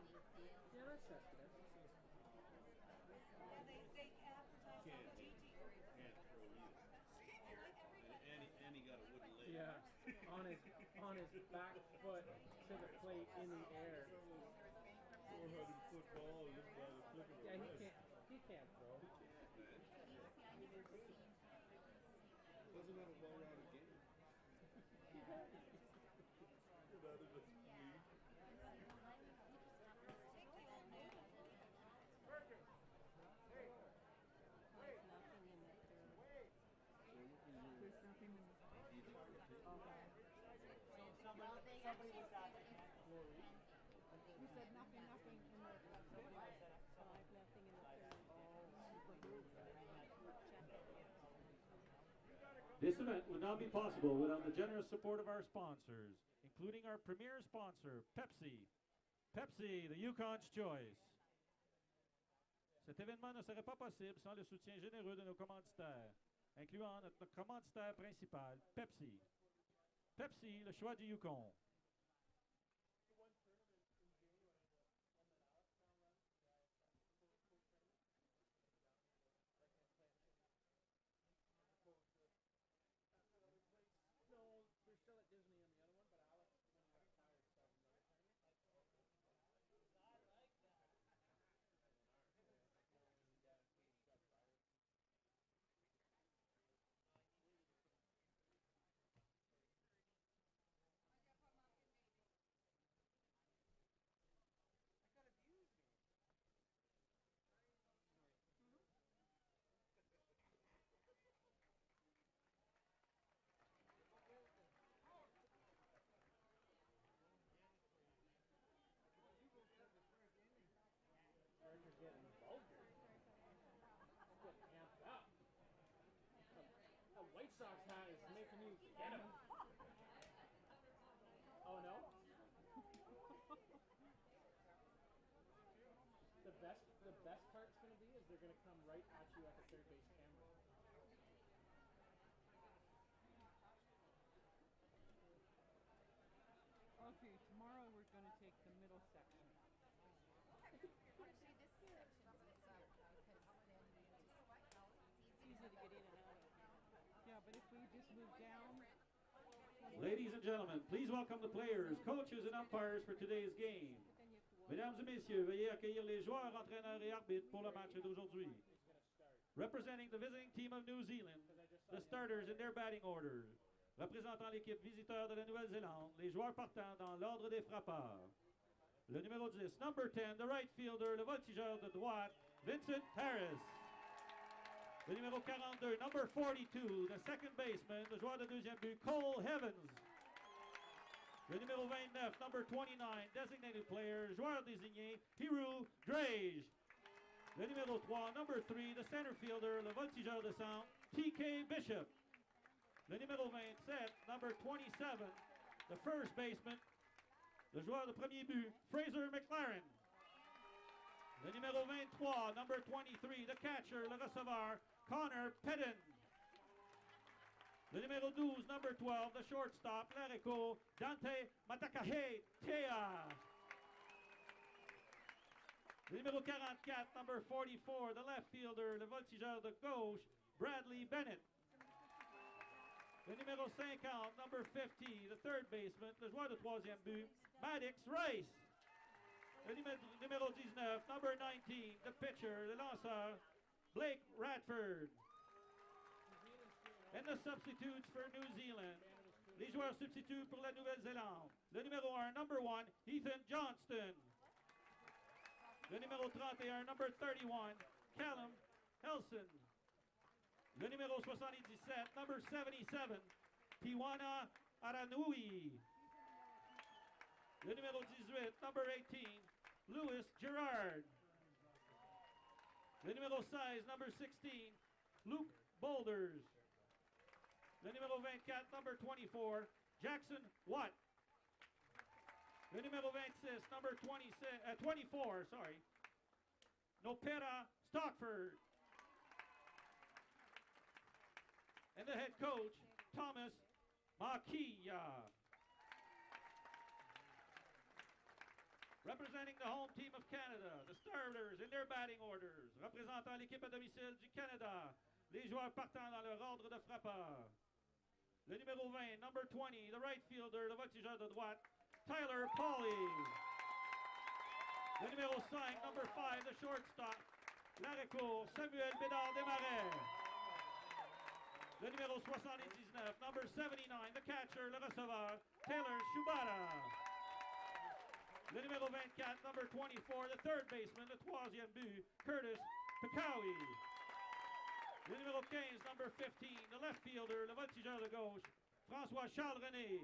Yeah, that's Cespedes. Yeah, they advertise on Can't TV. can't throw either. And he got a wooden leg. Yeah, on his back foot to the plate in the air. 400-foot ball lived by the flick of a Yeah, wrist. he can't throw. He can't, man. Doesn't have a well-rounded game. Neither does me. So what was your eating routine? Somebody was asking that. You said nothing in the 5 nothing in the third. This event would not be possible without the generous support of our sponsors, including our premier sponsor, Pepsi. Pepsi, the Yukon's Choice. Cet événement ne serait pas possible sans le soutien généreux de nos commanditaires, incluant notre commanditaire principal, Pepsi. Pepsi, le choix du Yukon. No, they're still at Disney on the other one, but Alex, when he got retired, saw another tournament. Birds are getting vulgar. Getting amped up. A White Sox hat is making you get him. Oh no? The best part's gonna be is they're gonna come right at you at the third base camera. Okay, tomorrow we're going to take the middle section. It's easy to get in and out of. Yeah, but if we just move down. Ladies and gentlemen, please welcome the players, coaches, and umpires for today's game. Mesdames et messieurs, veuillez accueillir les joueurs, entraîneurs et arbitres pour le match d'aujourd'hui. Representing the visiting team of New Zealand, the starters in their batting orders. Représentant l'équipe visiteur de la Nouvelle-Zélande, les joueurs partant dans l'ordre des frappeurs. Le numéro 10, number 10, the right fielder, le voltigeur de droite, Vincent Harris. Le numéro 42, number 42, the second baseman, le joueur de deuxième but, Cole Evans. Le numéro 29, number 29, designated player, joueur désigné, Piru Drage. Le numéro 3, number 3, the center fielder, le voltigeur de centre, T.K. Bishop. Le numéro 27, number 27, the first baseman, le joueur de premier but, Fraser McLaren. Le numéro 23, number 23, the catcher, le receveur, Connor Pedden. Le numéro 12, number 12, the shortstop, l'Areco, Dante Matakahe Tea. Le numéro 44, number 44, the left fielder, le voltigeur de gauche, Bradley Bennett. Le numéro 50, number 50, the third baseman, le joueur de troisième but, Maddox Rice. Le numéro 19, number 19, the pitcher, le lanceur, Blake Radford. And the substitutes for New Zealand. Les joueurs substituts pour la Nouvelle-Zélande. Le numéro 1, number 1, Ethan Johnston. Le numéro 31, number 31, Callum Helson. Le numéro 77, number 77, Tiwana Aranui. Le numéro 18, number 18, Louis Gerard. Le numéro 16, number 16, Luke Boulders. Le numéro 24, number 24, Jackson Watt. Le numéro 26, number 24, sorry, Nopera Stockford. And the head coach, Thomas Makia. Representing Representing the home team of Canada, the starters in their batting orders. Représentant l'équipe à domicile du Canada, les joueurs partant dans leur ordre de frappeur. Le numéro 20, number 20, the right fielder, le voltigeur de droite, Tyler Pauly. Le numéro 5, number 5, the shortstop, l'arrêt-court, Samuel Bédard-Desmarais. Le numéro 79, number 79, the catcher, le receveur, Taylor Shubara. Le numéro 24, number 24, the third baseman, le troisième but, Curtis Pekawi. Le numéro 15, number 15, the left fielder, le voltigeur de gauche, François-Charles René.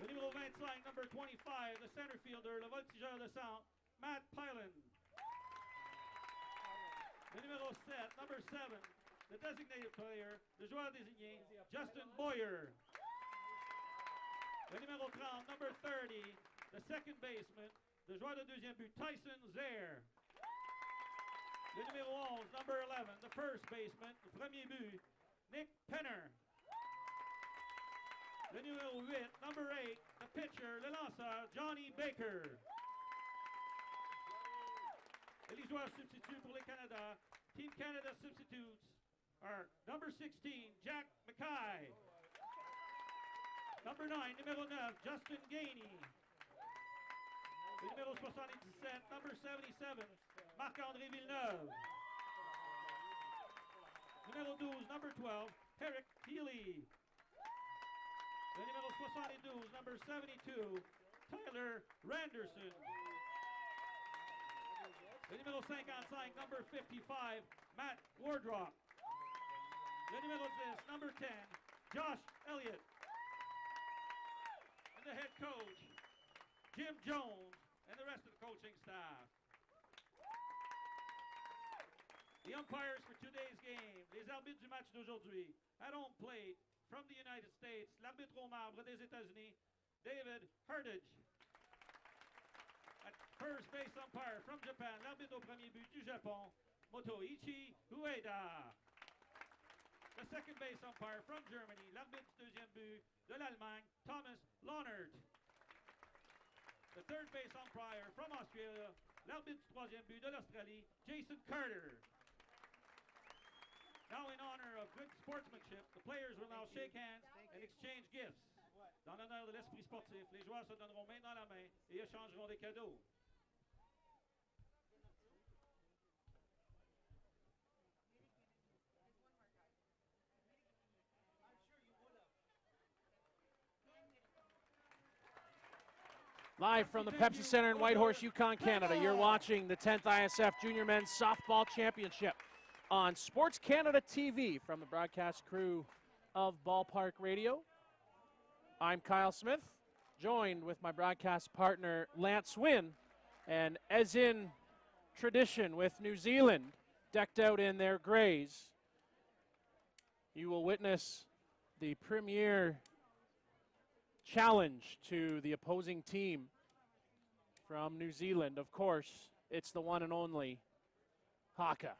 Le numéro 25, number 25, the center fielder, le voltigeur de centre, Matt Pylan. Le numéro 7, number 7, the designated player, le joueur désigné, Justin Boyer. Le numéro 30, number 30, the second baseman, le joueur de deuxième but, Tyson Zaire. Le numéro 11, number 11, the first baseman, le premier but, Nick Penner. Le numéro 8, number 8, the pitcher, le lanceur, Johnny Baker. Et les joueurs substituts pour le Canada, Team Canada substitutes are number 16, Jack Mackay. Number 9, numéro 9, Justin Gainey. Le numéro 77, number 77, Marc-André Villeneuve. Numéro 12, number 12, Eric Healy. Le numéro 72, number 72, Tyler Randerson. Le numéro 55, number 55, Matt Wardrop. Le numéro 10, number 10, Josh Elliott. And the head coach, Jim Jones, and the rest of the coaching staff. The umpires for today's game, les arbitres du match d'aujourd'hui. At home plate, from the United States, l'arbitre au marbre des États-Unis, David Herdage. At first base umpire from Japan, l'arbitre au premier but du Japon, Motoichi Ueda. The second base umpire from Germany, l'arbitre du deuxième but de l'Allemagne, Thomas Lohnert. The third base umpire from Australia, l'arbitre du troisième but de l'Australie, Jason Carter. Now in honor of good sportsmanship, the players will now shake hands and exchange gifts. Dans l'honneur de l'esprit sportif, les joueurs se donneront main dans la main et échangeront des cadeaux. Live from the Pepsi Center in Whitehorse, Yukon, Canada, you're watching the 10th ISF Junior Men's Softball Championship on Sports Canada TV from the broadcast crew of Ballpark Radio. I'm Kyle Smith, joined with my broadcast partner Lance Wynn, and as in tradition with New Zealand decked out in their grays, you will witness the premier challenge to the opposing team from New Zealand. Of course, it's the one and only Haka.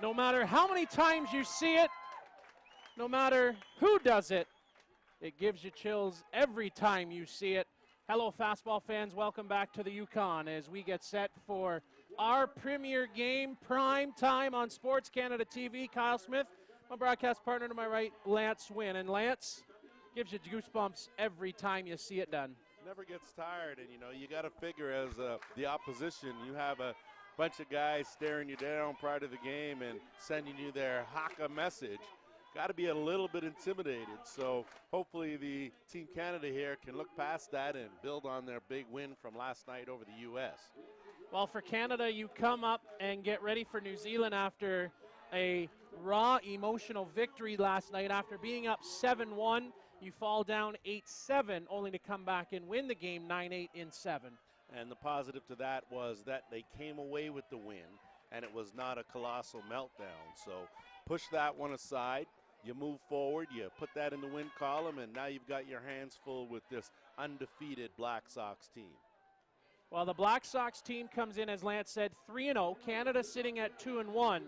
No matter how many times you see it, no matter who does it, it gives you chills every time you see it. Hello, fastball fans. Welcome back to the Yukon as we get set for our premier game, prime time on Sports Canada TV. Kyle Smith, my broadcast partner to my right, Lance Wynn. And Lance, gives you goosebumps every time you see it done. Never gets tired, and you got to figure as the opposition, you have a bunch of guys staring you down prior to the game and sending you their haka message. Got to be a little bit intimidated. So hopefully the Team Canada here can look past that and build on their big win from last night over the U.S. Well, for Canada, you come up and get ready for New Zealand after a raw, emotional victory last night. After being up 7-1, you fall down 8-7, only to come back and win the game 9-8 in 7. And the positive to that was that they came away with the win, and it was not a colossal meltdown. So push that one aside. You move forward, you put that in the win column, and now you've got your hands full with this undefeated Black Sox team. Well, the Black Sox team comes in, as Lance said, 3-0. Canada sitting at 2-1.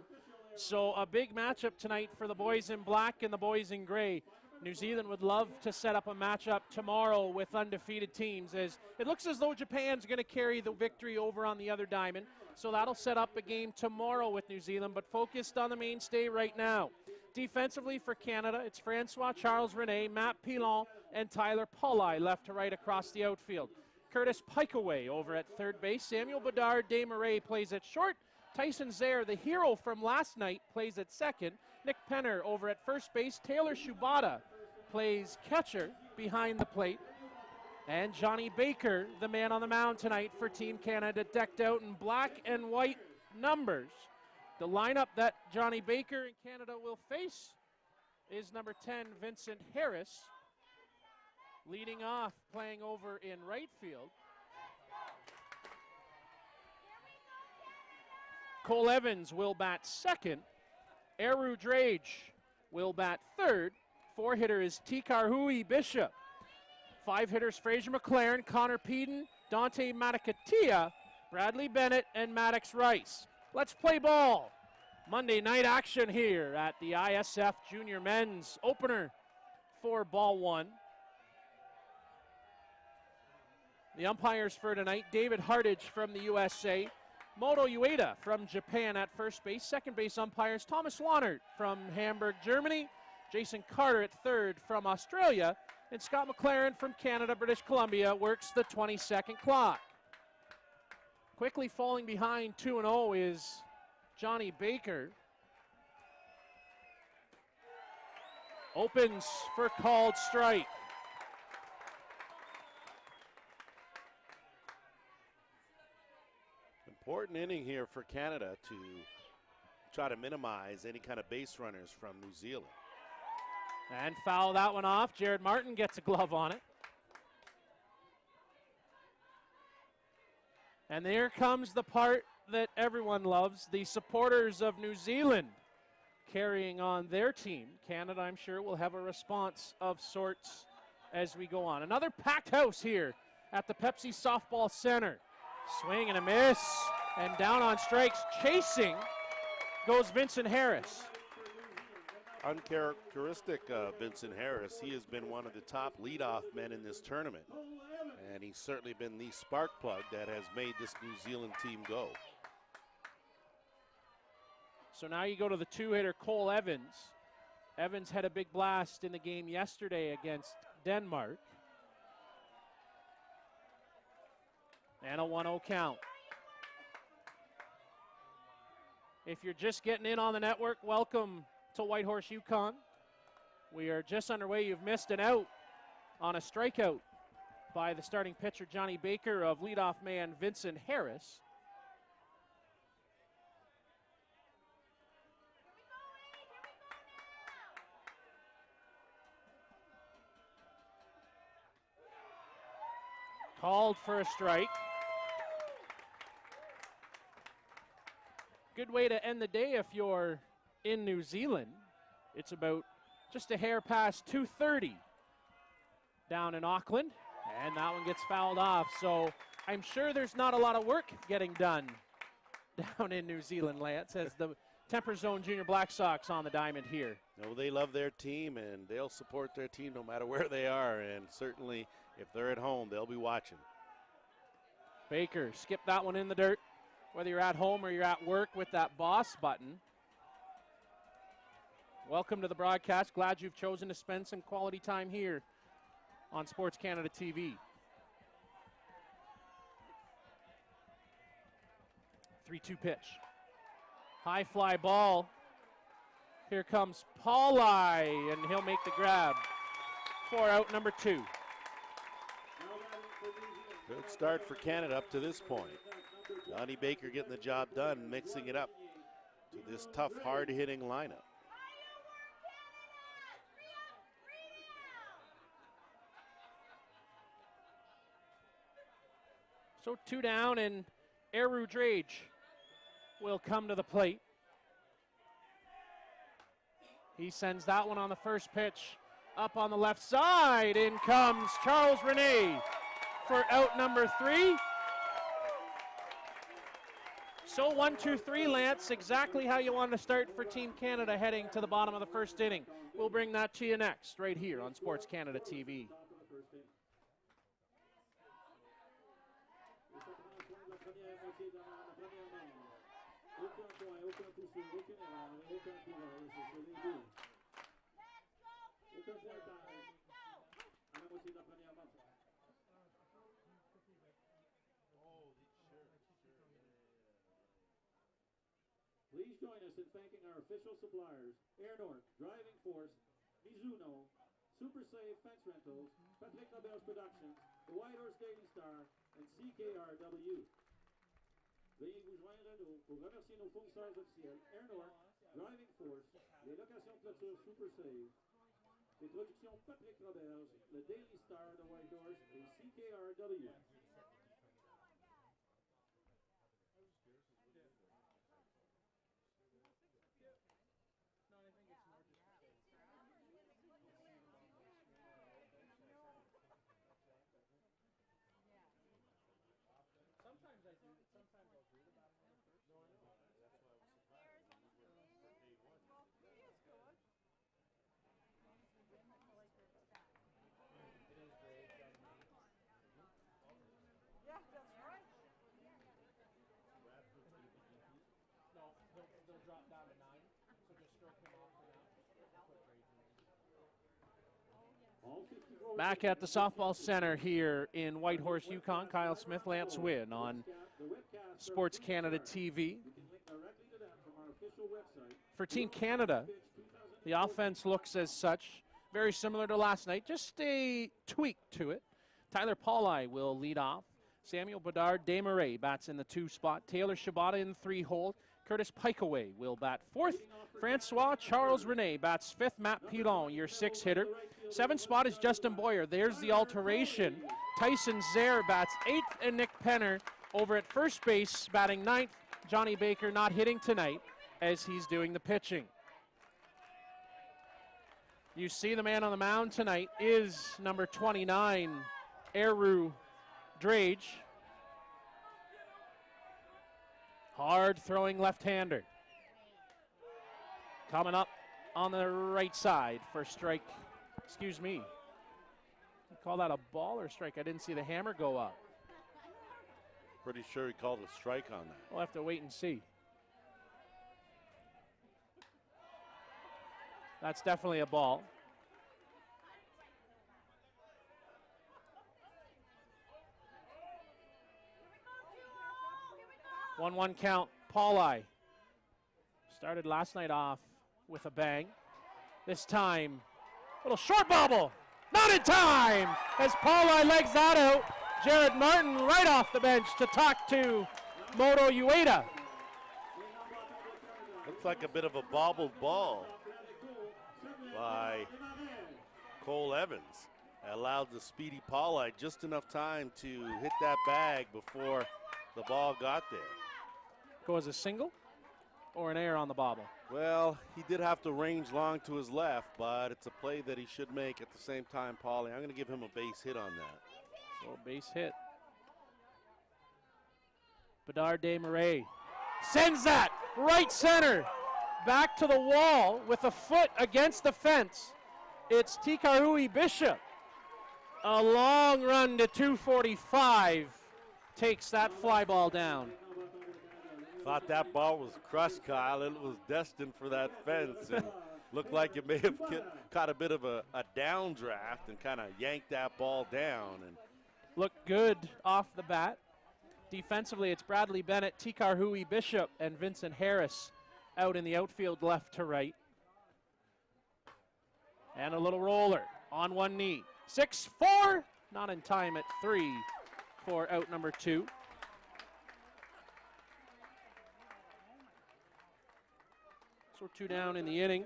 So a big matchup tonight for the boys in black and the boys in gray. New Zealand would love to set up a matchup tomorrow with undefeated teams, as it looks as though Japan's going to carry the victory over on the other diamond. So that'll set up a game tomorrow with New Zealand, but focused on the mainstay right now. Defensively for Canada, it's Francois Charles-René, Matt Pilon, and Tyler Pollai left to right across the outfield. Curtis Pikeaway over at third base. Samuel Bedard Desmarais plays at short. Tyson Zaire, the hero from last night, plays at second. Nick Penner over at first base. Taylor Shubata plays catcher behind the plate. And Johnny Baker, the man on the mound tonight for Team Canada, decked out in black and white numbers. The lineup that Johnny Baker and Canada will face is number 10, Vincent Harris, leading off, playing over in right field. Cole Evans will bat second. Eru Drage will bat third. Four-hitter is Tikar Hui Bishop. Five hitters, Fraser McLaren, Connor Peden, Dante Matakatia, Bradley Bennett, and Maddox Rice. Let's play ball. Monday night action here at the ISF Junior Men's opener for ball one. The umpires for tonight, David Hardage from the USA, Moto Ueda from Japan at first base. Second base umpires, Thomas Lannert from Hamburg, Germany, Jason Carter at third from Australia, and Scott McLaren from Canada, British Columbia works the 20-second clock. Quickly falling behind 2-0 is Johnny Baker. Opens for called strike. Important inning here for Canada to try to minimize any kind of base runners from New Zealand. And foul that one off. Jared Martin gets a glove on it. And there comes the part that everyone loves, the supporters of New Zealand carrying on their team. Canada, I'm sure, will have a response of sorts as we go on. Another packed house here at the Pepsi Softball Center. Swing and a miss, and down on strikes, chasing goes Vincent Harris. Uncharacteristic Vincent Harris. He has been one of the top leadoff men in this tournament, and he's certainly been the spark plug that has made this New Zealand team go. So now you go to the two-hitter, Cole Evans. Evans had a big blast in the game yesterday against Denmark. And a 1-0 count. If you're just getting in on the network, welcome to Whitehorse, Yukon. We are just underway. You've missed an out on a strikeout by the starting pitcher, Johnny Baker, of leadoff man Vincent Harris. Called for a strike. Good way to end the day if you're in New Zealand. It's about just a hair past 2:30 down in Auckland, and that one gets fouled off. So I'm sure there's not a lot of work getting done down in New Zealand, Lance, as the Temper Zone Junior Black Sox on the diamond here. No, they love their team, and they'll support their team no matter where they are. And certainly, if they're at home, they'll be watching. Baker skipped that one in the dirt. Whether you're at home or you're at work with that boss button. Welcome to the broadcast. Glad you've chosen to spend some quality time here on Sports Canada TV. 3-2 pitch. High fly ball. Here comes Pauli, and he'll make the grab for out number 2. Good start for Canada up to this point. Johnny Baker getting the job done, mixing it up to this tough, hard-hitting lineup. So 2 down, and Eru Drage will come to the plate. He sends that one on the first pitch up on the left side. In comes Charles Rene for out number 3. So 1-2-3, Lance, exactly how you want to start for Team Canada heading to the bottom of the first inning. We'll bring that to you next, right here on Sports Canada TV. Please join us in thanking our official suppliers, Air North, Driving Force, Mizuno, Super Save Fence Rentals, Patrick Robert's Productions, the Whitehorse Daily Star, and CKRW. Veuillez vous joindre à nous pour remercier nos fournisseurs officiels, Air North, Driving Force, les locations de clôture Super Save, les productions Patrick Roberts, le Daily Star de Whitehorse et CKRW. Yeah, that's right. No, they'll drop down to 9, so just stroke him off for now. Back at the softball center here in Whitehorse, Yukon. Kyle Smith, Lance Wynn on Sports Canada TV. For Team Canada, the offense looks as such, very similar to last night, just a tweak to it. Tyler Pauli will lead off. Samuel Bedard Desmarais bats in the 2 spot. Taylor Shibata in the 3 hold. Curtis Pikeaway will bat 4th. Francois Charles Rene bats 5th. Matt Pilon, your 6 hitter. 7 spot is Justin Boyer. There's the alteration. Tyson Zare bats 8th, and Nick Penner over at first base batting 9th. Johnny Baker not hitting tonight as he's doing the pitching. You see the man on the mound tonight is number 29, Eru Drage. Hard throwing left-hander. Coming up on the right side for strike. Excuse me. You call that a ball or strike? I didn't see the hammer go up. Pretty sure he called a strike on that. We'll have to wait and see. That's definitely a ball. 1-1 count. Pauli started last night off with a bang. This time, little short bobble. Not in time as Pauli legs that out. Jared Martin right off the bench to talk to Moto Ueda. Looks like a bit of a bobbled ball by Cole Evans. Allowed the speedy Pauli just enough time to hit that bag before the ball got there. Go as a single or an error on the bobble? Well, he did have to range long to his left, but it's a play that he should make at the same time, Pauli. I'm going to give him a base hit on that. So base hit. Bedard Desmarais sends that right center. back to the wall with a foot against the fence. It's Tikarui Bishop. A long run to 245 takes that fly ball down. Thought that ball was crushed, Kyle. It was destined for that fence and looked like it may have caught a bit of a downdraft and kind of yanked that ball down. And looked good off the bat. Defensively, it's Bradley Bennett, Tikarui Bishop, and Vincent Harris out in the outfield left to right. And a little roller on one knee. 6-4, not in time at 3 for out number 2. So 2 down in the inning,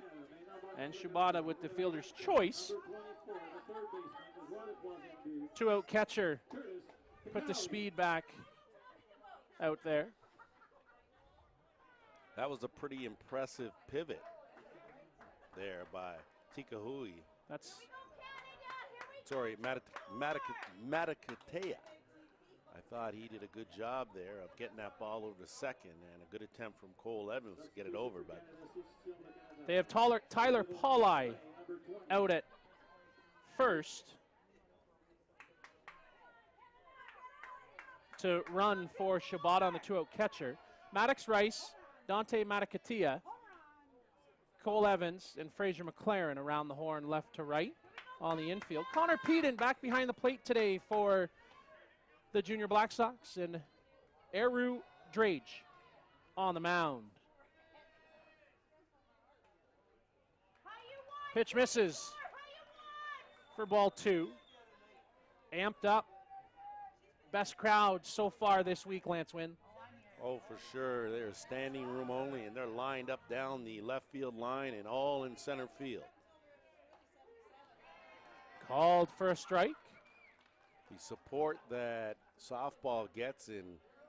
and Shibata with the fielder's choice. 2 out catcher, put the speed back out there. that was a pretty impressive pivot there by Tikahui. That's Sorry, Matakatea. I thought he did a good job there of getting that ball over to second, and a good attempt from Cole Evans to get it over. But they have Tyler Paulai out at first to run for Shibata on the 2-out catcher. Maddox Rice, Dante Matakatea, Cole Evans, and Fraser McLaren around the horn left to right on the infield. Connor Peden back behind the plate today for the Junior Black Sox, and Eru Drage on the mound. Pitch misses for ball 2. Amped up. Best crowd so far this week, Lance Wynn. oh, for sure, they're standing room only, and they're lined up down the left field line and all in center field. Called for a strike. The support that softball gets in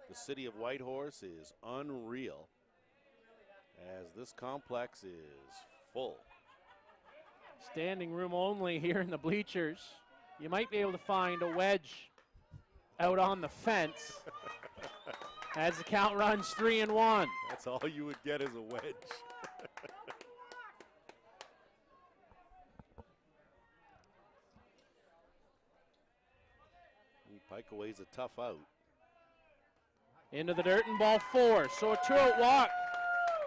the city of Whitehorse is unreal, as this complex is full. Standing room only here in the bleachers. You might be able to find a wedge out on the fence as the count runs 3-1. That's all you would get is a wedge. Pikeaway's a tough out. Into the dirt and ball 4. So a 2-out walk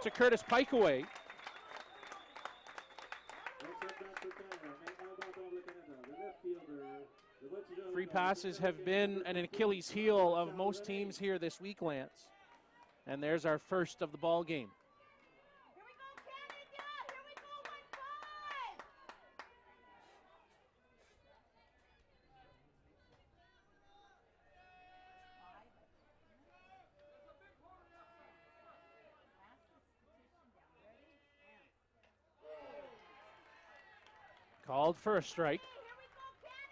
to Curtis Pikeaway. Free passes have been an Achilles heel of most teams here this week, Lance. And there's our first of the ball game. Called for a strike.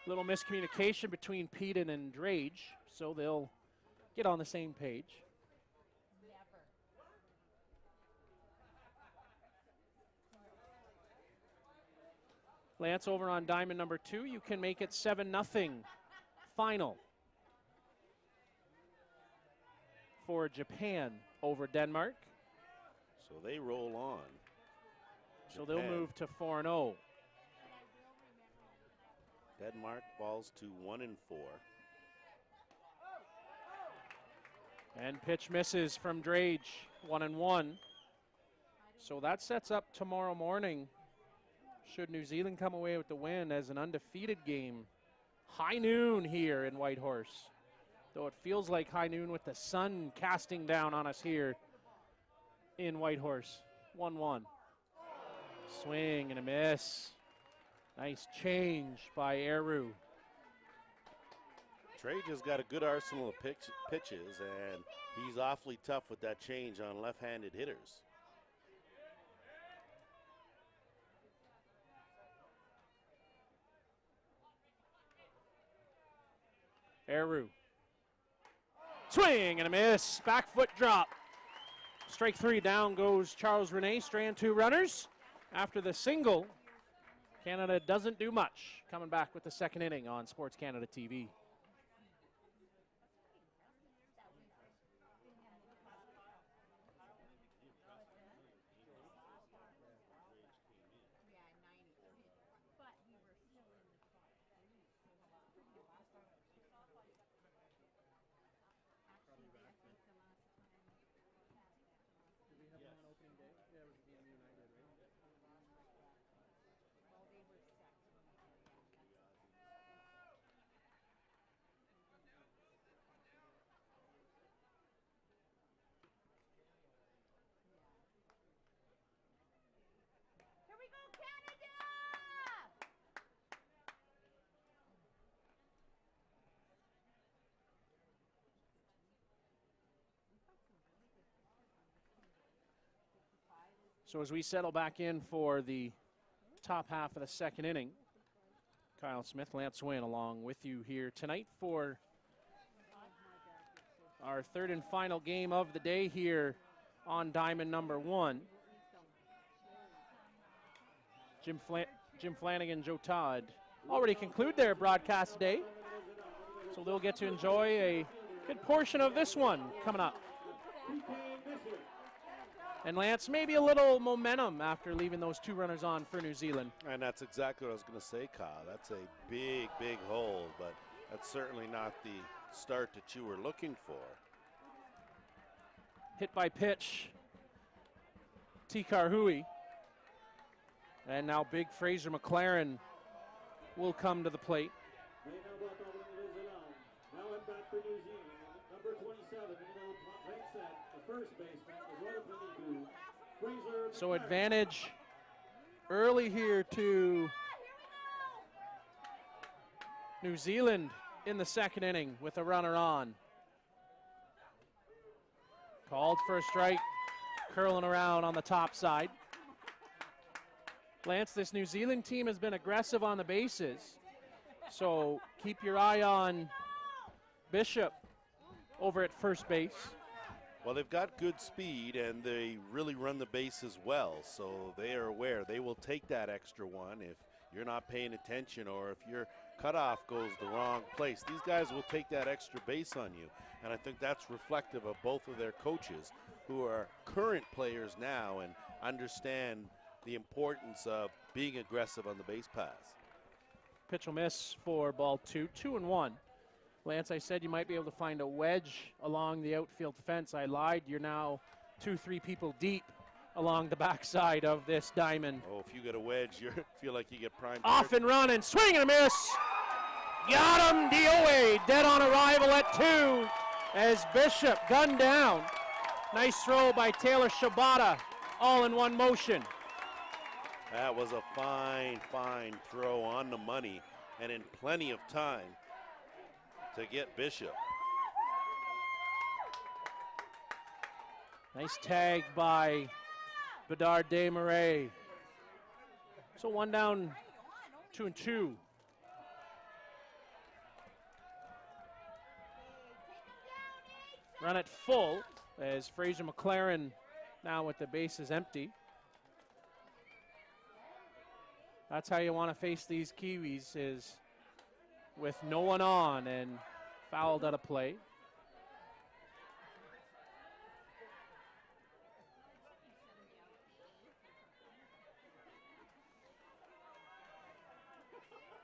Little miscommunication between Peden and Drage, so they'll get on the same page. Lance, over on diamond number 2, you can make it 7-0 final for Japan over Denmark. So they roll on. So they'll move to 4-0. Denmark falls to 1-4. And pitch misses from Drage, 1-1. So that sets up tomorrow morning, should New Zealand come away with the win, as an undefeated game. High noon here in Whitehorse. Though it feels like high noon with the sun casting down on us here in Whitehorse. 1-1. Swing and a miss. Nice change by Eru. Drage has got a good arsenal of pitches, and he's awfully tough with that change on left-handed hitters. Eru. Swing and a miss. Back foot drop. Strike 3, down goes Charles Rene. Strand 2 runners. After the single, Canada doesn't do much. Coming back with the second inning on Sports Canada TV. So as we settle back in for the top half of the second inning, Kyle Smith, Lance Wynn along with you here tonight for our third and final game of the day here on diamond number 1. Jim Flanagan, Joe Todd already conclude their broadcast day, so they'll get to enjoy a good portion of this one coming up. And Lance, maybe a little momentum after leaving those 2 runners on for New Zealand. And that's exactly what I was going to say, Kyle. That's a big, big hole, but that's certainly not the start that you were looking for. Hit by pitch, T. Karhui. And now big Fraser McLaren will come to the plate. Now in bat for New Zealand, number 27, right set, the first baseman, Fraser. So advantage early here to New Zealand in the second inning with a runner on. Called for a strike, curling around on the top side. Lance, this New Zealand team has been aggressive on the bases, so keep your eye on Bishop over at first base. Well, they've got good speed, and they really run the bases well, so they are aware. They will take that extra one if you're not paying attention or if your cutoff goes the wrong place. These guys will take that extra base on you, and I think that's reflective of both of their coaches who are current players now and understand the importance of being aggressive on the base paths. Pitch will miss for ball 2, 2-1. Lance, I said you might be able to find a wedge along the outfield fence. I lied. You're now 2-3 people deep along the backside of this diamond. Oh, if you get a wedge, you feel like you get prime. Off and running, swing and a miss. Got him, DOA, dead on arrival at 2 as Bishop gunned down. Nice throw by Taylor Shibata, all in one motion. That was a fine, fine throw on the money and in plenty of time to get Bishop. Nice tag by Bedard Desmarais. So 1 down, 2-2. Run it full as Fraser McLaren now with the bases empty. That's how you want to face these Kiwis, is with no one on and fouled out of play.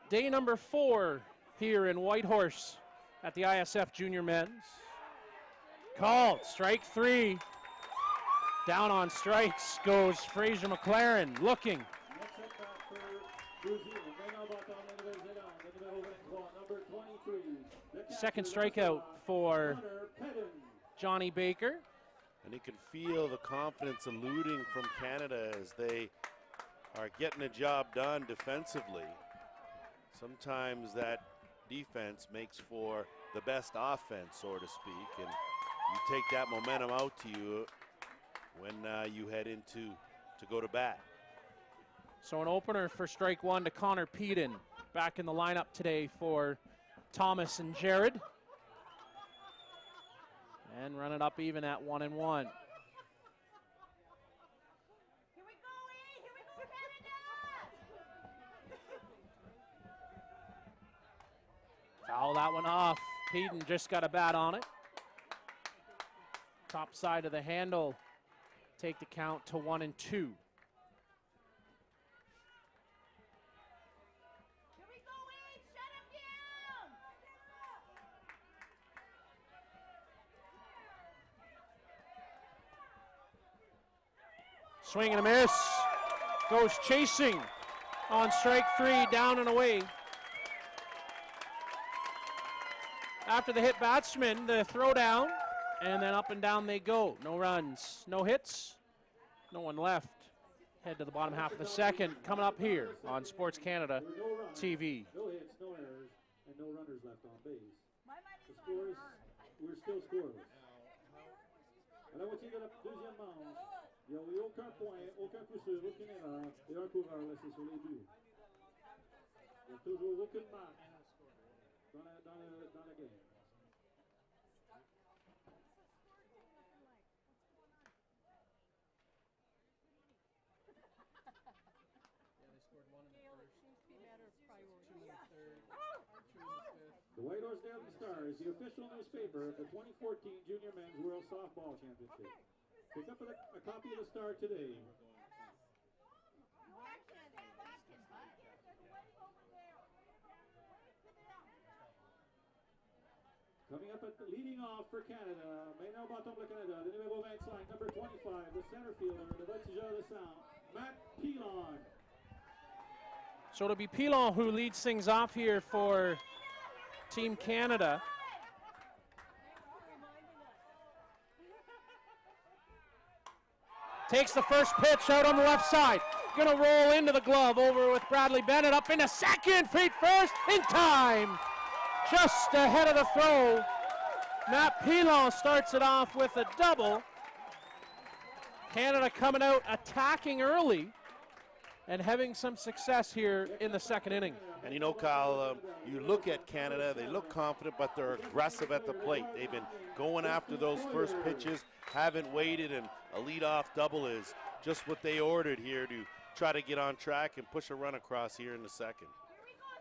Day number 4 here in Whitehorse at the ISF Junior Men's. Called, strike 3. Down on strikes goes Fraser McLaren, looking. Second strikeout for Johnny Baker. And you can feel the confidence eluding from Canada as they are getting a job done defensively. Sometimes that defense makes for the best offense, so to speak, and you take that momentum out to you when you head into to go to bat. So an opener for strike 1 to Connor Peden, back in the lineup today for Thomas and Jared. And run it up even at 1-1. Foul that one off. Peden just got a bat on it. Top side of the handle. Take the count to 1-2. Swing and a miss. Goes chasing on strike 3, down and away. After the hit batsman, the throw down, and then up and down they go. No runs, no hits, no one left. Head to the bottom half of the second, coming up here on Sports Canada TV. No hits, no errors, and no runners left on base. The scores, we're still scoreless. Alors, voici de la deuxième manche. Il n'y a eu aucun point, aucun coup sûr, aucune erreur et un coureur laissé sur les buts. Il n'y a toujours aucune marque dans la game. The Whitehorse Daily Star is the official newspaper of the 2014 Junior Men's World Softball Championship. Pick up a copy of the Star today. Coming up leading off for Canada, maintenant bâton pour le Canada, le numéro 25, number 25, the center fielder, le voltigeur de centre, Matt Pilon. So it'll be Pilon who leads things off here for Team Canada. Takes the first pitch out on the left side. Gonna roll into the glove over with Bradley Bennett up into second, feet first, in time. Just ahead of the throw. Matt Pilon starts it off with a double. Canada coming out attacking early and having some success here in the second inning. And you know, Kyle, you look at Canada, they look confident, but they're aggressive at the plate. They've been going after those first pitches, haven't waited, and a leadoff double is just what they ordered here to try to get on track and push a run across here in the second.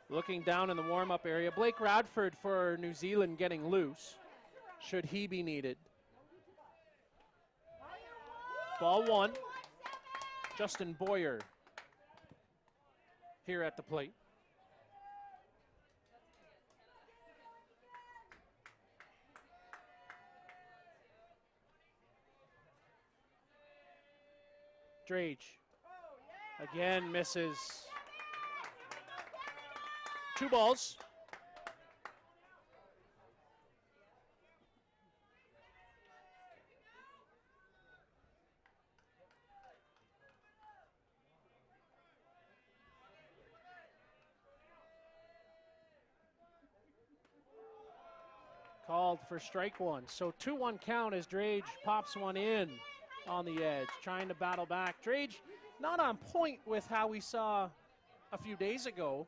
Looking down in the warm-up area, Blake Radford for New Zealand getting loose, should he be needed. Ball one, Justin Boyer here at the plate. Drage again misses. 2 balls. Called for strike one. So 2-1 count as Drage pops one in on the edge, trying to battle back. Drage not on point with how we saw a few days ago,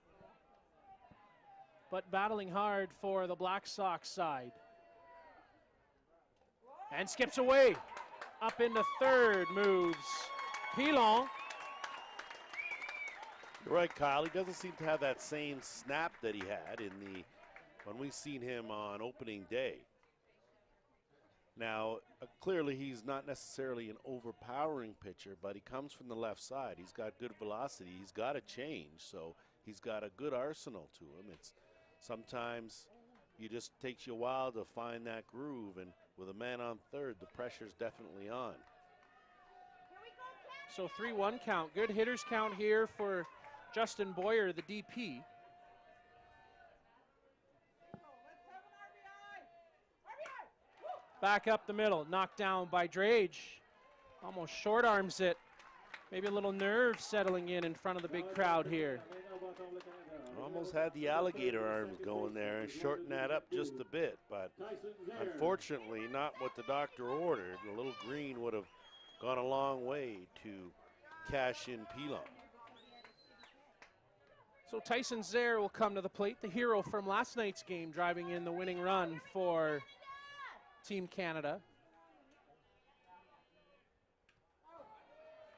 but battling hard for the Black Sox side. And skips away. Up into third moves Pilon. You're right, Kyle. He doesn't seem to have that same snap that he had when we seen him on opening day. Now, clearly he's not necessarily an overpowering pitcher, but he comes from the left side. He's got good velocity. He's got a change, so he's got a good arsenal to him. It's sometimes it just takes you a while to find that groove, and with a man on third, the pressure's definitely on. So 3-1 count. Good hitters count here for Justin Boyer, the DP. Back up the middle, knocked down by Drage. Almost short arms it. Maybe a little nerve settling in front of the big crowd here. Almost had the alligator arms going there and shorten that up just a bit, but unfortunately not what the doctor ordered. A little green would have gone a long way to cash in Pilon. So Tyson Zare will come to the plate, the hero from last night's game, driving in the winning run for Team Canada.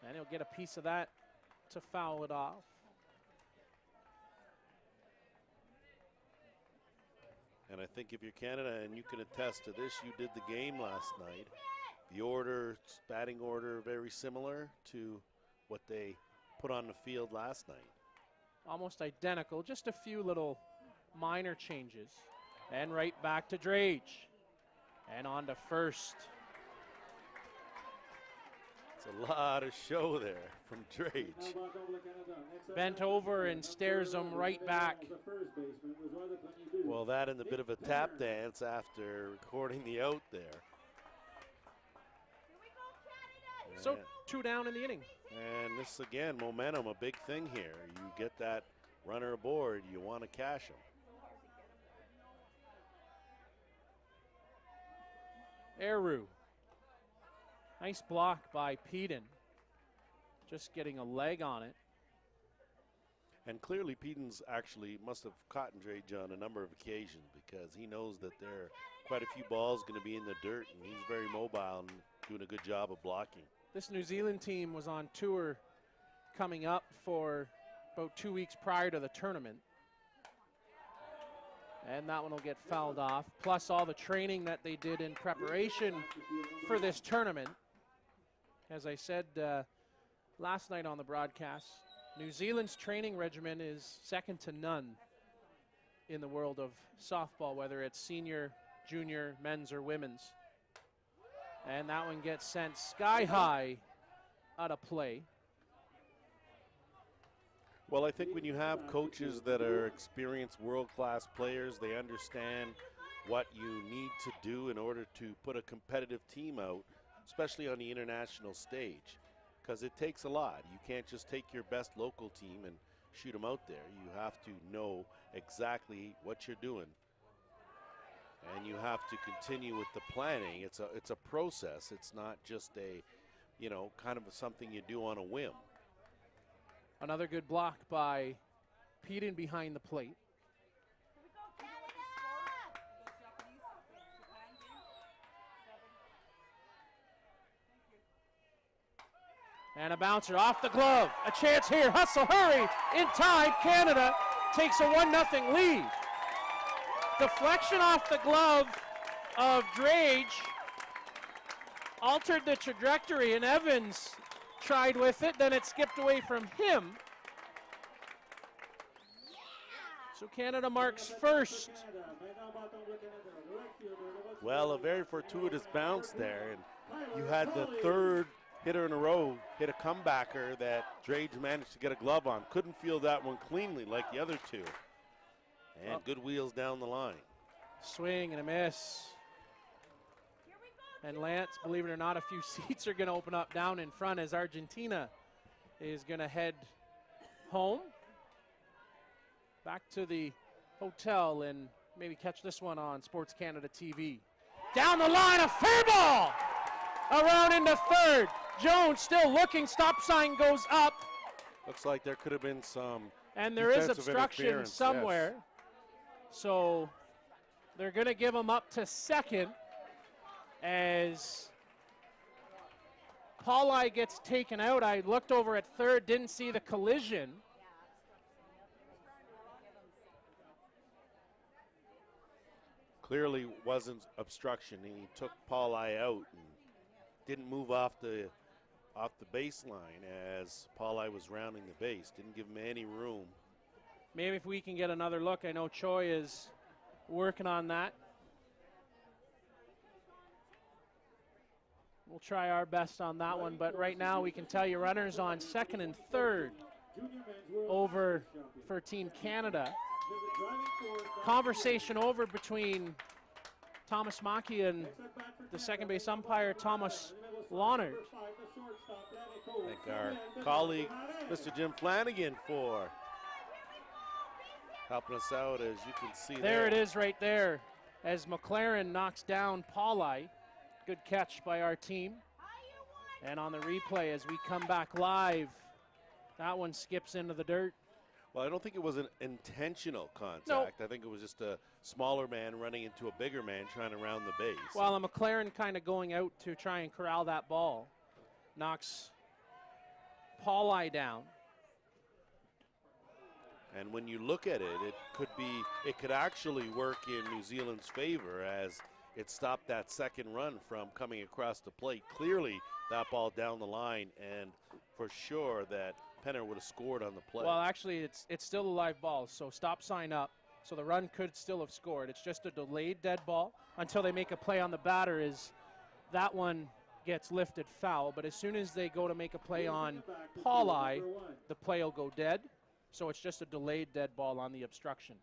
And he'll get a piece of that to foul it off. And I think if you're Canada, and you can attest to this, you did the game last night. The order, batting order, very similar to what they put on the field last night. Almost identical, just a few little minor changes. And right back to Drage. And on to first. It's a lot of show there from Drage. Bent over and stares him right back. Well, that and a bit of a tap dance after recording the out there. So 2 down in the inning. And this, again, momentum, a big thing here. You get that runner aboard, you want to cash him. Eru Nice block by Peden. Just getting a leg on it. And clearly Pedens actually must have caught Drage on a number of occasions because he knows that there are quite a few balls going to be in the dirt, and he's very mobile and doing a good job of blocking. This New Zealand team was on tour coming up for about 2 weeks prior to the tournament. And that one will get fouled off, plus all the training that they did in preparation for this tournament. As I said last night on the broadcast, New Zealand's training regimen is second to none in the world of softball, whether it's senior, junior, men's, or women's. And that one gets sent sky high out of play. Well, I think when you have coaches that are experienced world-class players, they understand what you need to do in order to put a competitive team out, especially on the international stage, because it takes a lot. You can't just take your best local team and shoot them out there. You have to know exactly what you're doing, and you have to continue with the planning. It's a process. It's not just a, kind of something you do on a whim. Another good block by Peden behind the plate. And a bouncer off the glove. A chance here. Hustle, hurry. In time, Canada takes a 1-0 lead. Deflection off the glove of Drage altered the trajectory, and Evans tried with it, then it skipped away from him. So Canada marks first. Well, a very fortuitous bounce there, and you had the third hitter in a row hit a comebacker that Drage managed to get a glove on. Couldn't field that one cleanly like the other two. And good wheels down the line. Swing and a miss. And Lance, believe it or not, a few seats are going to open up down in front as Argentina is going to head home. Back to the hotel and maybe catch this one on Sports Canada TV. Down the line, a fair ball! Around into third. Jones still looking, stop sign goes up. Looks like there could have been some and there is defensive obstruction somewhere. Yes. So they're going to give him up to second as Pauli gets taken out. I looked over at third, didn't see the collision. Clearly wasn't obstruction. He took Pauli out and didn't move off the baseline as Pauli was rounding the base. Didn't give him any room. Maybe if we can get another look. I know Choi is working on that. We'll try our best on that one, but right now we can tell you runners on second and third over for Team Canada. Conversation over between Thomas Maki and the second base umpire, Thomas Lawnard. Thank our colleague, Mr. Jim Flanagan, for helping us out, as you can see there. There it is right there as McLaren knocks down Pauli. Good catch by our team. And on the replay as we come back live, that one skips into the dirt. Well, I don't think it was an intentional contact. Nope. I think it was just a smaller man running into a bigger man trying to round the base. Well, a McLaren kind of going out to try and corral that ball. Knocks Pauli down. And when you look at it, it could actually work in New Zealand's favor as it stopped that second run from coming across the plate. Clearly, that ball down the line, and for sure that Penner would have scored on the play. Well, actually, it's still a live ball, so stop sign up. So the run could still have scored. It's just a delayed dead ball until they make a play on the batter. Is that one gets lifted foul, but as soon as they go to make a play on Pauli, the play will go dead. So it's just a delayed dead ball on the obstruction.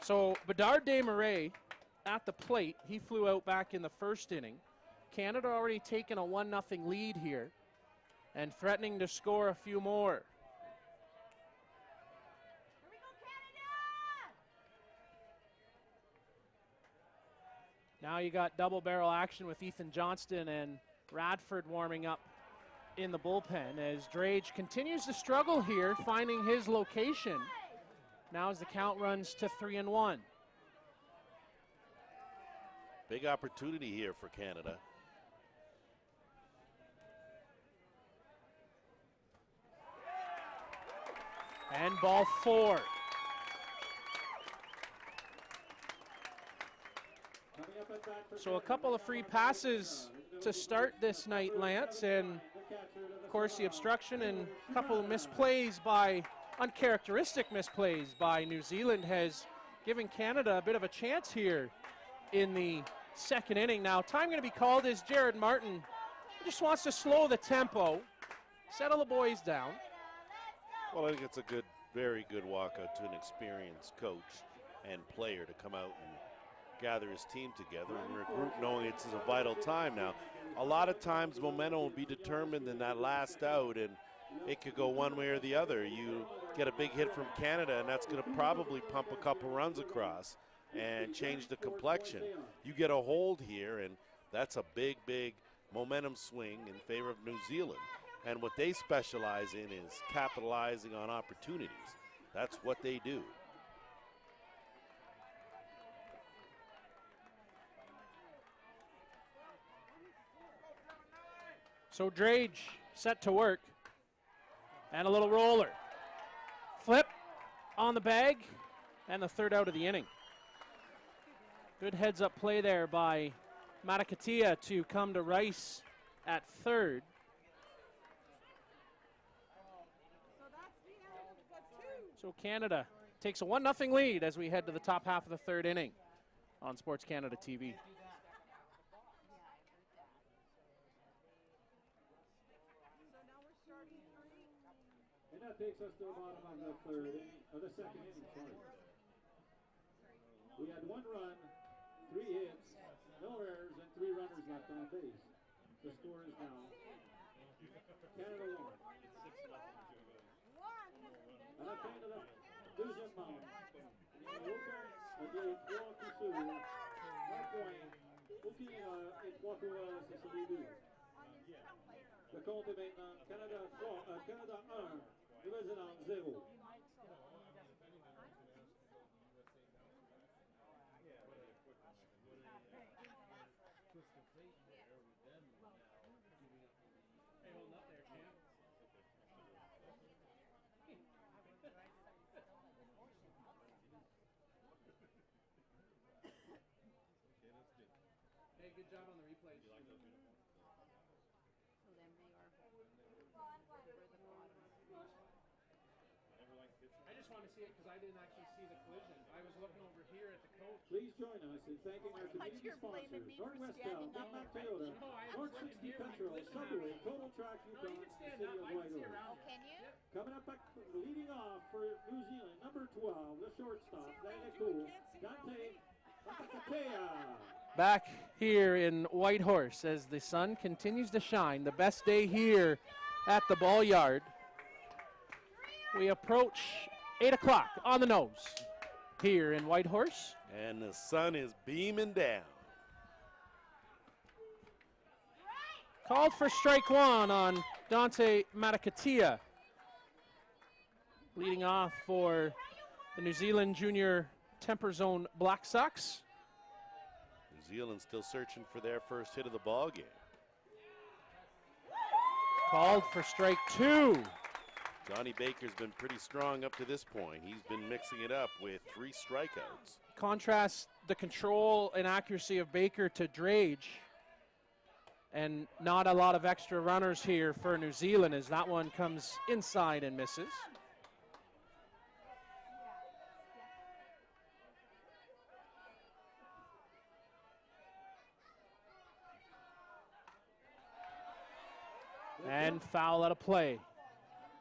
So Bedard Desmarais at the plate. He flew out back in the first inning. Canada already taken a 1-0 lead here and threatening to score a few more. Now you got double barrel action with Ethan Johnston and Radford warming up in the bullpen as Drage continues to struggle here, finding his location. Now as the count runs to 3-1. Big opportunity here for Canada. And ball 4. So a couple of free passes to start this night, Lance, and of course the obstruction and a couple of misplays by, uncharacteristic misplays by New Zealand has given Canada a bit of a chance here in the second inning. Now time going to be called as Jared Martin just wants to slow the tempo, settle the boys down. Well, I think it's a good, very good walkout to an experienced coach and player to come out and gather his team together and regroup, knowing it's a vital time now. A lot of times momentum will be determined in that last out, and it could go one way or the other. You get a big hit from Canada, and that's going to probably pump a couple runs across and change the complexion. You get a hold here, and that's a big, big momentum swing in favor of New Zealand. And what they specialize in is capitalizing on opportunities. That's what they do. So Drage set to work. And a little roller. Flip on the bag, and the third out of the inning. Good heads-up play there by Matakatia to come to Rice at third. So Canada takes a 1-0 lead as we head to the top half of the third inning on Sports Canada TV. And that takes us to the bottom of the third inning, or the second inning, sorry. We had 1 run, 3 hits, no errors, and 3 runners left on base. The score is now Canada 1. À la fin de la deuxième manche, il y a eu 3 coups sûrs, 1 point, aucune erreur et 3 coureurs, c'est celui 2. Le compte est maintenant Canada 1, Nouvelle-Zélande 0. Good job on the replays. You like those uniforms? So then they are for the bottom. I just wanted to see it because I didn't actually see the collision. I was looking over here at the coach. Please join us in thanking our community you're blaming sponsors, me for Northwest standing Town, up. Mid-Mac Toyota, No, I was North looking 60 here when the Petrol, collision Subway, happened. Total Track No, Yukon, you can the stand city up. of I can see Whitehorse. around. Oh, can you? Coming up, leading off for New Zealand, number 12, the shortstop, Daineku, Dante Matakatea. Back here in Whitehorse as the sun continues to shine. The best day here at the ball yard. We approach 8 o'clock on the nose here in Whitehorse. And the sun is beaming down. Called for strike 1 on Dante Matakatia. Leading off for the New Zealand Junior Temper Zone Black Sox. New Zealand still searching for their first hit of the ball game. Called for strike 2. Johnny Baker's been pretty strong up to this point. He's been mixing it up with 3 strikeouts. Contrast the control and accuracy of Baker to Drage. And not a lot of extra runners here for New Zealand as that one comes inside and misses. And foul out of play.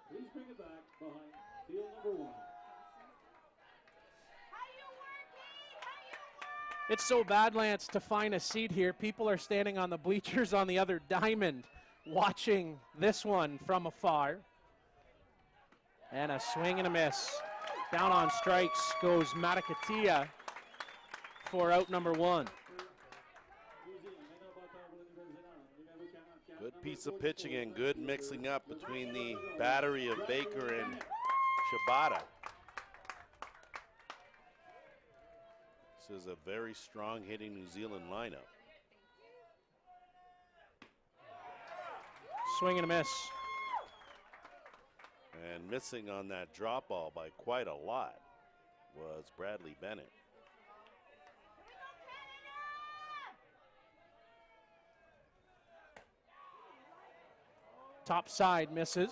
Please bring it back behind field number 1. It's so bad, Lance, to find a seat here. People are standing on the bleachers on the other diamond watching this one from afar. And a swing and a miss. Down on strikes goes Matakatia for out number 1. piece of pitching and good mixing up between the battery of Baker and Shibata. This is a very strong hitting New Zealand lineup. Swing and a miss. And missing on that drop ball by quite a lot was Bradley Bennett. Top side misses.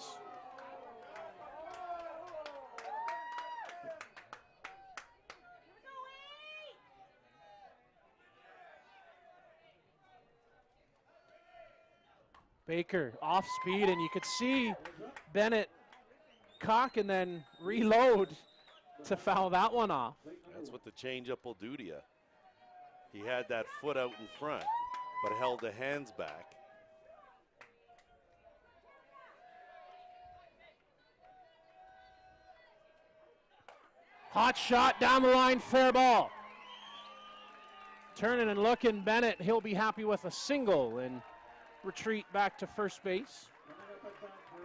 Baker off speed, and you could see Bennett cock and then reload to foul that one off. That's what the changeup will do to you. He had that foot out in front, but held the hands back. Hot shot down the line, fair ball. Turning and looking, Bennett, he'll be happy with a single and retreat back to first base.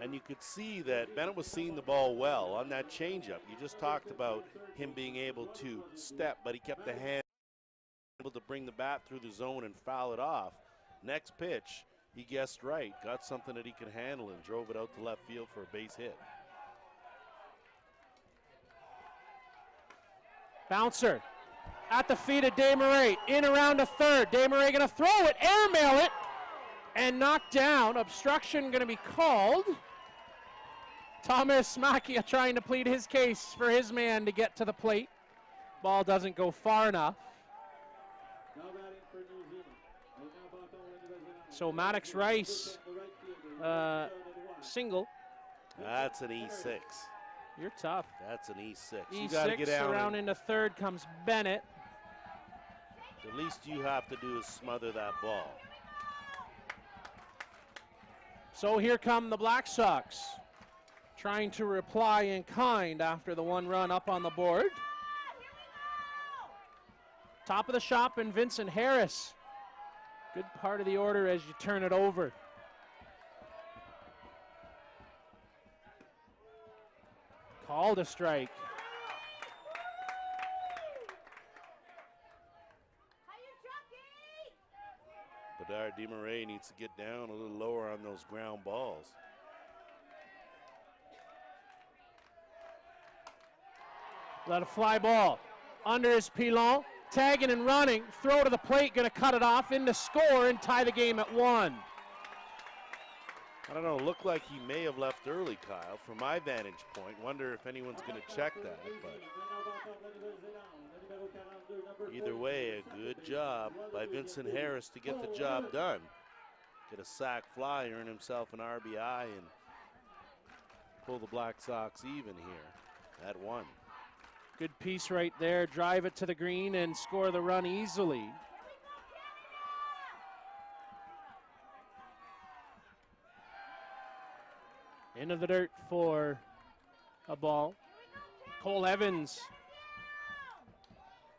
And you could see that Bennett was seeing the ball well on that changeup. You just talked about him being able to step, but he kept the hand able to bring the bat through the zone and foul it off. Next pitch, he guessed right, got something that he could handle and drove it out to left field for a base hit. Bouncer at the feet of Desmarais, in around to third. Desmarais gonna throw it, airmail it, and knocked down. Obstruction gonna be called. Thomas Makia trying to plead his case for his man to get to the plate. Ball doesn't go far enough. So Maddox Rice, single. That's an E6. You're tough. That's an E6. You E6 got to get out. around into third comes Bennett. The least you have to do is smother that ball. So here come the Black Sox, trying to reply in kind after the one run up on the board. Top of the shop and Vincent Harris. Good part of the order as you turn it over. Called a strike. Bedard Desmarais needs to get down a little lower on those ground balls. Let a fly ball under his pilon, tagging and running, throw to the plate, gonna cut it off into score and tie the game at 1. I don't know, looked like he may have left early, Kyle, from my vantage point. Wonder if anyone's gonna check that, but either way, a good job by Vincent Harris to get the job done. Get a sac fly, earn himself an RBI, and pull the Black Sox even here at 1. Good piece right there, drive it to the green and score the run easily. Into the dirt for a ball. Cole Evans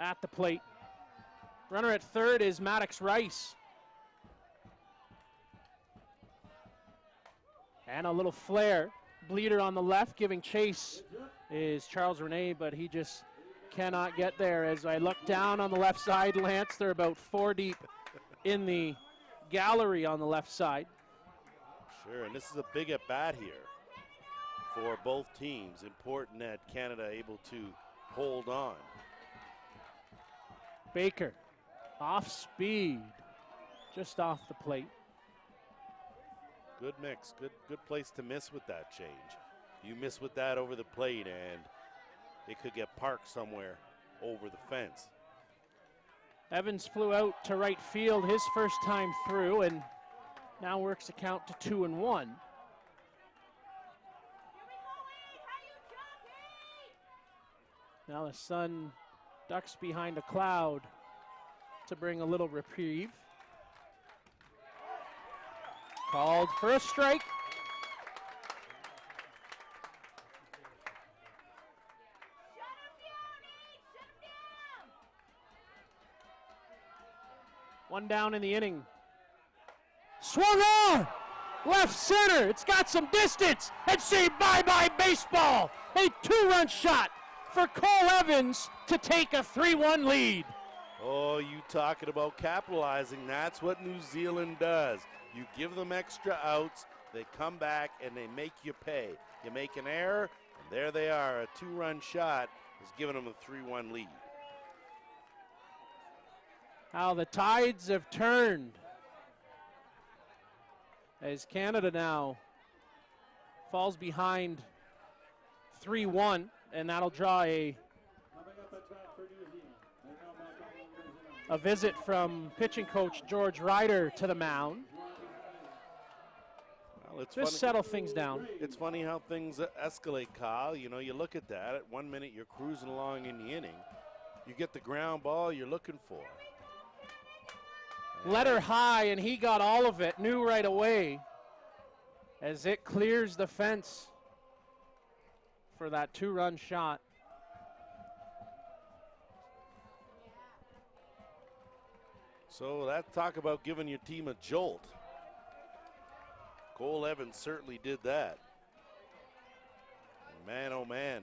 at the plate. Runner at third is Maddox Rice. And a little flare. Bleeder on the left, giving chase is Charles Rene, but he just cannot get there. As I look down on the left side, Lance, they're about 4 deep in the gallery on the left side. Sure, and this is a big at bat here for both teams. Important that Canada able to hold on. Baker, off speed, just off the plate. Good mix, good place to miss with that change. You miss with that over the plate and it could get parked somewhere over the fence. Evans flew out to right field his first time through and now works the count to 2-1. Now the sun ducks behind a cloud to bring a little reprieve. Called for a strike. One down in the inning. Swung on! left center. It's got some distance. And say bye-bye baseball. A 2-run shot for Cole Evans to take a 3-1 lead. Oh, you talking about capitalizing. That's what New Zealand does. You give them extra outs, they come back, and they make you pay. You make an error, and there they are. A 2-run shot is giving them a 3-1 lead. How the tides have turned as Canada now falls behind 3-1, and that'll draw a visit from pitching coach George Ryder to the mound. Well, it's Just funny. settle things down. It's funny how things escalate, Kyle. You know, you look at that. At 1 minute, you're cruising along in the inning. You get the ground ball you're looking for. Let her high, and he got all of it. Knew right away as it clears the fence for that 2-run shot. So that talk about giving your team a jolt. Cole Evans certainly did that. Man, oh man.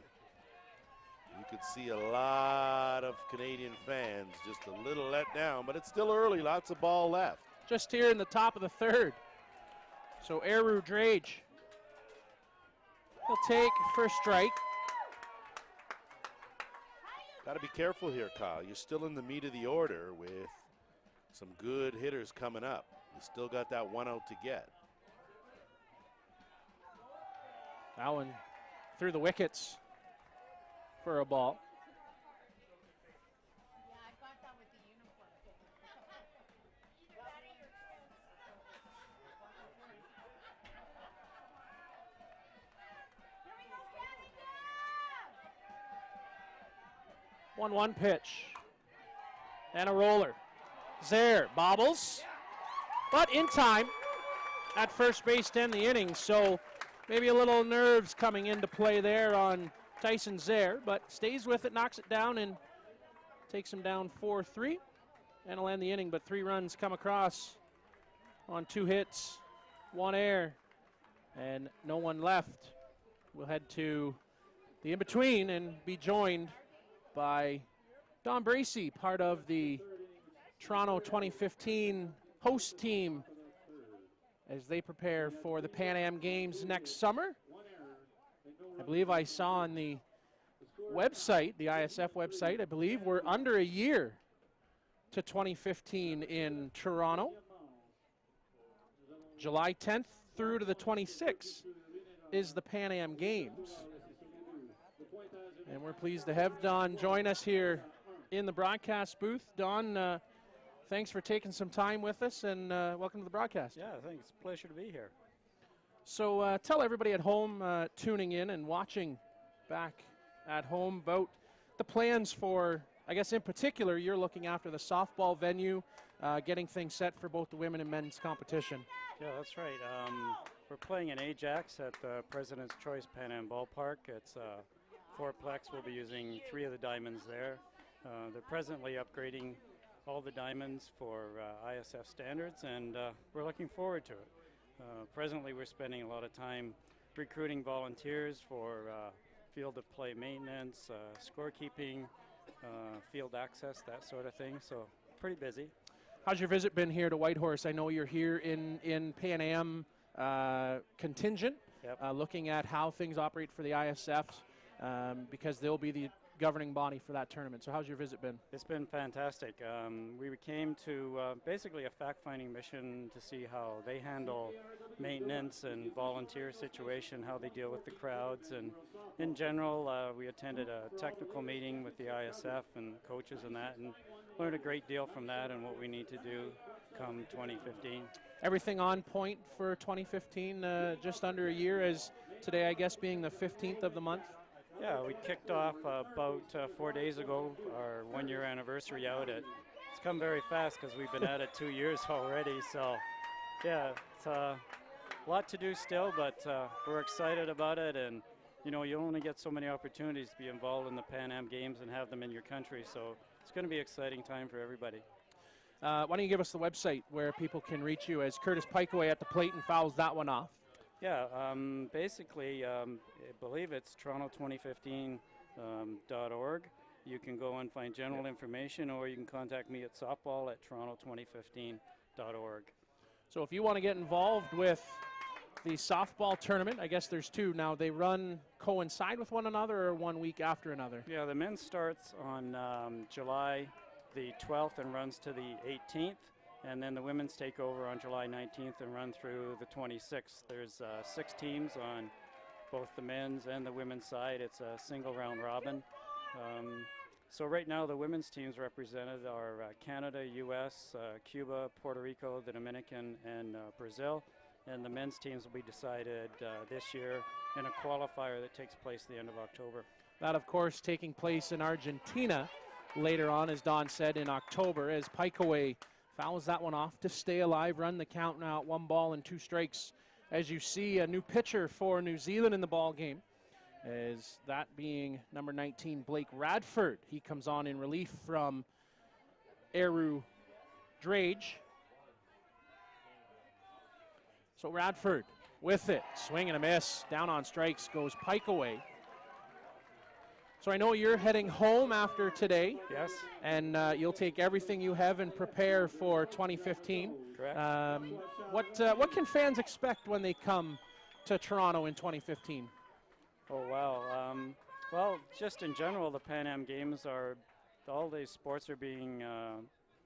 You could see a lot of Canadian fans just a little let down, but it's still early, lots of ball left. Just here in the top of the third. So Eru Drage, he'll take first strike. Got to be careful here, Kyle. You're still in the meat of the order with some good hitters coming up. You still got that 1 out to get. That one through the wickets for a ball. Yeah, I got that with the uniform. 1-1 pitch. And a roller. Zaire bobbles, but in time at first base to end the inning. So maybe a little nerves coming into play there on Tyson Zaire, but stays with it, knocks it down, and takes him down 4-3. And he'll end the inning, but 3 runs come across on 2 hits, 1 error, and no one left. We'll head to the in-between and be joined by Don Bracey, part of the Toronto 2015 host team as they prepare for the Pan Am Games next summer. I believe I saw on the website, the ISF website, I believe we're under a year to 2015 in Toronto. July 10th through to the 26th is the Pan Am Games. And we're pleased to have Don join us here in the broadcast booth. Don, thanks for taking some time with us, and welcome to the broadcast. Yeah, I think it's a pleasure to be here. So tell everybody at home tuning in and watching back at home about the plans for, I guess in particular, you're looking after the softball venue, getting things set for both the women and men's competition. Yeah, that's right. We're playing in Ajax at the President's Choice Pan Am Ballpark. It's fourplex. We'll be using 3 of the diamonds there. They're presently upgrading all the diamonds for ISF standards, and we're looking forward to it. Presently, we're spending a lot of time recruiting volunteers for field of play maintenance, scorekeeping, field access, that sort of thing. So pretty busy. How's your visit been here to Whitehorse? I know you're here in Pan Am contingent, Yep. looking at how things operate for the ISFs, because they'll be the governing body for that tournament. So how's your visit been? It's been fantastic. We came to basically a fact-finding mission to see how they handle maintenance and volunteer situation, how they deal with the crowds, and in general, we attended a technical meeting with the ISF and coaches and that, and learned a great deal from that and what we need to do come 2015. Everything on point for 2015, just under a year, as today, I guess, being the 15th of the month? Yeah, we kicked off about 4 days ago, our 1-year anniversary out. It's come very fast because we've been at it 2 years already. So, yeah, it's a lot to do still, but we're excited about it. And, you know, you only get so many opportunities to be involved in the Pan Am Games and have them in your country. So it's going to be an exciting time for everybody. Why don't you give us the website where people can reach you as Curtis Pikeway at the plate and fouls that one off? Yeah, basically, I believe it's Toronto2015.org. You can go and find general information, or you can contact me at softball at Toronto2015.org. So if you want to get involved with the softball tournament, I guess there's two. Now, they coincide with one another or 1 week after another? Yeah, the men's starts on July the 12th and runs to the 18th. And then the women's take over on July 19th and run through the 26th. There's 6 teams on both the men's and the women's side. It's a single round robin. So right now the women's teams represented are Canada, US, Cuba, Puerto Rico, the Dominican, and Brazil. And the men's teams will be decided this year in a qualifier that takes place the end of October. That, of course, taking place in Argentina later on, as Don said, in October, as Pikeway fouls that one off to stay alive, run the count now at 1 ball and 2 strikes. As you see, a new pitcher for New Zealand in the ball game, as that being number 19, Blake Radford. He comes on in relief from Eru Drage. So Radford with it, swing and a miss. Down on strikes goes Pikeway. So I know you're heading home after today. Yes. And you'll take everything you have and prepare for 2015. Correct. What can fans expect when they come to Toronto in 2015? Oh, wow. Well, just in general, the Pan Am Games all these sports are being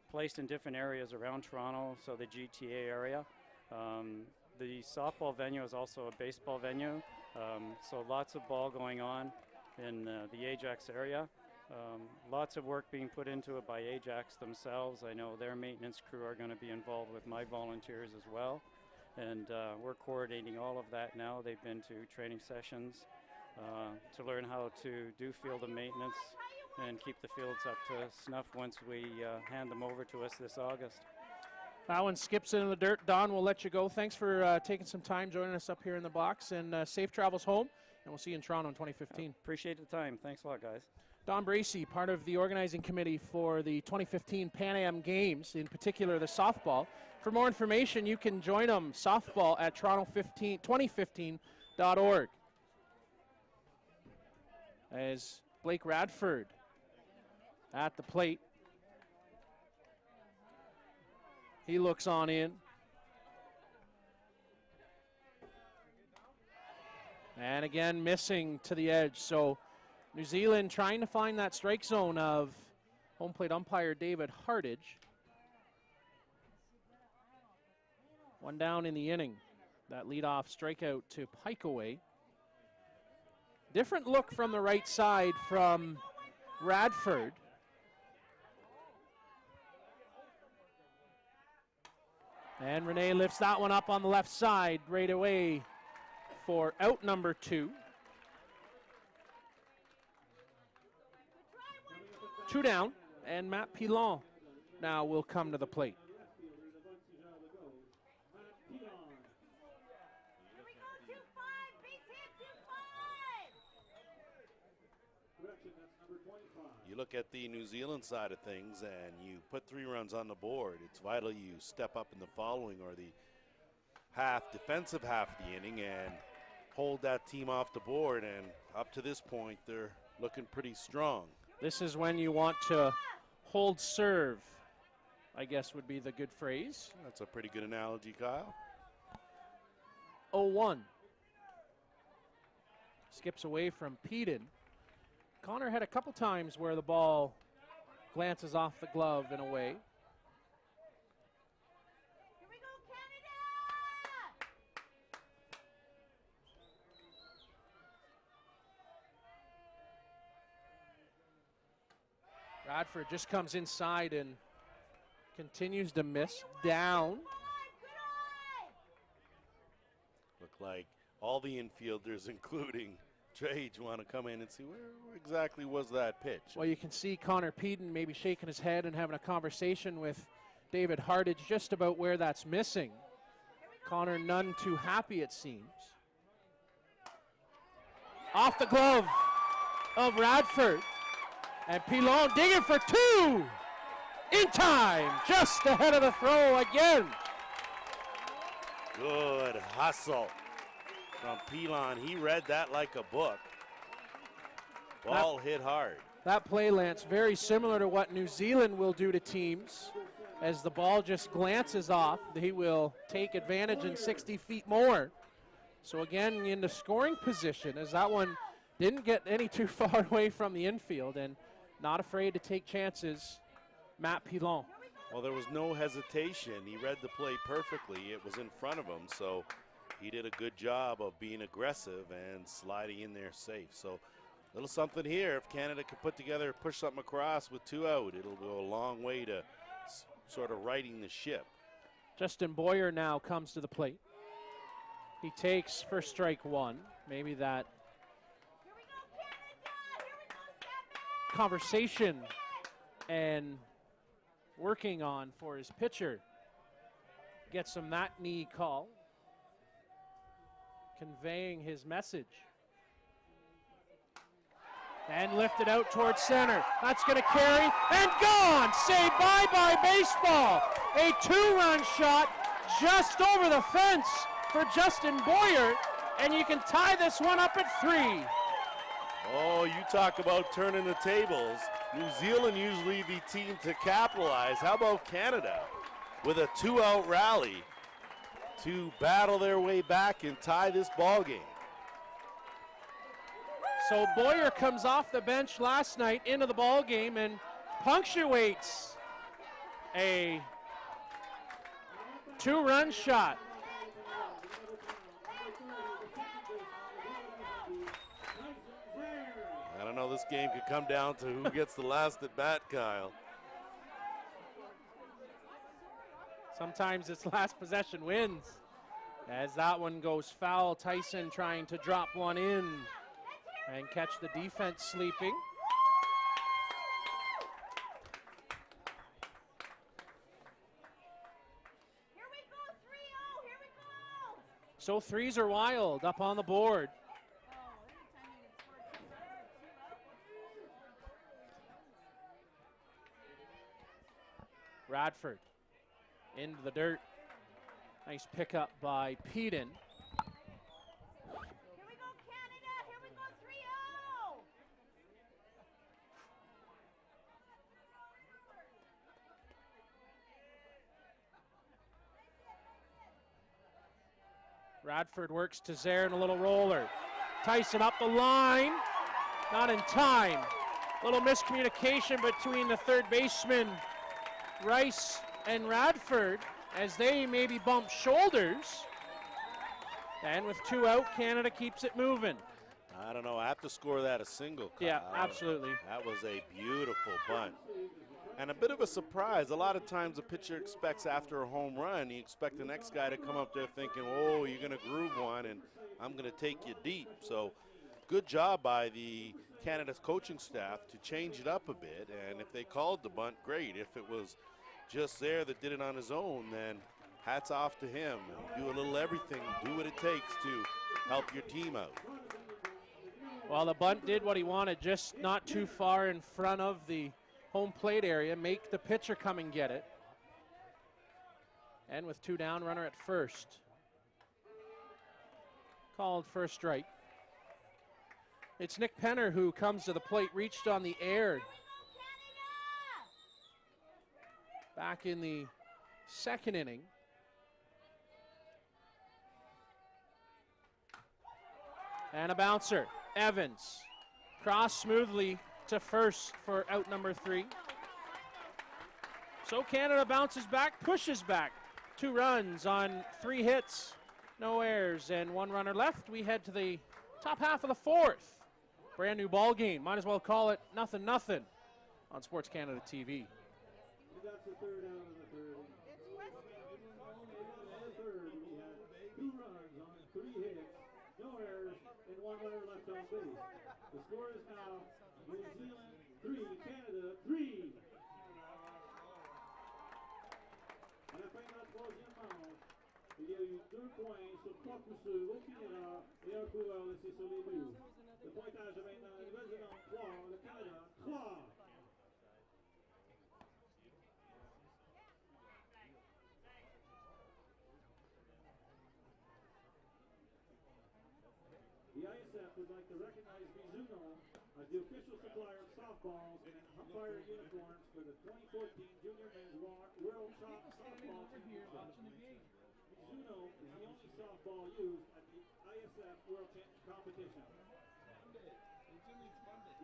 placed in different areas around Toronto, so the GTA area. The softball venue is also a baseball venue, so lots of ball going on in the Ajax area. Lots of work being put into it by Ajax themselves. I know their maintenance crew are going to be involved with my volunteers as well, and we're coordinating all of that now. They've been to training sessions to learn how to do field of maintenance and keep the fields up to snuff once we hand them over to us this August. That one skips into the dirt. Don, we'll let you go. Thanks for taking some time joining us up here in the box, and safe travels home, and we'll see you in Toronto in 2015. Appreciate the time. Thanks a lot, guys. Don Bracey, part of the organizing committee for the 2015 Pan Am Games, in particular the softball. For more information, you can join them, softball, at Toronto2015.org. As Blake Radford at the plate. He looks on in. And again, missing to the edge. So New Zealand trying to find that strike zone of home plate umpire David Hardage. One down in the inning. That leadoff strikeout to Pikeway. Different look from the right side from Radford. And Renee lifts that one up on the left side right away for out number 2. 2 down, and Matt Pilon now will come to the plate. You look at the New Zealand side of things and you put 3 runs on the board. It's vital you step up in the following or the defensive half of the inning and hold that team off the board. And up to this point, they're looking pretty strong. This is when you want to hold serve, I guess would be the good phrase. That's a pretty good analogy, Kyle. 0-1. Skips away from Peden. Connor had a couple times where the ball glances off the glove and away. Here we go, Canada! Radford just comes inside and continues to miss. Down. Look like all the infielders, including Drage, want to come in and see where exactly was that pitch. Well, you can see Connor Peden maybe shaking his head and having a conversation with David Hardage just about where that's missing. Connor none too happy, it seems. Off the glove of Radford. And Pilon digging for 2. In time, just ahead of the throw again. Good hustle from Pilon. He read that like a book. Ball hit hard. That play, Lance, very similar to what New Zealand will do to teams. As the ball just glances off, he will take advantage in 60 feet more. So again, in the scoring position, as that one didn't get any too far away from the infield, and not afraid to take chances, Matt Pilon. Well, there was no hesitation. He read the play perfectly. It was in front of him, so he did a good job of being aggressive and sliding in there safe. So a little something here. If Canada could put together, push something across with 2 out, it'll go a long way to sort of righting the ship. Justin Boyer now comes to the plate. He takes for strike 1. Maybe that conversation and working on for his pitcher gets him that knee call, conveying his message. And lifted out towards center. That's going to carry and gone. Say bye-bye baseball. A 2-run shot just over the fence for Justin Boyer, and you can tie this one up at 3. Oh, you talk about turning the tables. New Zealand usually the team to capitalize. How about Canada with a 2-out rally to battle their way back and tie this ball game? So Boyer comes off the bench last night into the ball game and punctuates a 2-run shot. I don't know, this game could come down to who gets the last at bat, Kyle. Sometimes it's last possession wins. As that one goes foul, Tyson trying to drop one in and catch the defense sleeping. Here we go, 3-0, here we go. So 3s are wild up on the board. Radford into the dirt. Nice pickup by Peden. Here we go, Canada, here we go, 3-0. Radford works to Zaire in a little roller. Tyson up the line, not in time. Little miscommunication between the third baseman, Rice and Radford, as they maybe bump shoulders. And with 2 out, Canada keeps it moving. I don't know, I have to score that a single, Kyle. Yeah, absolutely. That was a beautiful bunt. And a bit of a surprise. A lot of times a pitcher expects after a home run, you expect the next guy to come up there thinking, oh, you're going to groove one and I'm going to take you deep. So good job by the Canada's coaching staff to change it up a bit. And if they called the bunt, great. If it was just there that did it on his own, then hats off to him. Do a little everything, do what it takes to help your team out. Well, the bunt did what he wanted, just not too far in front of the home plate area, make the pitcher come and get it. And with 2 down, runner at first. Called for a strike. It's Nick Penner who comes to the plate, reached on the air back in the 2nd inning. And a bouncer, Evans. Cross smoothly to first for out number 3. So Canada bounces back, pushes back. 2 runs on 3 hits, no errors, and 1 runner left. We head to the top half of the 4th. Brand new ball game. Might as well call it 0-0 on Sports Canada TV. That's the 3rd out of the 3rd. In the 3rd, we had 2 runs on 3 hits, no errors, and 1 runner left on base. The score is now New Zealand 3, Canada 3. À la fin de la 3e manche, il y a eu 2 points sur 3 coups sûrs au Canada et un coureur laissé sur les buts. Le pointage est maintenant la Nouvelle-Zélande 3, le Canada 3. would like to recognize Mizuno as the official supplier of softballs and umpire uniforms for the 2014 Junior Men's World Softball Championship. Mizuno is the only softball used at the ISF World Competition.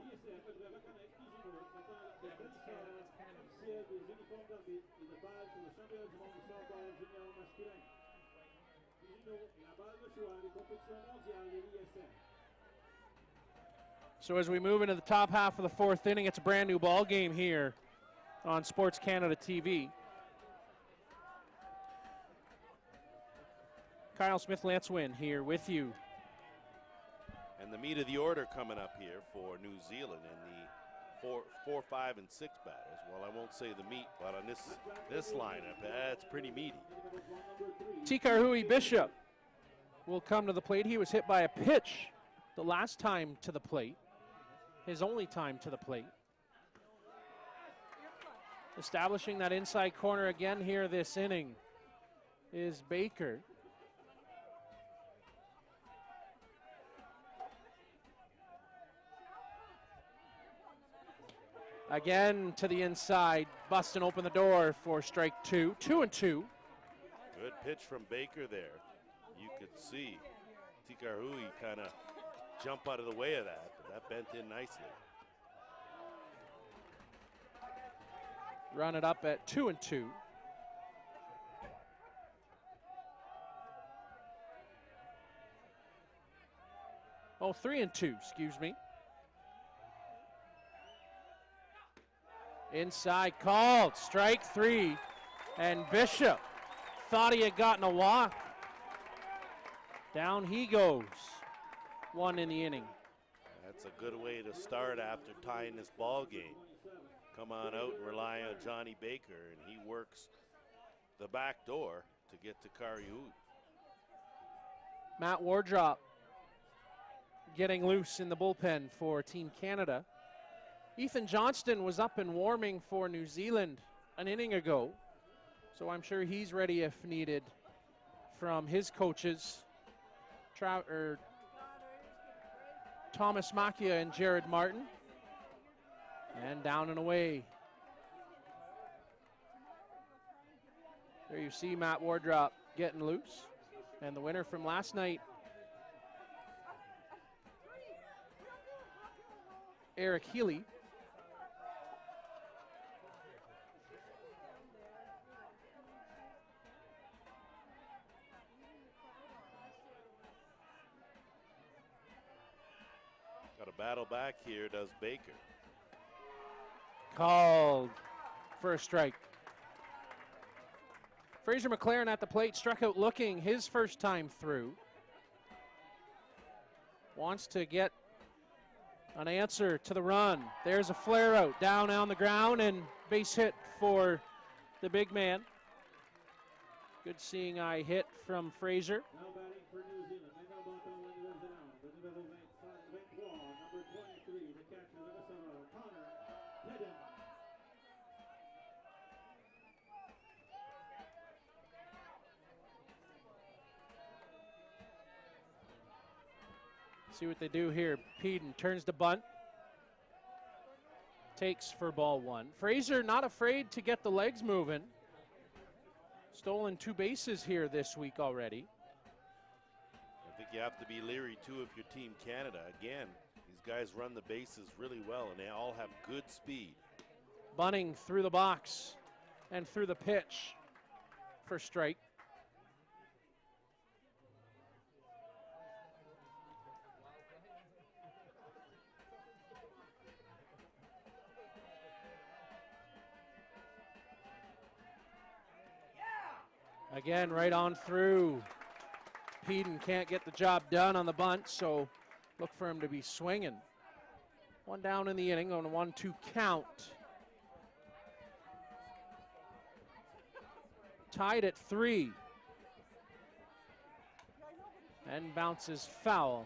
ISF voudrait reconnaître Mizuno étant le fournisseur officiel des uniformes d'arbitre et de balles pour le championnat du monde de softball junior masculin. Mizuno est la balle de choix des compétitions mondiales de l'ISF. So as we move into the top half of the fourth inning, it's a brand new ball game here on Sports Canada TV. Kyle Smith-Lanswin here with you. And the meat of the order coming up here for New Zealand in the 4, 5, and 6 batters. Well, I won't say the meat, but on this lineup, that's pretty meaty. Tikarhui Bishop will come to the plate. He was hit by a pitch the last time to the plate, his only time to the plate. Establishing that inside corner again here this inning is Baker. Again to the inside, busting open the door for strike 2. 2-2. Good pitch from Baker there. You could see Tikarhui kind of jump out of the way of that, but that bent in nicely. Run it up at 2-2. Oh, 3-2, excuse me. Inside called, strike 3. And Bishop thought he had gotten a walk. Down he goes. 1 in the inning. That's a good way to start after tying this ball game. Come on out and rely on Johnny Baker, and he works the back door to get to Kariu. Matt Wardrop getting loose in the bullpen for Team Canada. Ethan Johnston was up and warming for New Zealand an inning ago, so I'm sure he's ready if needed from his coaches, Thomas Macchia and Jared Martin. And down and away. There you see Matt Wardrop getting loose. And the winner from last night, Eric Healy. Got a battle back here, does Baker. Called for a strike. Fraser McLaren at the plate, struck out looking his first time through. Wants to get an answer to the run. There's a flare out down on the ground and base hit for the big man. Good seeing eye hit from Fraser. Now batting for New Zealand. Number 23, the catcher, Minnesota, Connor Tedden. See what they do here. Peden turns to bunt. Takes for ball 1. Fraser not afraid to get the legs moving. Stolen 2 bases here this week already. I think you have to be leery too if you're Team Canada. Again, these guys run the bases really well and they all have good speed. Bunting through the box and through the pitch for strike. Again, right on through. Peden can't get the job done on the bunt, so look for him to be swinging. 1 down in the inning on a 1-2 count. Tied at 3. And bounces foul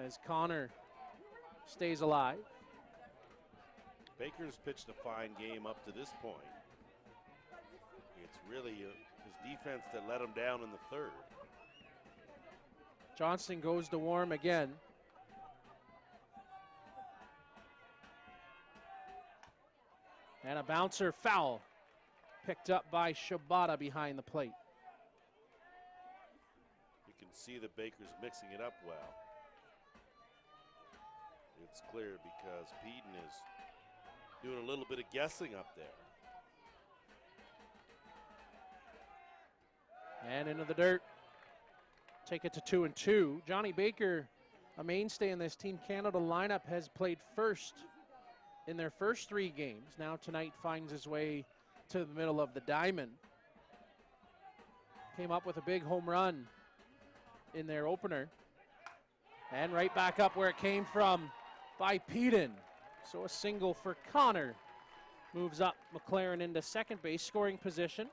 as Connor stays alive. Baker's pitched a fine game up to this point. It's really his defense that let him down in the 3rd. Johnston goes to warm again. And a bouncer foul picked up by Shibata behind the plate. You can see the Bakers mixing it up well. It's clear because Peden is doing a little bit of guessing up there. And into the dirt. Take it to 2-2. Johnny Baker, a mainstay in this Team Canada lineup, has played first in their first 3 games. Now tonight finds his way to the middle of the diamond. Came up with a big home run in their opener. And right back up where it came from by Peden. So a single for Connor. Moves up McLaren into second base scoring position.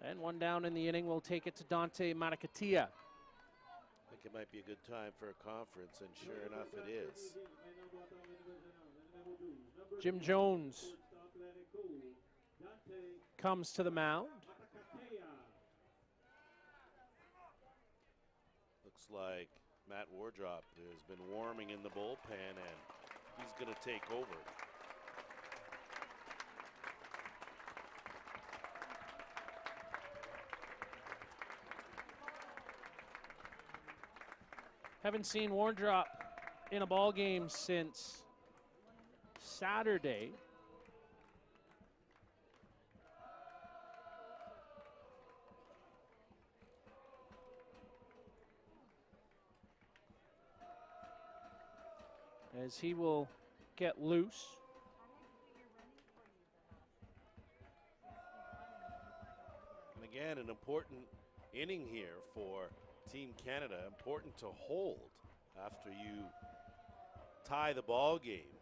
And one down in the inning will take it to Dante Matakatia. I think it might be a good time for a conference, and sure enough it is. Jim Jones comes to the mound. Looks like Matt Wardrop has been warming in the bullpen, and he's going to take over. Haven't seen Wardrop in a ball game since Saturday. As he will get loose. And again, an important inning here for Team Canada. Important to hold after you tie the ball game.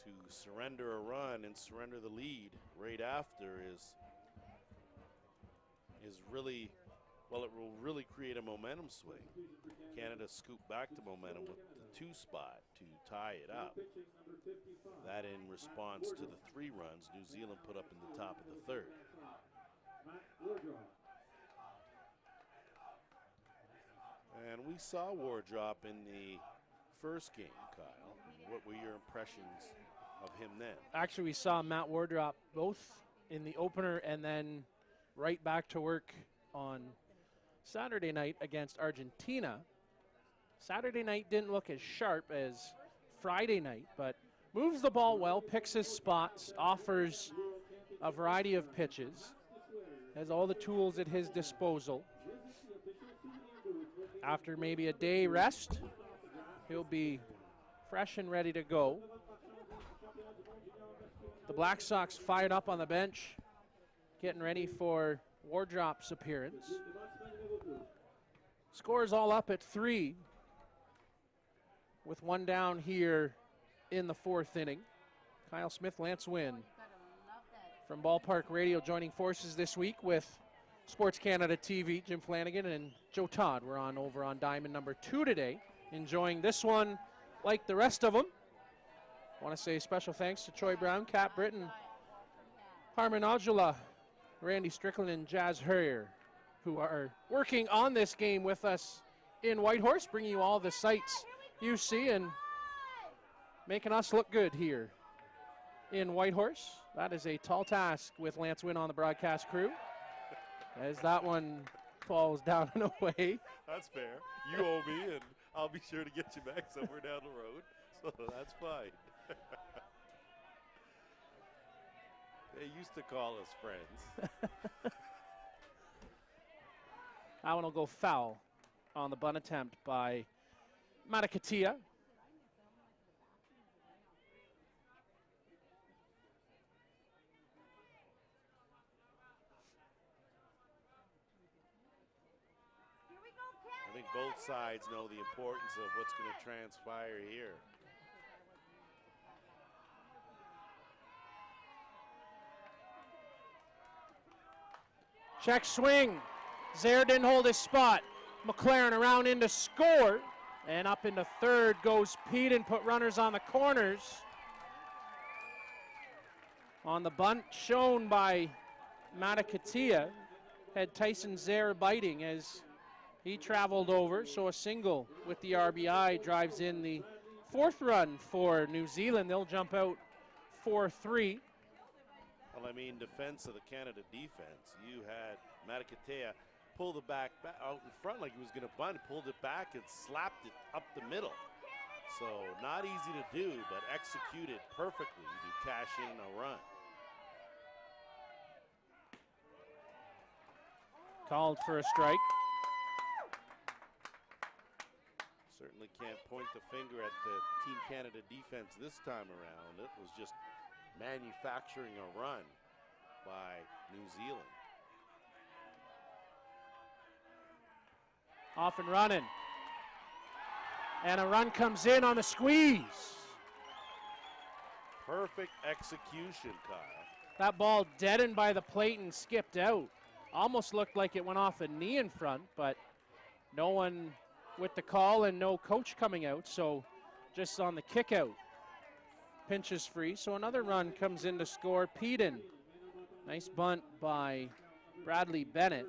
To surrender a run and surrender the lead right after is really, well, it will really create a momentum swing. Canada scooped back the momentum with the 2 spot to tie it up. That in response to the 3 runs New Zealand put up in the top of the 3rd. And we saw Wardrop in the first game, Kyle. What were your impressions of him then? Actually, we saw Matt Wardrop both in the opener and then right back to work on Saturday night against Argentina. Saturday night didn't look as sharp as Friday night, but moves the ball well, picks his spots, offers a variety of pitches, has all the tools at his disposal. After maybe a day rest, he'll be fresh and ready to go. The Black Sox fired up on the bench, getting ready for Wardrop's appearance. Scores all up at 3 with 1 down here in the 4th inning. Kyle Smith, Lance Wynn from Ballpark Radio joining forces this week with Sports Canada TV. Jim Flanagan and Joe Todd. We're on over on diamond number 2 today, enjoying this one like the rest of them. I want to say special thanks to Troy Brown, Cap Britton, Harmon Odula, Randy Strickland, and Jazz Hurrier, who are working on this game with us in Whitehorse, bringing you all the sights you see and making us look good here in Whitehorse. That is a tall task with Lance Wynn on the broadcast crew, as that one falls down and away. That's fair. You owe me, and I'll be sure to get you back somewhere down the road, so that's fine. They used to call us friends. That one will go foul on the bunt attempt by Matakatia. I think both sides know the importance of what's going to transpire here. Check swing. Zaire didn't hold his spot. McLaren around in to score. And up into 3rd goes Peden, put runners on the corners. On the bunt shown by Matakatia, had Tyson Zaire biting as He traveled over, so a single with the RBI drives in the 4th run for New Zealand. They'll jump out 4-3. Well, I mean, defense of the Canada defense. You had Matakatea pull the back out in front like he was going to bunt, pulled it back and slapped it up the middle. So not easy to do, but executed perfectly to cash in a run. Called for a strike. Certainly can't point the finger at the Team Canada defense this time around. It was just manufacturing a run by New Zealand. Off and running. And a run comes in on the squeeze. Perfect execution, Kyle. That ball deadened by the plate and skipped out. Almost looked like it went off a knee in front, but no one with the call and no coach coming out, so just on the kick out. Pinch is free, so another run comes in to score. Peden. Nice bunt by Bradley Bennett.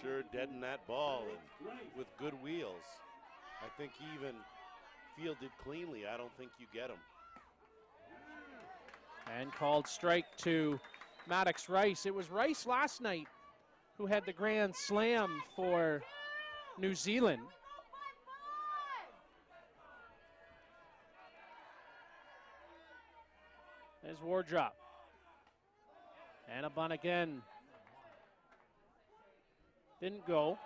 Sure deadened that ball and with good wheels. I think he even fielded cleanly. I don't think you get him. And called strike to Maddox Rice. It was Rice last night who had the grand slam for New Zealand. There's Wardrop. And a bunt again. Didn't go.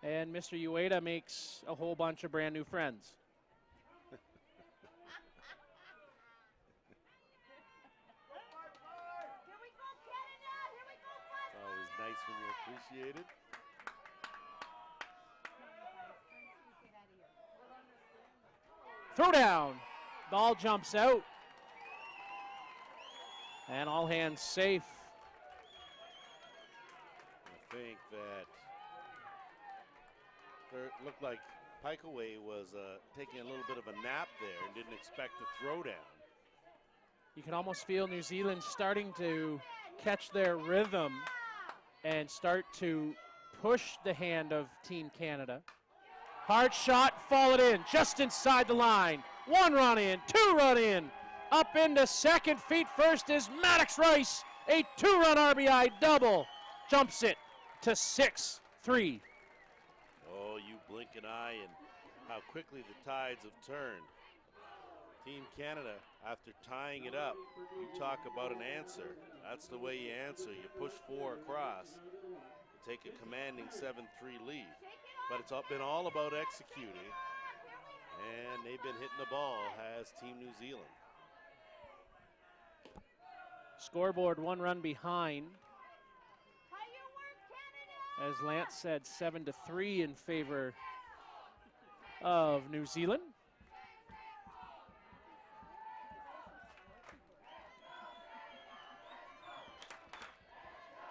And Mr. Ueda makes a whole bunch of brand new friends. It's always nice when you're appreciated. Throw down. Ball jumps out. And all hands safe. I think that it looked like Pikaway was taking a little bit of a nap there and didn't expect the throw down. You can almost feel New Zealand starting to catch their rhythm and start to push the hand of Team Canada. Hard shot, followed in, just inside the line. 1 run in, 2 run in. Up into second, feet first is Maddox Rice. A 2-run RBI double. Jumps it to 6-3. Oh, you blink an eye and how quickly the tides have turned. Team Canada, after tying it up, you talk about an answer. That's the way you answer. You push 4 across, you take a commanding 7-3 lead. But it's been all about executing, and they've been hitting the ball, has Team New Zealand. Scoreboard 1 run behind. As Lance said, 7-3 in favor of New Zealand.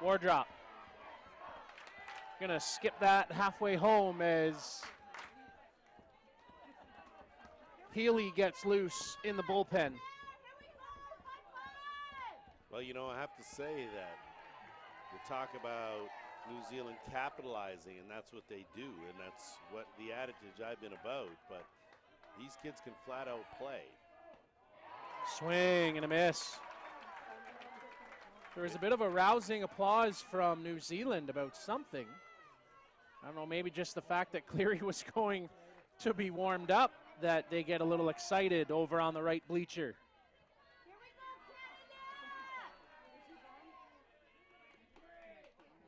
Wardrop. Gonna skip that halfway home as Healy gets loose in the bullpen. Well, you know, I have to say that we talk about New Zealand capitalizing, and that's what they do, and that's what the adage I've been about, but these kids can flat out play. Swing and a miss. There was a bit of a rousing applause from New Zealand about something. I don't know, maybe just the fact that Cleary was going to be warmed up, that they get a little excited over on the right bleacher.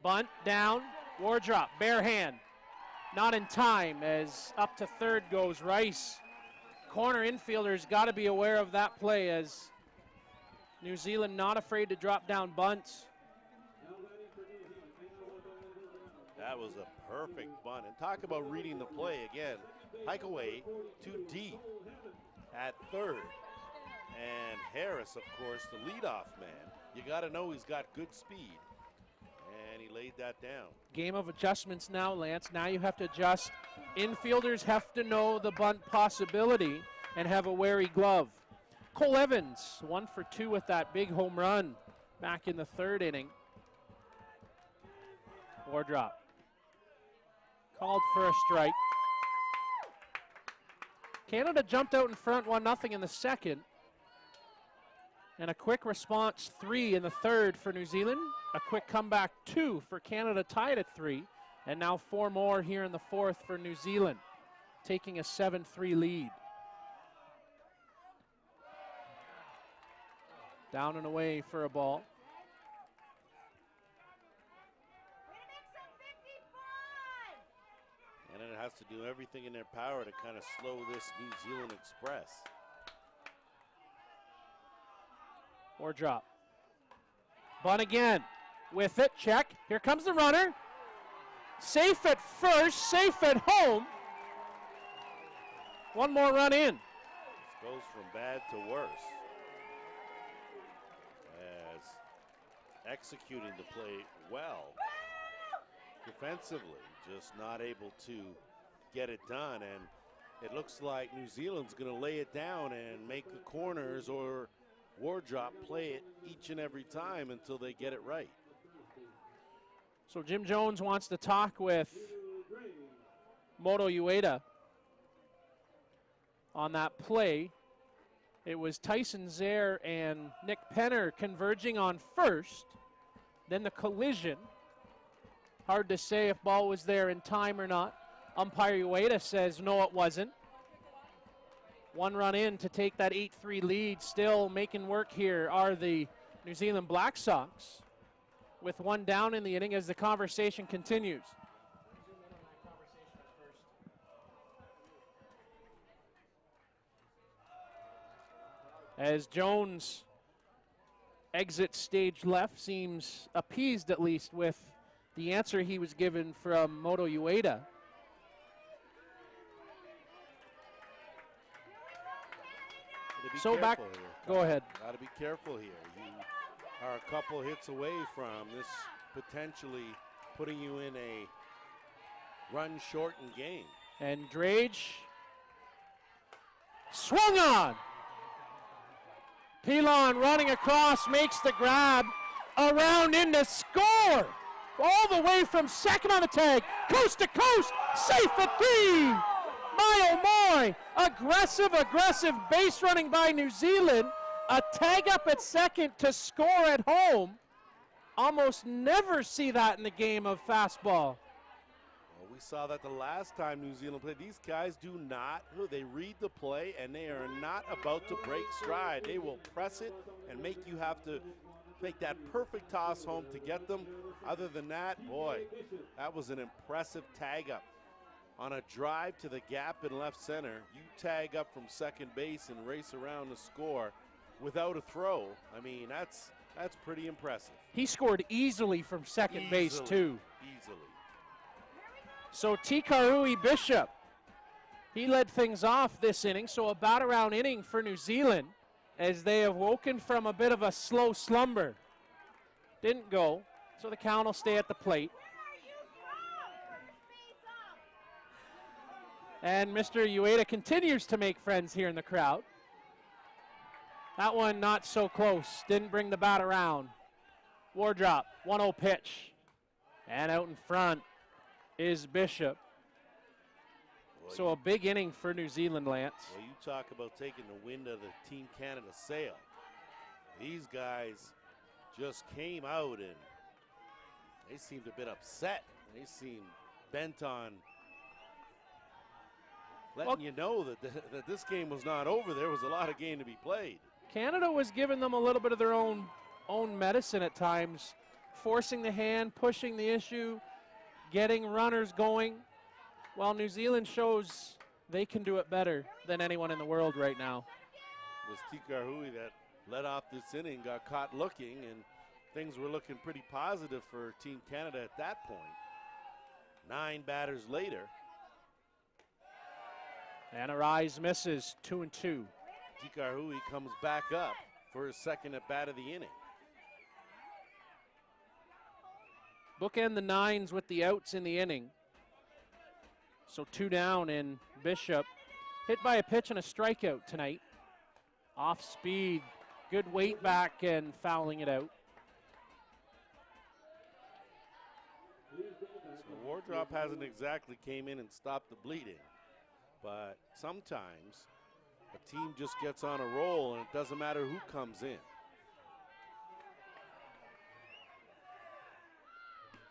Bunt down, Wardrop, bare hand. Not in time as up to third goes Rice. Corner infielders got to be aware of that play as New Zealand not afraid to drop down bunts. That was a perfect bunt. And talk about reading the play again. Pikaway too deep at third. And Harris, of course, the leadoff man. You got to know he's got good speed. And he laid that down. Game of adjustments now, Lance. Now you have to adjust. Infielders have to know the bunt possibility and have a wary glove. Cole Evans, 1 for 2 with that big home run. back in the third inning. Wardrop called for a strike. Canada jumped out in front 1-0 in the second. And a quick response 3 in the third for New Zealand. A quick comeback 2 for Canada, tied at 3. And now 4 more here in the fourth for New Zealand, taking a 7-3 lead. Down and away for a ball. And it has to do everything in their power to kind of slow this New Zealand Express. Or drop. Bunt again. With it, check. Here comes the runner. Safe at first, safe at home. One more run in. This goes from bad to worse. As executing the play well. Defensively, just not able to get it done. And it looks like New Zealand's going to lay it down and make the corners or Wardrop play it each and every time until they get it right. So Jim Jones wants to talk with Moto Ueda on that play. It was Tyson Zaire and Nick Penner converging on first. Then the collision. Hard to say if ball was there in time or not. Umpire Ueda says no, it wasn't. One run in to take that 8-3 lead. Still making work here are the New Zealand Black Sox, with one down in the inning as the conversation continues. As Jones exits stage left, seems appeased at least with the answer he was given from Moto Ueda. So back, go ahead. Got to be careful here. You are a couple hits away from this potentially putting you in a run-shortened game. And Drage swung on. Pilon running across, makes the grab, around in to score. All the way from second on the tag, coast to coast, safe at 3. My oh my, aggressive base running by New Zealand. A tag up at second to score at home. Almost never see that in the game of fastball. Well, we saw that the last time New Zealand played. These guys do not, they read the play and they are not about to break stride. They will press it and make you have to make that perfect toss home to get them. Other than that, boy, that was an impressive tag up. On a drive to the gap in left center, you tag up from second base and race around to score without a throw. I mean, that's pretty impressive. He scored easily from second base, too. Easily. So Tikarui Bishop, he led things off this inning, so a bat-around inning for New Zealand as they have woken from a bit of a slow slumber. Didn't go, so the count will stay at the plate. And Mr. Ueda continues to make friends here in the crowd. That one not so close. Didn't bring the bat around. Wardrop, 1-0 pitch. And out in front is Bishop. Boy, so a big inning for New Zealand, Lance. Well, you talk about taking the wind of the Team Canada sail. These guys just came out and they seemed a bit upset. They seemed bent on letting you know that this game was not over. There was a lot of game to be played. Canada was giving them a little bit of their own medicine at times, forcing the hand, pushing the issue, getting runners going. While New Zealand shows they can do it better than anyone in the world right now. It was Tikarui that led off this inning, got caught looking, and things were looking pretty positive for Team Canada at that point. 9 batters later. And Arise misses, 2-2. Tikarui comes back up for his second at bat of the inning. Bookend the 9s with the outs in the inning. So 2 down, and Bishop hit by a pitch and a strikeout tonight. Off speed, good weight back and fouling it out. floor drop hasn't exactly came in and stopped the bleeding, but sometimes a team just gets on a roll and it doesn't matter who comes in.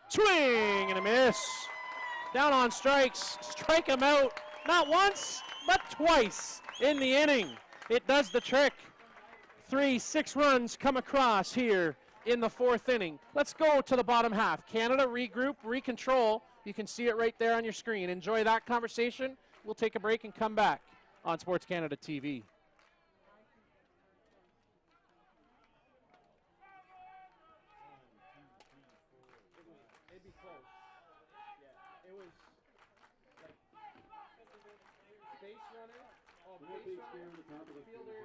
Swing and a miss. Down on strikes. Strike him out. Not once, but twice in the inning. It does the trick. 6 runs come across here in the 4th inning. Let's go to the bottom half. Canada regroup, recontrol. You can see it right there on your screen. Enjoy that conversation. We'll take a break and come back on Sports Canada TV. Maybe close. Yeah, it was like base runner. Oh, base runner. Fielder.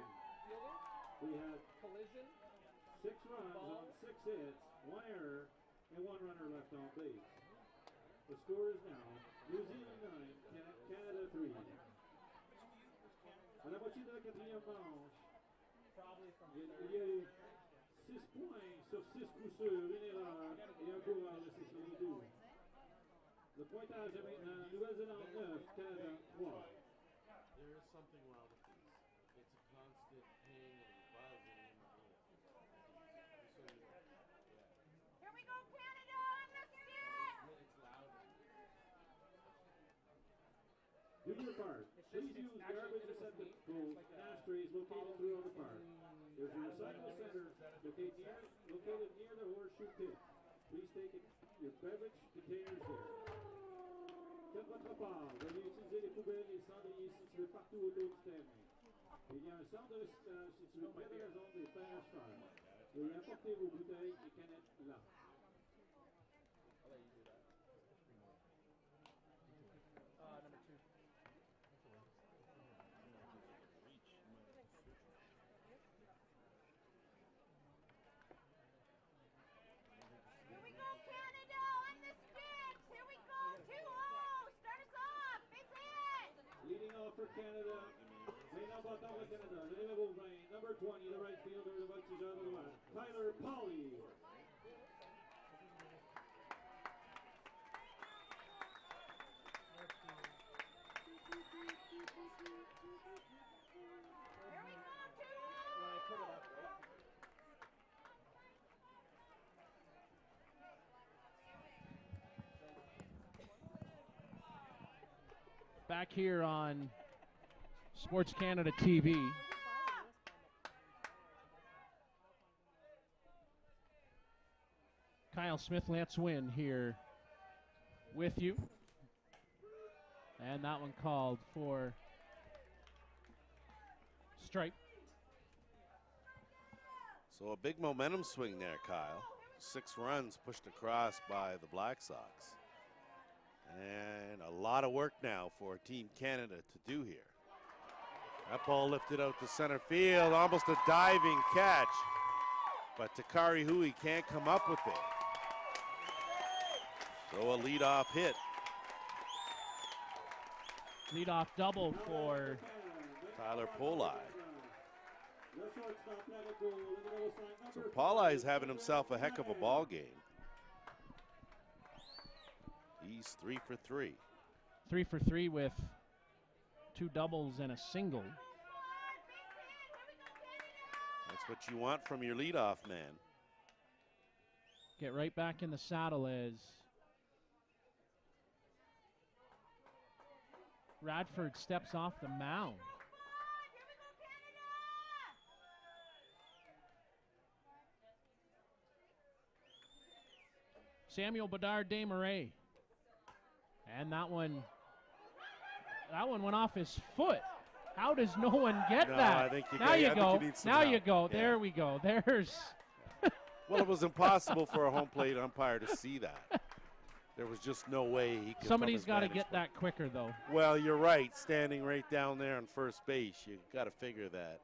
We have Collision. 6 runs on 6 hits, 1 error, and 1 runner left on base. The score is now New Zealand 9, Canada 3. À la moitié de la 4e manche, il y a eu 6 points sur 6 coups sûrs, une erreur et un coureur laissé sur les 12. Le pointage est maintenant Nouvelle-Zélande 9, Canada 3. There is something wrong with these. It's a constant ping and buzz in the ear. Here we go, Canada on the stick. It's loud. Do your part. Please use garbage receptacles and ashtrays located throughout the park. There's a recycle center located near the horseshoe pit. Please take your beverage containers there. Faites votre part. Veuillez utiliser les poubelles et les cendriers situés partout autour du terrain. Il y a un centre de recyclage situé près de la zone des fers à cheval. Veuillez apporter vos bouteilles et canettes là. Number 2. Here we go, Canada on the sticks. Here we go, 2-0. Start us off. Base hit. Leading off for Canada. Maintenant battant le Canada. Le numéro 20, number 20, the right fielder, le voltigeur de droite, Tyler Pauly. Here we go, 2-0. Back here on Sports Canada TV. Kyle Smith, Lance Wynn here with you. And that one called for strike. So a big momentum swing there, Kyle. 6 runs pushed across by the Black Sox. And a lot of work now for Team Canada to do here. That ball lifted out to center field, almost a diving catch. But Takari Hui can't come up with it. So a leadoff hit. Leadoff double for Tyler Polai. So Polai is having himself a heck of a ball game. He's 3 for 3. 3 for 3 with 2 doubles and a single. That's what you want from your leadoff man. Get right back in the saddle as Radford steps off the mound. Samuel Bedard Desmarais. And that one went off his foot. How does no one get that? I think now you go. Now you help. go. Yeah. There we go. There's. Well, it was impossible for a home plate umpire to see that. There was just no way he could. Somebody's got to get that quicker, though. Well, you're right. Standing right down there on first base, you got to figure that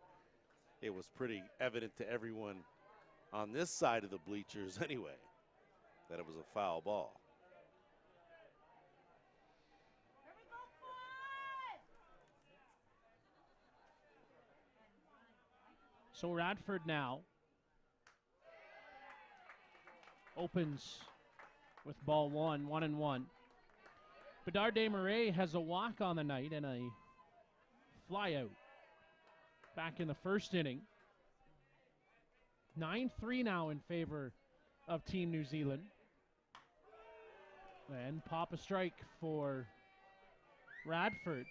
it was pretty evident to everyone on this side of the bleachers anyway that it was a foul ball. So Radford now opens with ball 1, 1-1. Bedard Desmarais has a walk on the night and a flyout back in the first inning. 9-3 now in favor of Team New Zealand. And pop a strike for Radford.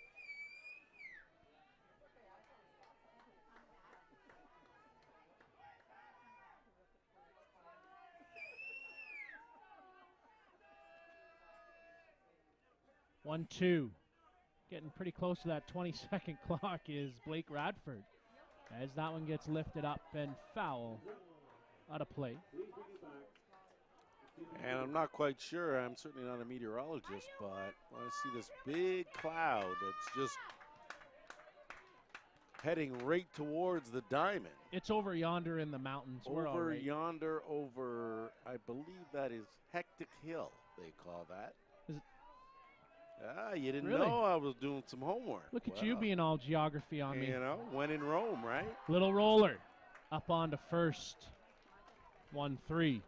One, two. Getting pretty close to that 20-second clock is Blake Radford, as that one gets lifted up and foul out of play. And I'm not quite sure, I'm certainly not a meteorologist, but when I see this big cloud that's just heading right towards the diamond. It's over yonder in the mountains. We're all Over right. yonder, over, I believe that is Hectic Hill, they call that. Is it? Ah, you didn't Really? know I was doing some homework. Look at you Wow. being all geography on me. You know, when in Rome, right? Little roller up onto first. 1-3.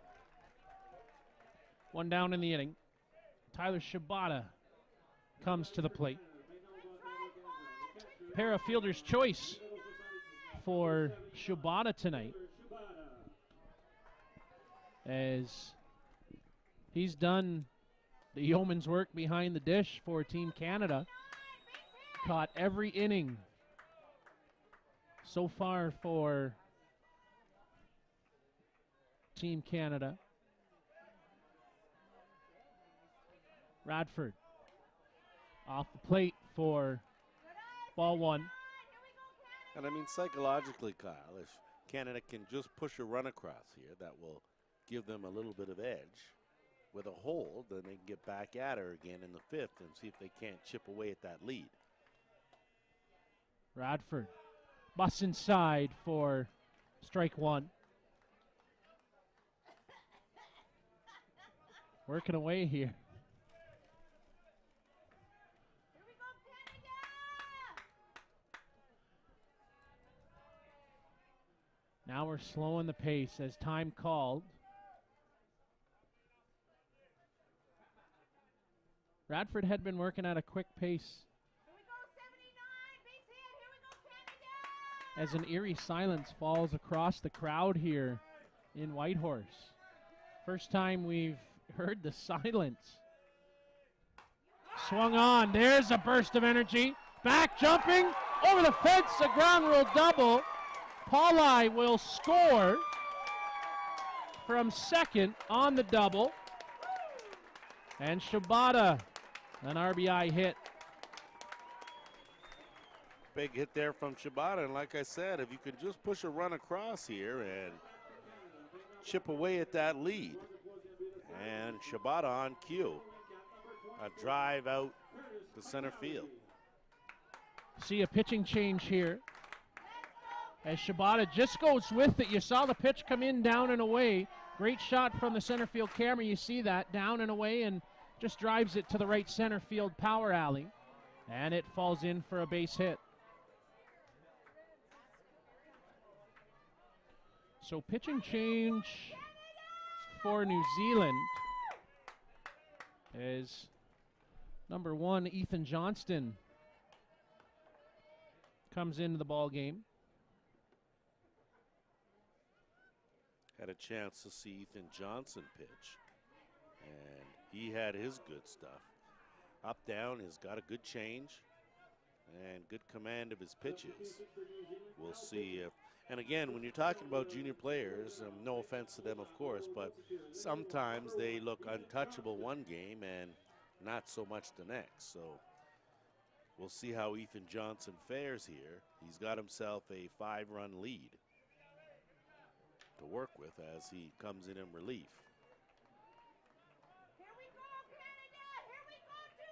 One down in the inning. Tyler Shibata comes to the plate. Pair of fielder's choice for Shibata tonight, as he's done the yeoman's work behind the dish for Team Canada. Caught every inning so far for Team Canada. Radford off the plate for ball one. And I mean, psychologically, Kyle, if Canada can just push a run across here, that will give them a little bit of edge. With a hold, then they can get back at her again in the fifth and see if they can't chip away at that lead. Radford busts inside for strike one. Working away here. Now we're slowing the pace as time called. Radford had been working at a quick pace as an eerie silence falls across the crowd here in Whitehorse. First time we've heard the silence. Swung on. There's a burst of energy. Back jumping over the fence. A ground rule double. Paulai will score from second on the double. And Shibata, an RBI hit. Big hit there from Shibata, and like I said, if you could just push a run across here and chip away at that lead. And Shibata on cue. A drive out to center field. See a pitching change here as Shibata just goes with it. You saw the pitch come in down and away. Great shot from the center field camera. You see that down and away and just drives it to the right center field power alley. And it falls in for a base hit. So pitching change for New Zealand is number one, Ethan Johnston comes into the ball game. Had a chance to see Ethan Johnson pitch, and he had his good stuff. Up, down, he's got a good change and good command of his pitches. We'll see if, and again, when you're talking about junior players, no offense to them, of course, but sometimes they look untouchable one game and not so much the next. So we'll see how Ethan Johnson fares here. He's got himself a 5-run lead to work with as he comes in relief. Here we go, Canada! Here we go, 2-4!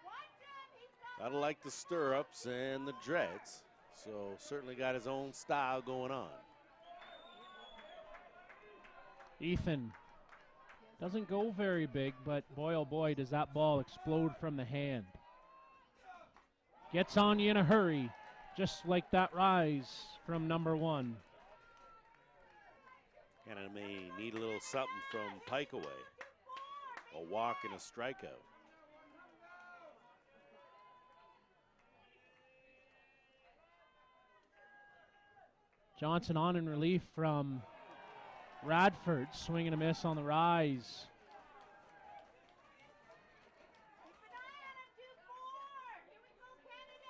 Watch him, he's got Gotta like the stirrups and the dreads. So certainly got his own style going on. Ethan doesn't go very big, but boy, oh boy, does that ball explode from the hand. Gets on you in a hurry, just like that rise from number one. And I may need a little something from Pike away. a walk and a strikeout. Johnson on in relief from Radford, swing and a miss on the rise. Keep an eye on him, 2-4. Here we go, Canada.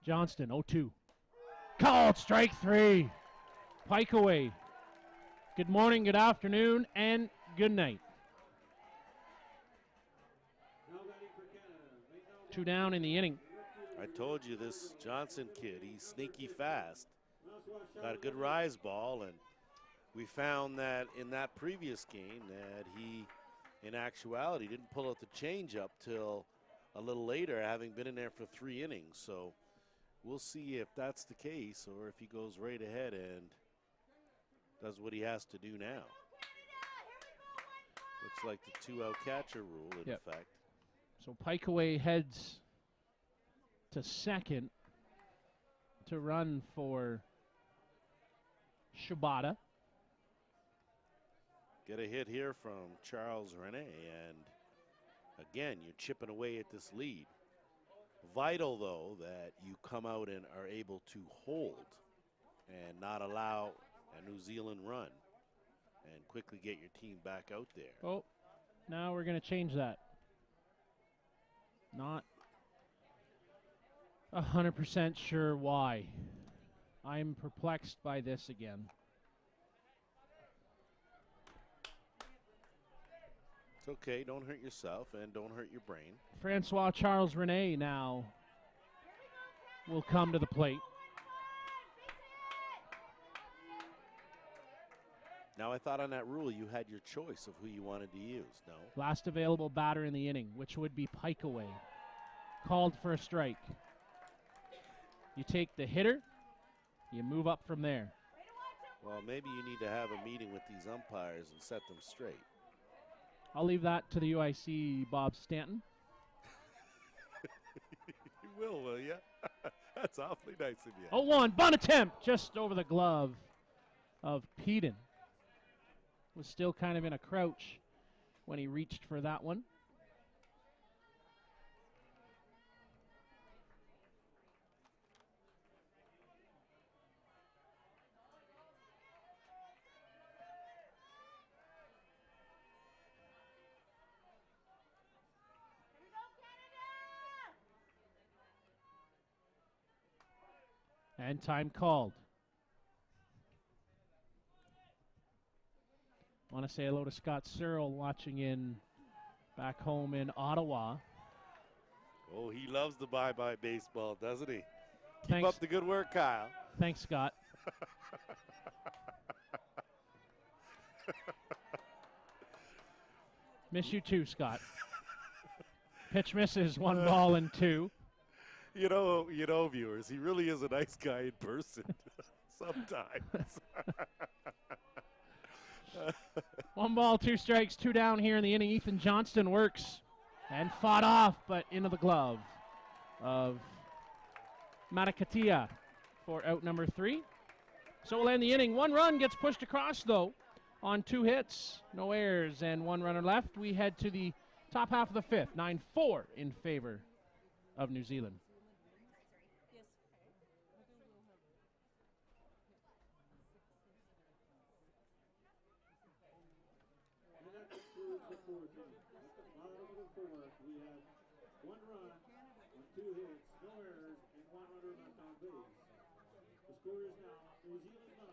Johnston, 0-2. Called strike 3. Pike away. Good morning, good afternoon, and good night. Now batting for Canada. 2 down in the inning. I told you this Johnson kid, he's sneaky fast. Got a good rise ball, and we found that in that previous game that he, in actuality, didn't pull out the changeup till a little later, having been in there for 3 innings. So we'll see if that's the case or if he goes right ahead and does what he has to do now. Looks like the 2-out catcher rule in effect. So Pike away heads to second to run for Shibata. Get a hit here from Charles Rene, and again, you're chipping away at this lead. Vital, though, that you come out and are able to hold and not allow a New Zealand run and quickly get your team back out there. Oh, now we're going to change that. Not 100% sure why. I'm perplexed by this again. It's okay, don't hurt yourself and don't hurt your brain. Francois Charles Rene now will come to the plate. Now, I thought on that rule you had your choice of who you wanted to use, no? Last available batter in the inning, which would be Pike away. Called for a strike. You take the hitter, you move up from there. Well, maybe you need to have a meeting with these umpires and set them straight. I'll leave that to the UIC Bob Stanton. You will you? That's awfully nice of you. 0-1, bunt attempt just over the glove of Peden. Was still kind of in a crouch when he reached for that one. And time called. I want to say hello to Scott Searle watching in back home in Ottawa. Oh, he loves the bye-bye baseball, doesn't he? Keep Thanks. up the good work, Kyle. Thanks, Scott. Miss you too, Scott. Pitch misses, 1 ball and 2. You know, viewers, he really is a nice guy in person sometimes. 1 ball, 2 strikes, 2 down here in the inning. Ethan Johnston works and fought off, but into the glove of Matakatia for out number 3. So we'll end the inning. 1 run gets pushed across, though, on 2 hits. No errors and 1 runner left. We head to the top half of the 5th. 9-4 in favor of New Zealand. The 4th inning. Bottom of the 4th, we had 1 run on 2 hits, no errors, and 1 runner left on base. The score is now New Zealand 9,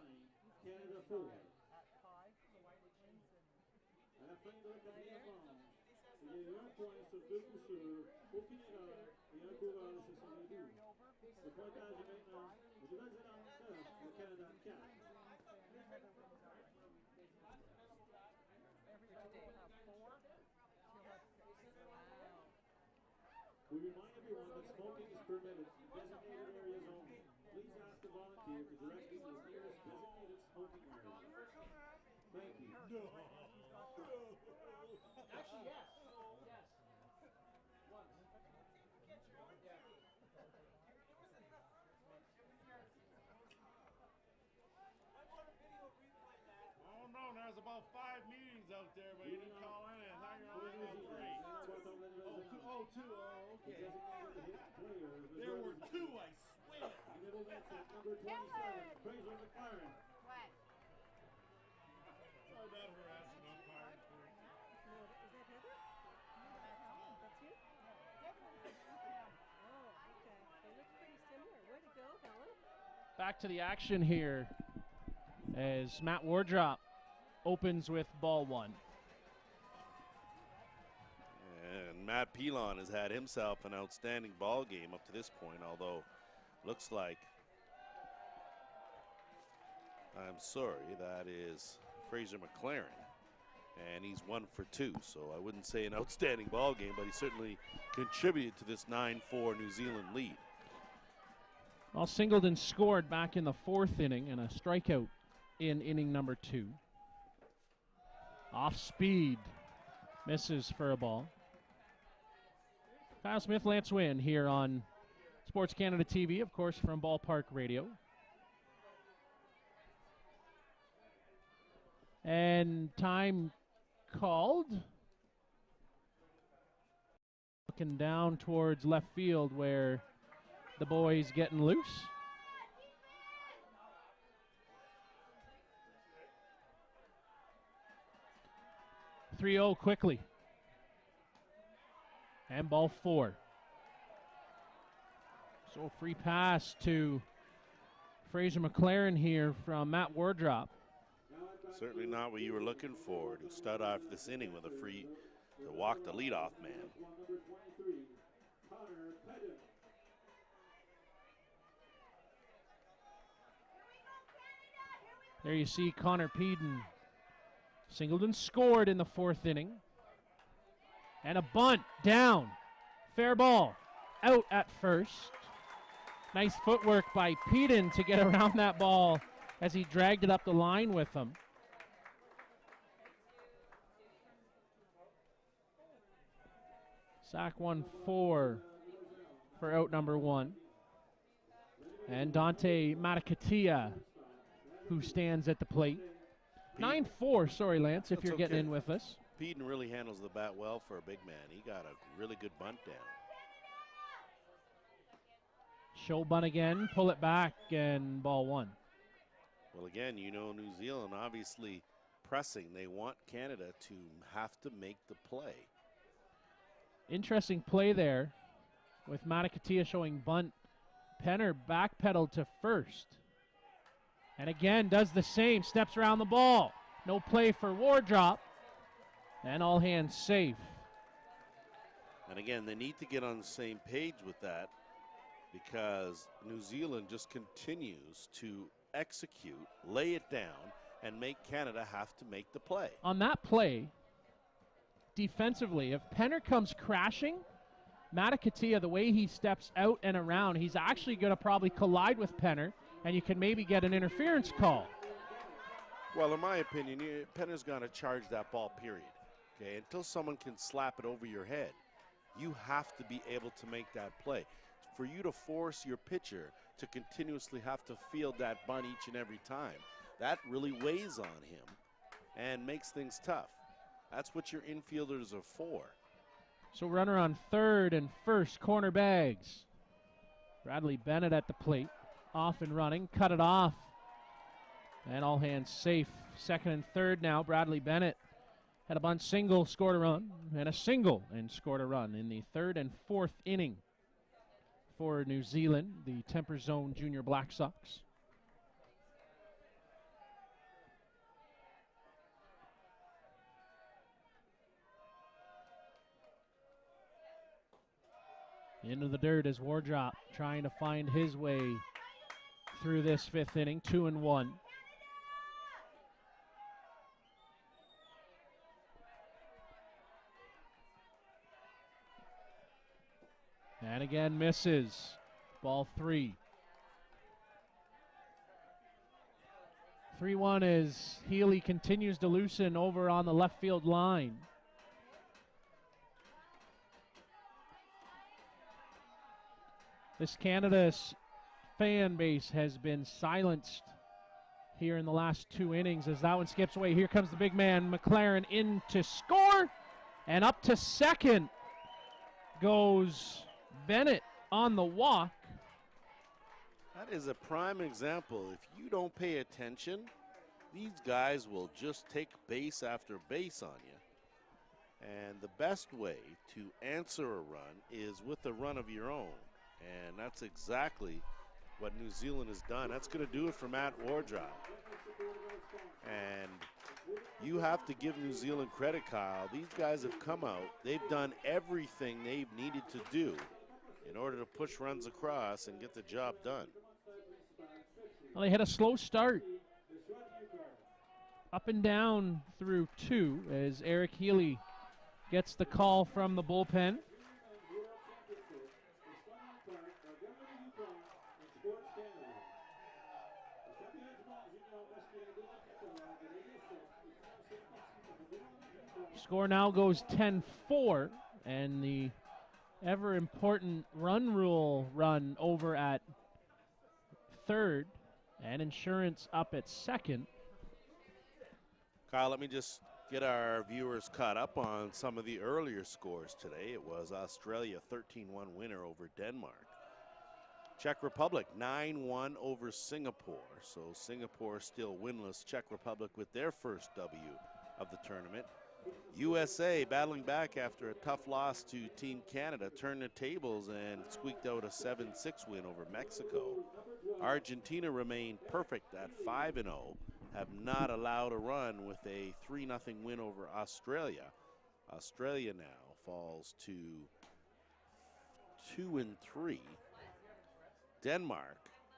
Canada 4. À la fin de la 4e manche, il y a eu 1 point sur 2 coups sûrs, aucune erreur et 1 coureur sur son début. Le pointage est maintenant aux Nouvelle-Zélande 9, le Canada 4. We remind everyone that smoking is permitted in designated areas only. Please ask the volunteer to direct you to the nearest designated smoking area. Thank you. Actually, yes. Yes. threes out there, but you didn't call in. Now you're only on three. Okay. There were two, I swear. Middle net set number 27, Fraser McLaren. What? Oh, that harassing umpire. No, is that Heather? No, that's you? Oh, okay. They look pretty similar. Way to go, Helen. Back to the action here as Matt Wardrop opens with ball one. And Matt Pilon has had himself an outstanding ball game up to this point, although looks like, I'm sorry, that is Fraser McLaren, and he's 1 for 2. So I wouldn't say an outstanding ball game, but he certainly contributed to this 9-4 New Zealand lead. Well, Singleton scored back in the 4th inning and a strikeout in inning number 2. Off speed, misses for a ball. Kyle Smith, Lance Wynn here on Sports Canada TV, of course, from Ballpark Radio. And time called. Looking down towards left field where the boys getting loose. (3-0) quickly. And ball 4. So free pass to Fraser McLaren here from Matt Wardrop. Certainly not what you were looking for to start off this inning with a free to walk the leadoff man. Number 23, Connor Pettit. There you see Connor Peden. Singleton scored in the 4th inning. And a bunt down. Fair ball. Out at first. Nice footwork by Peden to get around that ball as he dragged it up the line with him. Sack 1-4 for out number 1. And Dante Matakatia, who stands at the plate. 9-4, sorry, Lance, if That's you're getting okay. in with us. Peden really handles the bat well for a big man. He got a really good bunt down. Show bunt again, pull it back, and ball 1. Well, again, you know, New Zealand obviously pressing. They want Canada to have to make the play. Interesting play there with Matakatia showing bunt. Penner backpedaled to first. And again, does the same, steps around the ball. No play for Wardrop. And all hands safe. And again, they need to get on the same page with that because New Zealand just continues to execute, lay it down, and make Canada have to make the play. On that play, defensively, if Penner comes crashing, Matakatia, the way he steps out and around, he's actually going to probably collide with Penner, and you can maybe get an interference call. Well, in my opinion, Penner's going to charge that ball, period. Okay, until someone can slap it over your head, you have to be able to make that play. For you to force your pitcher to continuously have to field that bunt each and every time, that really weighs on him and makes things tough. That's what your infielders are for. So runner on 3rd and 1st, corner bags. Bradley Bennett at the plate, off and running, cut it off. And all hands safe. 2nd and 3rd now, Bradley Bennett had a bunt single, scored a run, and a single and scored a run in the 3rd and 4th inning for New Zealand, the Temper Zone Junior Black Sox. Into the dirt is Wardrop trying to find his way through this 5th inning, 2-1. And again misses. Ball 3. 3-1 as Healy continues to loosen over on the left field line. This Canada fan base has been silenced here in the last 2 innings as that one skips away. Here comes the big man, McLaren, in to score. And up to second goes Bennett on the walk. That is a prime example. If you don't pay attention, these guys will just take base after base on you. And the best way to answer a run is with a run of your own. And that's exactly what New Zealand has done. That's going to do it for Matt Wardrow. And you have to give New Zealand credit, Kyle. These guys have come out. They've done everything they've needed to do in order to push runs across and get the job done. Well, they had a slow start. Up and down through 2 as Eric Healy gets the call from the bullpen. Score now goes 10-4, and the ever-important run rule run over at third, and Insurance up at second. Kyle, let me just get our viewers caught up on some of the earlier scores today. It was Australia 13-1 winner over Denmark. Czech Republic 9-1 over Singapore. So Singapore still winless. Czech Republic with their first W of the tournament. USA battling back after a tough loss to Team Canada, turned the tables and squeaked out a 7-6 win over Mexico. Argentina remained perfect at 5-0, have not allowed a run with a 3-0 win over Australia. Australia now falls to 2-3. Denmark,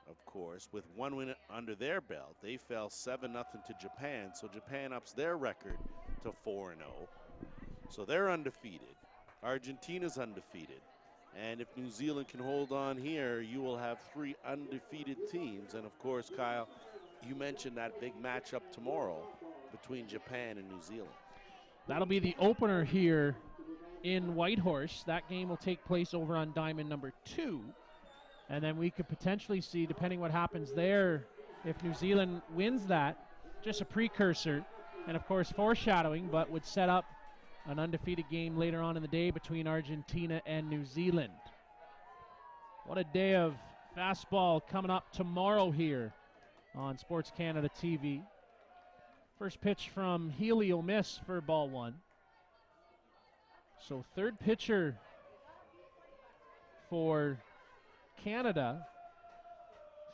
of course, with 1 win under their belt, they fell 7-0 to Japan, so Japan ups their record to 4-0. So they're undefeated. Argentina's undefeated. And if New Zealand can hold on here, you will have 3 undefeated teams. And of course, Kyle, you mentioned that big matchup tomorrow between Japan and New Zealand. That'll be the opener here in Whitehorse. That game will take place over on diamond number 2. And then we could potentially see, depending what happens there, if New Zealand wins that, just a precursor, and of course foreshadowing, but would set up an undefeated game later on in the day between Argentina and New Zealand. What a day of fastball coming up tomorrow here on Sports Canada TV. First pitch from Healy will miss for ball 1. So third pitcher for Canada,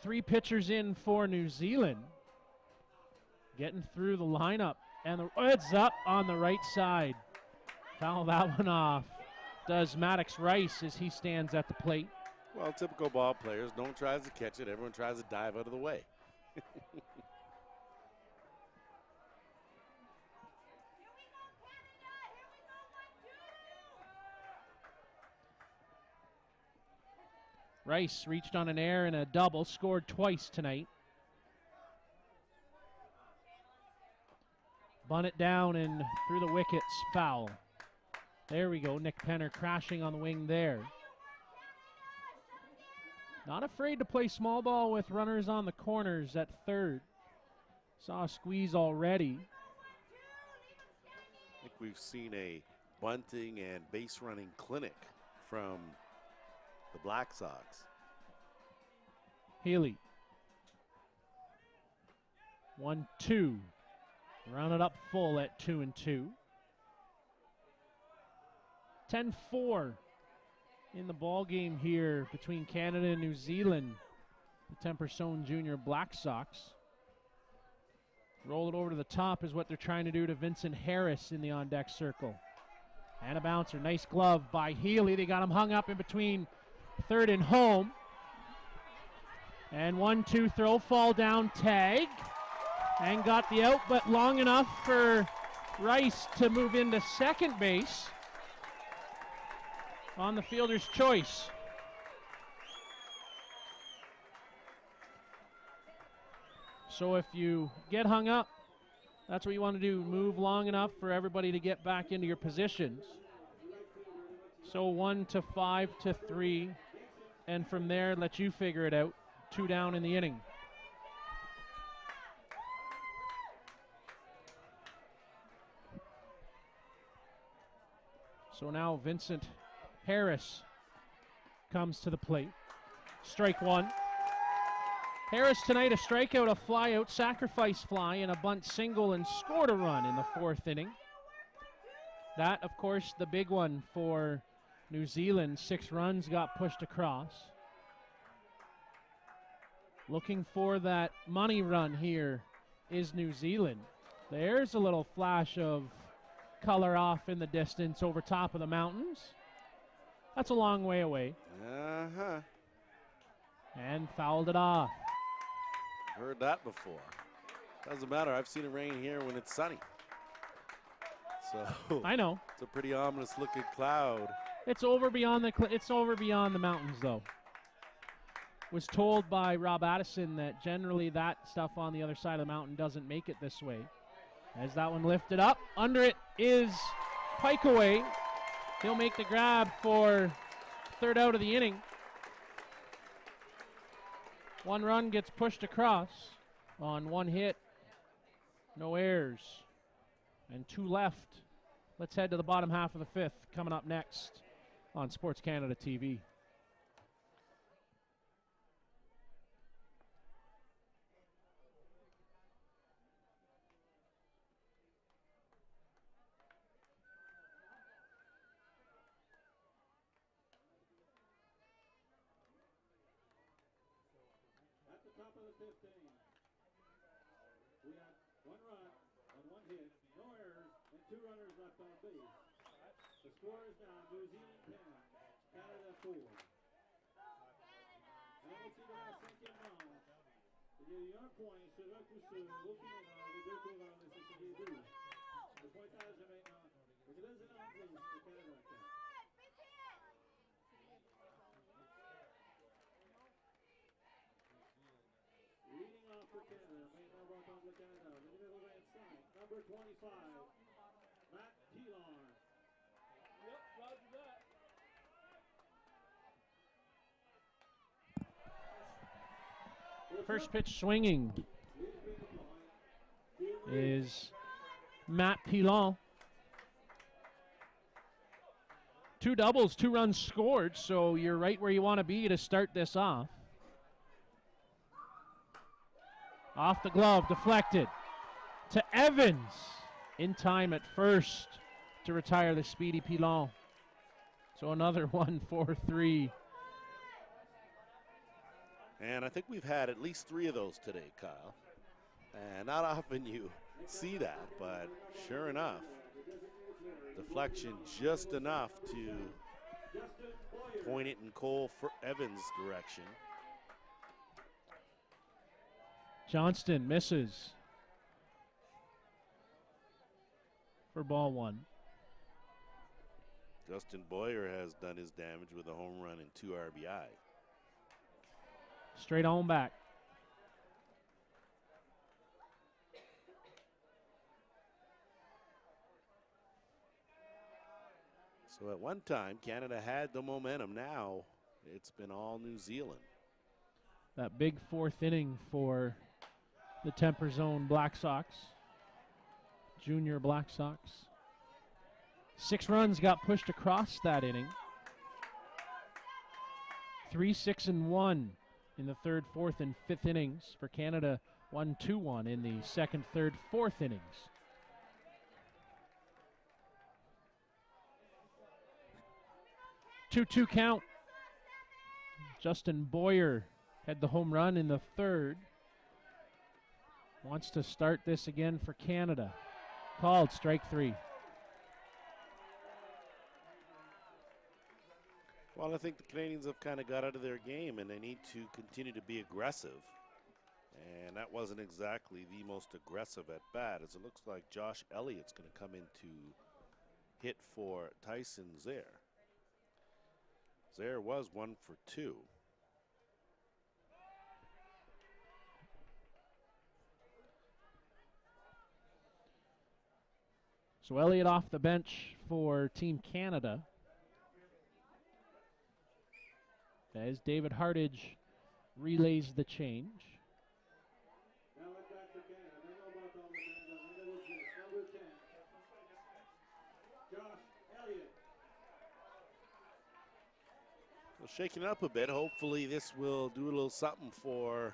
3 pitchers in for New Zealand, getting through the lineup, and the heads up on the right side. Foul that one off. Does Maddox Rice as he stands at the plate. Well, typical ball players, no one tries to catch it, everyone tries to dive out of the way. Rice reached on an air and a double, scored twice tonight. Bunt it down and through the wickets, foul. There we go, Nick Penner crashing on the wing there. Not afraid to play small ball with runners on the corners at third. Saw a squeeze already. I think we've seen a bunting and base running clinic from the Black Sox. Healy. 1-2. Rounded up full at 2-2. 10-4 in the ball game here between Canada and New Zealand. The Temperstone Junior Black Sox. Roll it over to the top is what they're trying to do to Vincent Harris in the on-deck circle. And a bouncer. Nice glove by Healy. They got him hung up in between third and home. And 1-2 throw, fall down, tag. And got the out, but long enough for Rice to move into second base on the fielder's choice. So if you get hung up, that's what you want to do. Move long enough for everybody to get back into your positions. So 1-5 to 3. And from there, let you figure it out. 2 down in the inning. So now Vincent Harris comes to the plate. Strike one. Harris tonight a strikeout, a flyout, sacrifice fly, and a bunt single, and scored a run in the 4th inning. That, of course, the big one for New Zealand. 6 runs got pushed across. Looking for that money run here is New Zealand. There's a little flash of color off in the distance over top of the mountains. That's a long way away. Uh-huh. And fouled it off. Heard that before. Doesn't matter. I've seen it rain here when it's sunny. So I know. It's a pretty ominous looking cloud. It's over beyond the mountains, though. Was told by Rob Addison that generally that stuff on the other side of the mountain doesn't make it this way. As that one lifted up, under it is Pikeaway. He'll make the grab for 3rd out of the inning. 1 run gets pushed across on 1 hit. No errors. And 2 left. Let's head to the bottom half of the 5th, coming up next on Sports Canada TV. At the top of the 5th inning, we have 1 run on 1 hit, no errors, and 2 runners left on base. The score is now New Zealand 10, Canada 4. Avant-il de la 5e manche, il y a eu 1 point sur un coup sûr, aucune erreur, les 2 coureurs nécessitaient 12. Le pointage est maintenant de New Zealand 10, le Canada 4. Leading off for Canada, maintenant va entendre le Canada, le numéro 25, number 25, Matt Pilon. Yep, roger that. First pitch swinging is Matt Pilon. 2 doubles, 2 runs scored, so you're right where you want to be to start this off. Off the glove, deflected to Evans. In time at first to retire the speedy Pilon. So another 1-4-3. And I think we've had at least 3 of those today, Kyle. And not often you see that, but sure enough, deflection just enough to point it in Cole for Evans' direction. Johnston misses for ball 1. Justin Boyer has done his damage with a home run and 2 RBI. Straight on back. So at one time, Canada had the momentum. Now it's been all New Zealand. That big 4th inning for the Temper Zone Black Sox. Junior Black Sox. 6 runs got pushed across that inning. 3, 6, and 1 in the 3rd, 4th, and 5th innings for Canada. 1-2-1 in the 2nd, 3rd, 4th innings. Two count. Justin Boyer had the home run in the 3rd. Wants to start this again for Canada. Called strike 3. Well, I think the Canadians have kind of got out of their game, and they need to continue to be aggressive. And that wasn't exactly the most aggressive at bat, as it looks like Josh Elliott's going to come in to hit for Tyson Zaire. Zaire was 1 for 2. So Elliott off the bench for Team Canada. As David Hartage relays the change. Now at bat for Canada, maintenant va entendre le Canada, numéro 10, number 10, Josh Elliott. Well, shaking it up a bit. Hopefully this will do a little something for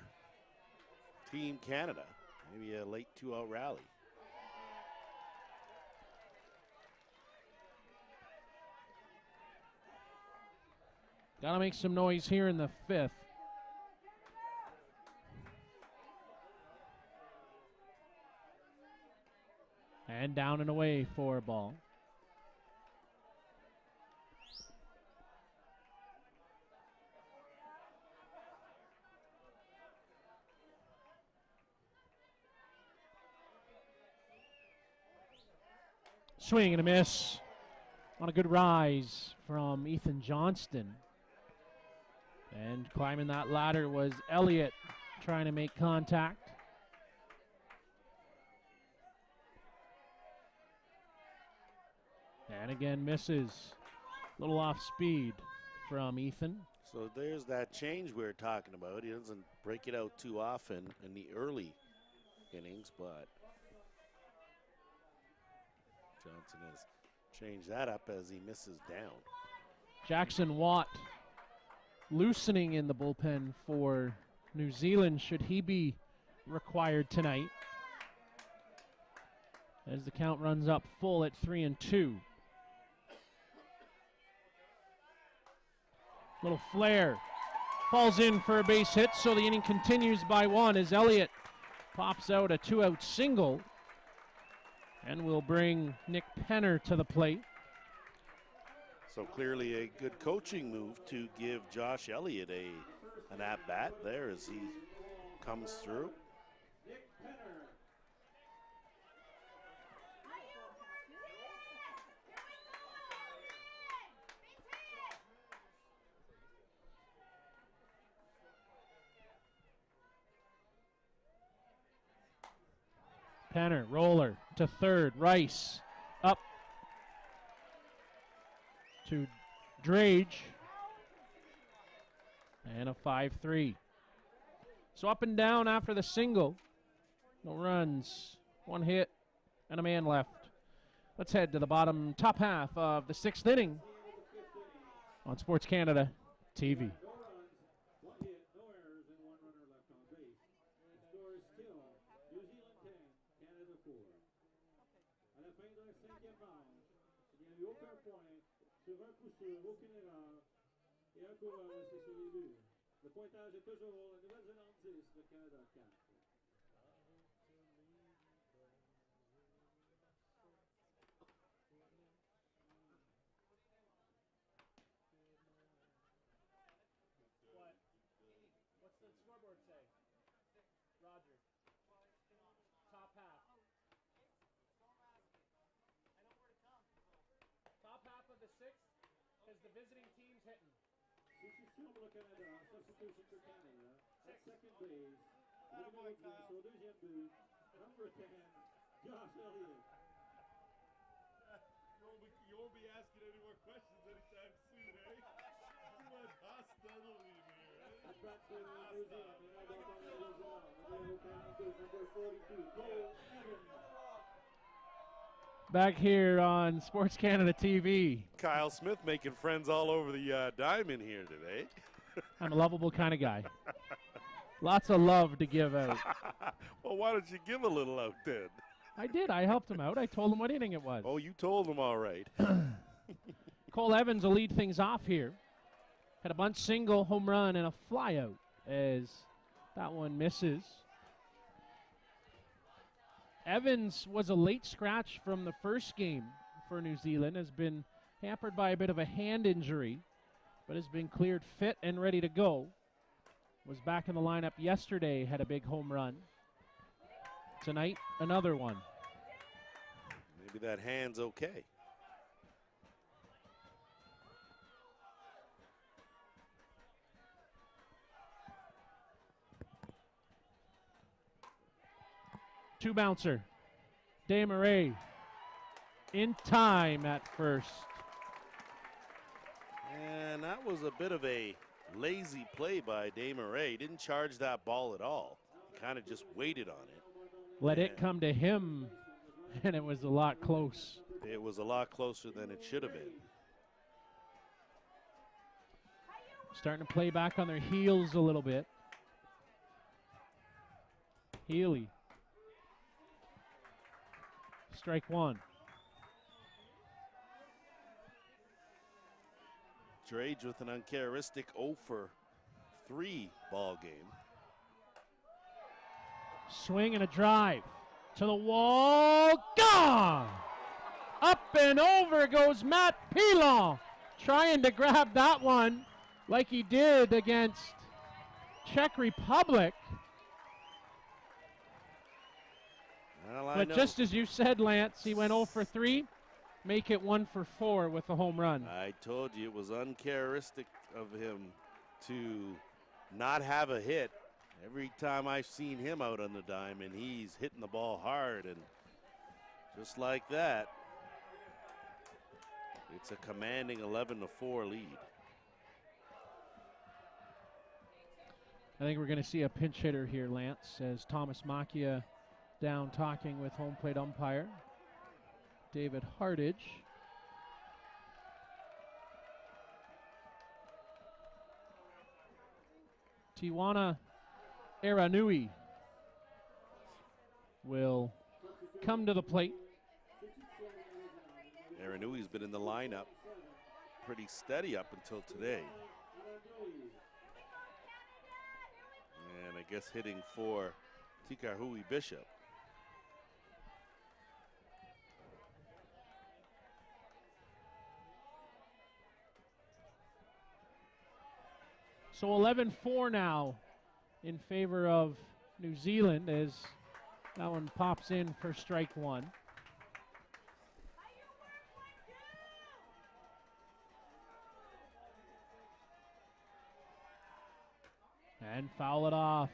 Team Canada. Maybe a late 2-out rally. Got to make some noise here in the 5th. And down and away for a ball. Swing and a miss on a good rise from Ethan Johnston. And climbing that ladder was Elliott trying to make contact. And again misses. A little off speed from Ethan. So there's that change we were talking about. He doesn't break it out too often in the early innings, but Johnson has changed that up as he misses down. Jackson Watt loosening in the bullpen for New Zealand should he be required tonight. As the count runs up full at 3-2. Little flare. Falls in for a base hit, so the inning continues by 1 as Elliott pops out a 2-out single. And will bring Nick Penner to the plate. So clearly a good coaching move to give Josh Elliott an at-bat there as he comes through. Penner, roller to third. Rice up to Drage. And a 5-3. So up and down after the single. No runs, 1 hit, and a man left. Let's head to the top half of the 6th inning on Sports Canada TV. Le pointage est toujours haut. La Nouvelle-Zélande 10, le Canada 4. What? What's the scoreboard say? Roger. Top half. I know where to come. Top half of the 6th is the visiting team's hitting. Substitution pour le Canada, substitution for Canada. At second base, numéro 10 au deuxième but, number 10, Josh Elliott. You won't be asking any more questions anytime soon, eh? Too much hostility here, eh? At bat for New Zealand, numéro 42, number 42, Cole Evans. Back here on Sports Canada TV. Kyle Smith making friends all over the diamond here today. I'm a lovable kind of guy. Lots of love to give out. Well, why don't you give a little out then? I did. I helped him out. I told him what inning it was. Oh, you told him all right. Cole Evans will lead things off here. Had a bunt single, home run, and a flyout as that one misses. Evans was a late scratch from the first game for New Zealand, has been hampered by a bit of a hand injury, but has been cleared fit and ready to go. Was back in the lineup yesterday, had a big home run. Tonight, another one. Maybe that hand's okay. Two bouncer. Desmarais in time at first. And that was a bit of a lazy play by Desmarais. Didn't charge that ball at all. Kind of just waited on it. Let it come to him, and it was a lot close. It was a lot closer than it should have been. starting to play back on their heels a little bit. Healy. Strike one. Drage with an uncharacteristic 0 for 3 ball game. Swing and a drive to the wall. Gone! Up and over goes Matt Pilon, trying to grab that one like he did against Czech Republic. Well, But just as you said, Lance, he went 0 for 3. Make it 1 for 4 with the home run. I told you it was uncharacteristic of him to not have a hit. Every time I've seen him out on the diamond, he's hitting the ball hard, and just like that, it's a commanding 11-4 lead. I think we're going to see a pinch hitter here, Lance, as Thomas Macchia down talking with home plate umpire David Hardage. Tijuana Aranui will come to the plate. Aranui's been in the lineup pretty steady up until today. And I guess hitting for Tikahui Bishop. So 11-4 now in favor of New Zealand as that one pops in for strike one. And foul it off.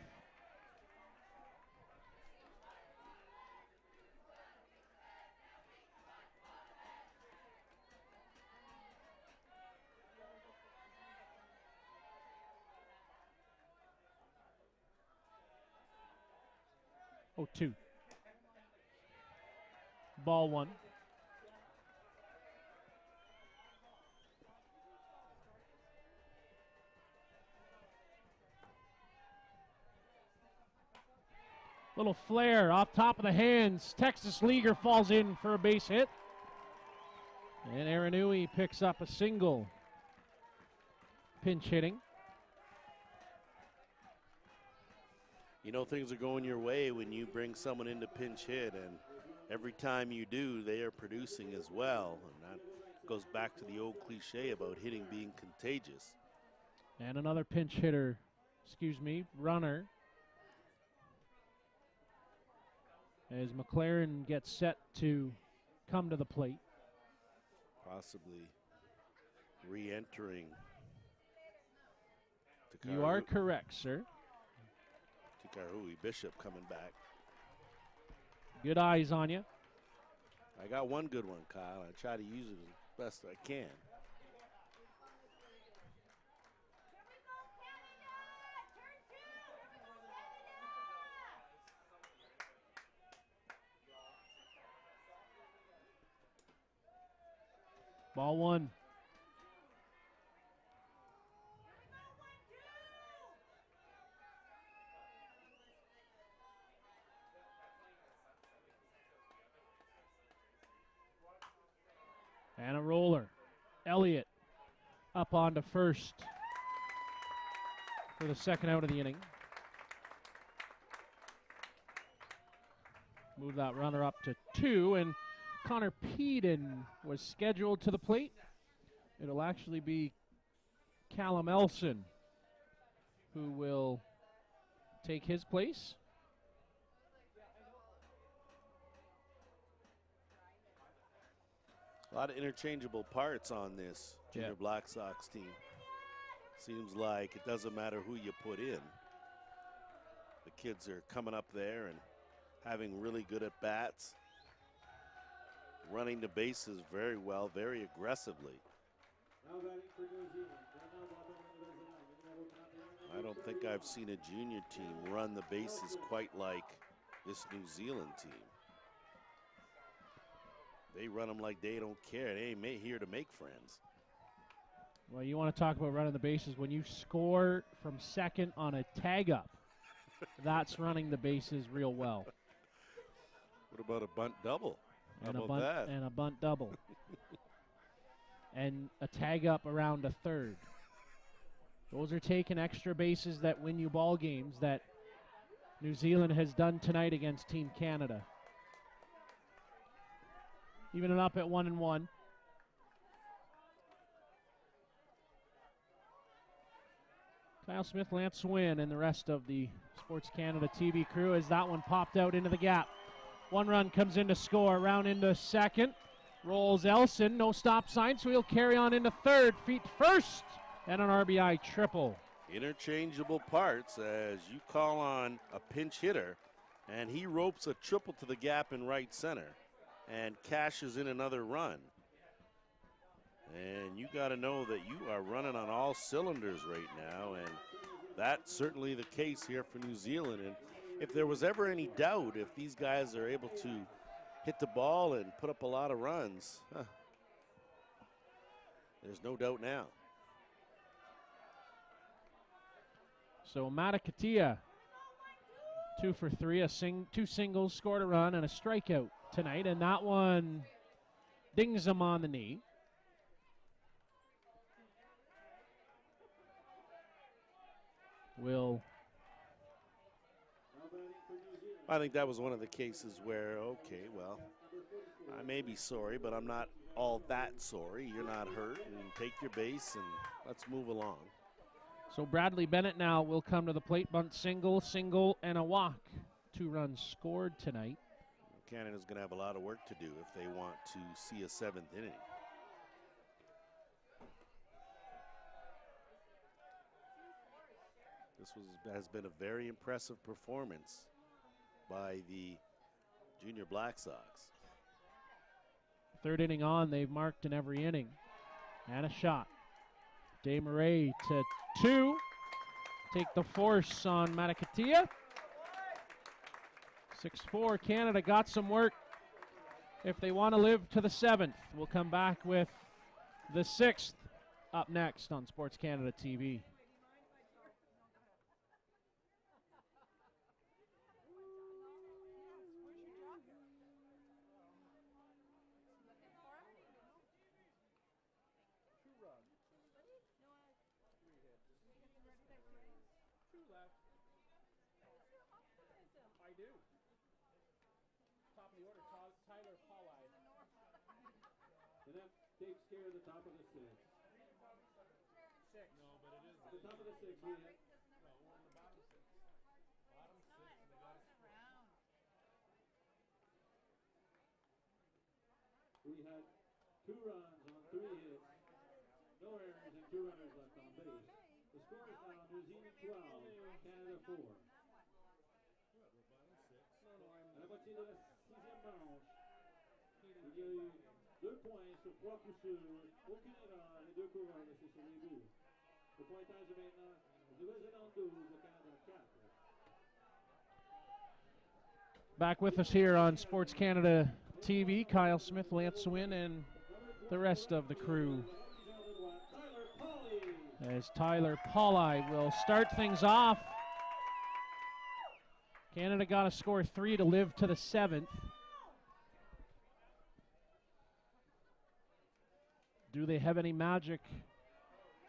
Oh, 2. Ball one. Little flare off top of the hands. Texas Leaguer falls in for a base hit. And Aranui picks up a single. Pinch hitting. You know things are going your way when you bring someone in to pinch hit, and every time you do, they are producing as well. And that goes back to the old cliche about hitting being contagious. And another pinch hitter, runner. As McLaren gets set to come to the plate. Possibly re-entering. You are correct, sir. Tikahui Bishop coming back. Good eyes on you. I got one good one, Kyle. I try to use it as best I can. Ball one. And a roller. Elliott up onto first for the second out of the inning. Move that runner up to 2, and Connor Peden was scheduled to the plate. It'll actually be Callum Elson who will take his place. A lot of interchangeable parts on this Junior Black Sox team. Seems like it doesn't matter who you put in. The kids are coming up there and having really good at bats. Running the bases very well, very aggressively. I don't think I've seen a junior team run the bases quite like this New Zealand team. They run them like they don't care. They ain't here to make friends. Well, you want to talk about running the bases. When you score from second on a tag up, that's running the bases real well. What about a bunt double? How And about a bunt, that? and a bunt double. And a tag up around a third. Those are taking extra bases that win you ball games that New Zealand has done tonight against Team Canada. Even it up at 1-1. Kyle Smith, Lance Wynn, and the rest of the Sports Canada TV crew as that one popped out into the gap. One run comes in to score, round into second. Rolls Elson, no stop sign, so he'll carry on into third, feet first, and an RBI triple. Interchangeable parts as you call on a pinch hitter, and he ropes a triple to the gap in right center and cashes in another run. And you got to know that you are running on all cylinders right now, and that's certainly the case here for New Zealand. And if there was ever any doubt if these guys are able to hit the ball and put up a lot of runs, there's no doubt now. So Matakatia, 2 for 3, two singles, scored a run and a strikeout tonight, and that one dings him on the knee. I think that was one of the cases where, okay, well, I may be sorry, but I'm not all that sorry. You're not hurt, and take your base, and let's move along. So Bradley Bennett now will come to the plate, bunt single, and a walk. 2 runs scored tonight. Canada's going to have a lot of work to do if they want to see a 7th inning. This has been a very impressive performance by the Junior Black Sox. 3rd inning on, they've marked in every inning. And a shot. Desmarais to 2. Take the force on Matakatia. 6-4, Canada got some work if they want to live to the 7th. We'll come back with the 6th up next on Sports Canada TV. I do. Top of the order, Tyler Paulai. And that takes care of the top of the 6. 6. No, but it is. The top of the 6, we had. No, we're on the bottom 6. Bottom 6, and they got us. We had 2 runs on 3 hits, no errors, and 2 runners left on base. The score is now New Zealand 12, Canada 4. À la moitié de la 6e manche, il y a eu 2 points sur 3 coups sûrs, aucune erreur, les 2 coureurs laissés sur les buts. Le pointage est maintenant Nouvelle-Zélande 12, le Canada 4. Back with us here on Sports Canada TV, Kyle Smith, Lance Wynn, and the rest of the crew. As Tyler Paulai will start things off. Canada got to score 3 to live to the 7th. Do they have any magic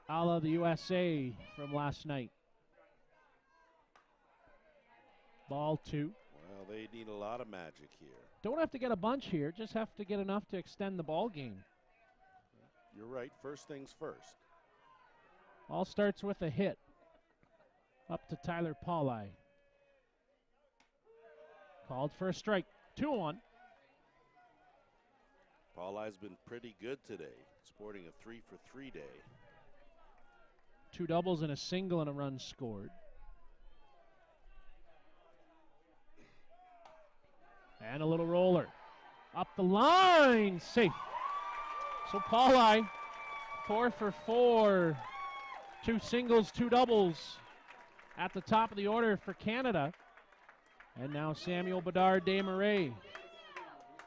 a la the USA from last night? Ball 2. Well, they need a lot of magic here. Don't have to get a bunch here, just have to get enough to extend the ball game. You're right, first things first. All starts with a hit. Up to Tyler Paulai. Called for a strike. 2-1. Paulai's been pretty good today, sporting a 3 for 3 day. 2 doubles and a single and a run scored. And a little roller. Up the line, safe. So Paulai, 4 for 4. 2 singles, 2 doubles at the top of the order for Canada. And now Samuel Bedard Desmarais,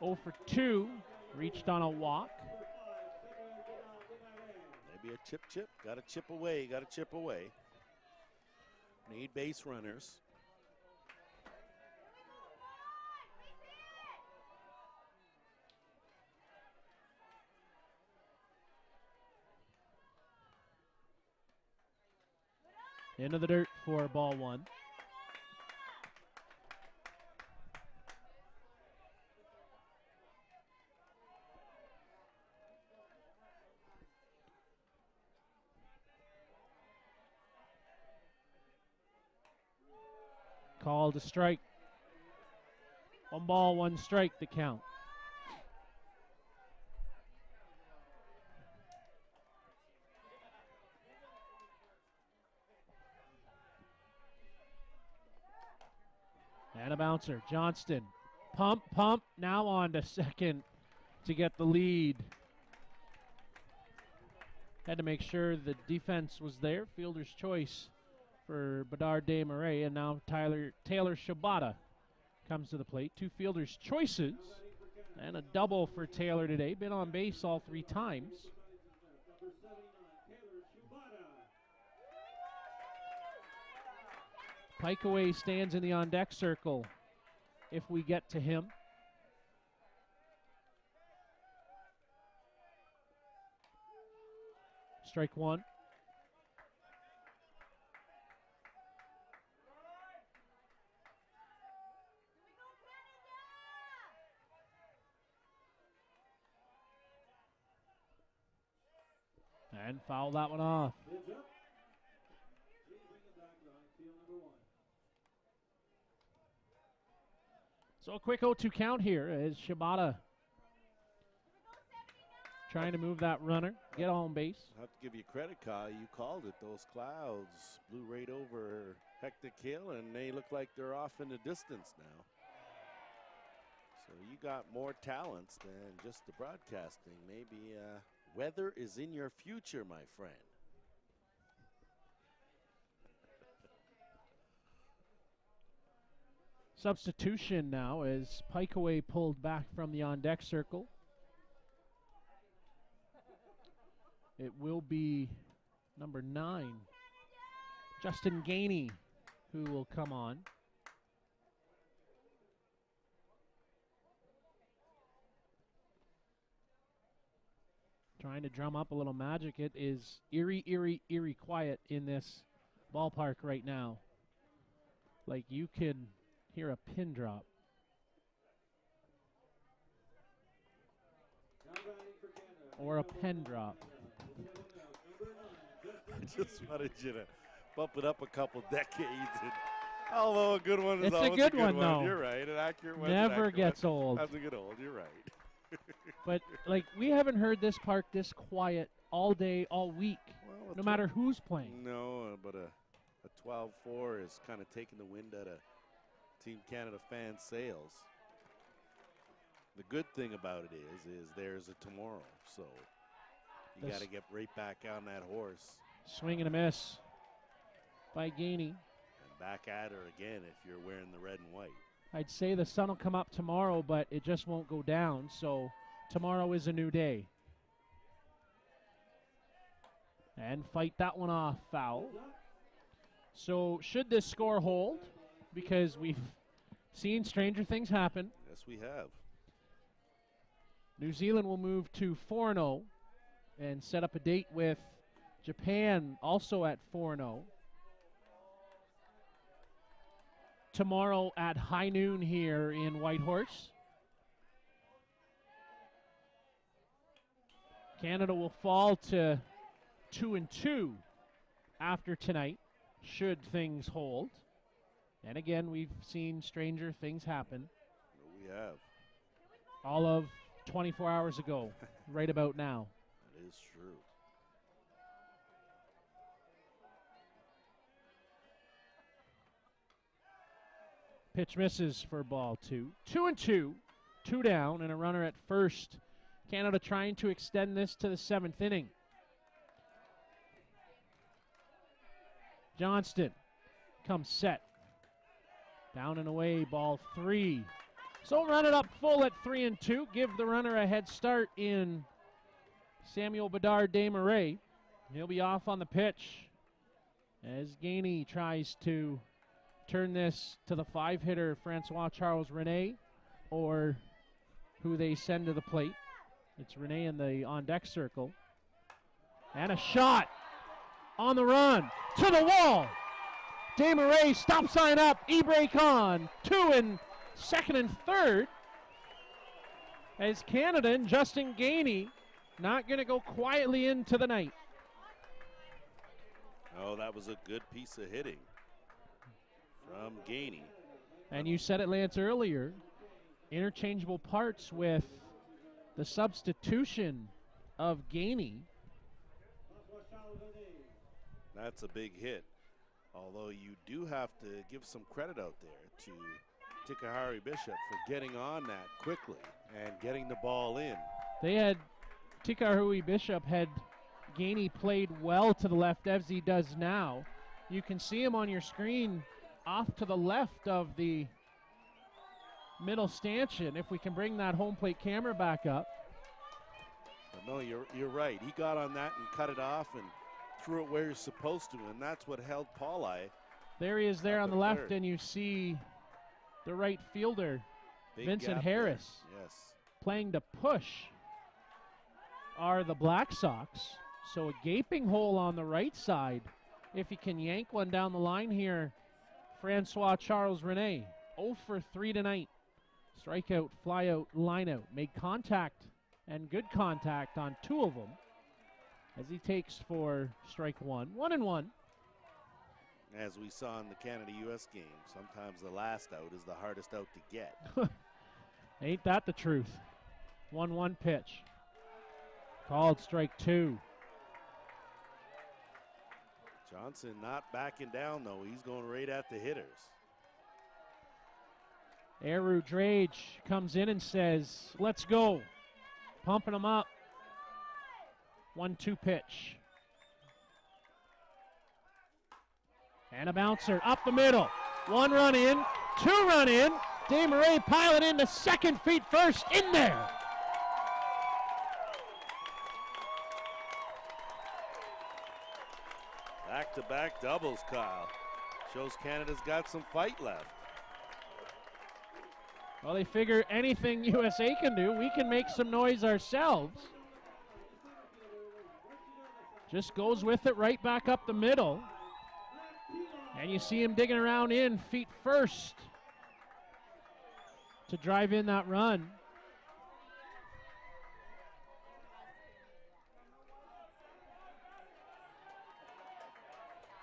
0 for 2, reached on a walk. Maybe a chip. Got to chip away. Got to chip away. Need base runners. Into the dirt for ball one. Called a strike. 1 ball, 1 strike to count. And a bouncer. Johnston. Pump. Now on to second to get the lead. Had to make sure the defense was there. Fielder's choice for Bedard Desmarais. And now Taylor Shibata comes to the plate. 2 fielder's choices. And a double for Taylor today. Been on base all 3 times. Pikeaway stands in the on-deck circle if we get to him. Strike 1. And foul that one off. So a quick 0-2 count here as Shibata trying to move that runner, get on base. I have to give you credit, Kyle. You called it. Those clouds blew right over Hector Hill, and they look like they're off in the distance now. So you got more talents than just the broadcasting. Maybe weather is in your future, my friend. Substitution now as Pikeaway pulled back from the on-deck circle. It will be number 9, Justin Gainey, who will come on. Trying to drum up a little magic. It is eerie quiet in this ballpark right now. Like you can hear a pin drop. Or a pen drop. I just wanted you to bump it up a couple decades. And, although a good one is it's always a good one, though. You're right. An accurate one. Never gets old. Doesn't get old. You're right. But, like, we haven't heard this park this quiet all day, all week, well, no matter who's playing. No, but a 12-4 is kind of taking the wind out of Team Canada fans' sails. The good thing about it is there's a tomorrow, so you got to get right back on that horse. Swing and a miss by Gainey. And back at her again if you're wearing the red and white. I'd say the sun will come up tomorrow, but it just won't go down, so tomorrow is a new day. And fight that one off, foul. So should this score hold, because we've seen stranger things happen. Yes, we have. New Zealand will move to 4-0 and set up a date with Japan also at 4-0. Tomorrow at high noon here in Whitehorse. Canada will fall to 2-2 after tonight, should things hold. And again, we've seen stranger things happen. We have. All of 24 hours ago, right about now. That is true. Pitch misses for ball 2. 2-2, 2 down, and a runner at first. Canada trying to extend this to the 7th inning. Johnston comes set. Down and away, ball 3. So run it up full at 3-2. Give the runner a head start in Samuel Bedard Desmarais. He'll be off on the pitch as Gainey tries to turn this to the 5-hitter, Francois Charles Rene, or who they send to the plate. It's Rene in the on-deck circle. And a shot on the run to the wall. Desmarais, stop sign up, e-brake on. 2 in second and third. As Canada and Justin Gainey not going to go quietly into the night. Oh, that was a good piece of hitting from Gainey. And you said it, Lance, earlier, interchangeable parts with the substitution of Gainey. That's a big hit. Although you do have to give some credit out there to Tikahari Bishop for getting on that quickly and getting the ball in. They had Tikahari Bishop had Gainey played well to the left as he does now. You can see him on your screen off to the left of the middle stanchion. If we can bring that home plate camera back up. No, you're right. He got on that and cut it off and threw it where you're supposed to, and that's what held Paulai. There he is there on the left, third. and you see the right fielder, Big Vincent gap Harris, there. Yes. playing to push are the Black Sox. So a gaping hole on the right side. If he can yank one down the line here, Francois Charles Rene, 0 for 3 tonight. Strikeout, flyout, lineout. Made contact and good contact on 2 of them as he takes for strike 1. 1-1. As we saw in the Canada-U.S. game, sometimes the last out is the hardest out to get. Ain't that the truth? 1-1 pitch. Called strike 2. Johnson not backing down, though. He's going right at the hitters. Eru Drage comes in and says, let's go. Pumping him up. 1-2 pitch. And a bouncer up the middle. 1 run in, 2 run in. Desmarais pilot into second, feet first, in there. Back-to-back doubles, Kyle. Shows Canada's got some fight left. Well, they figure anything USA can do, we can make some noise ourselves. Just goes with it right back up the middle. And you see him digging around in, feet first, to drive in that run.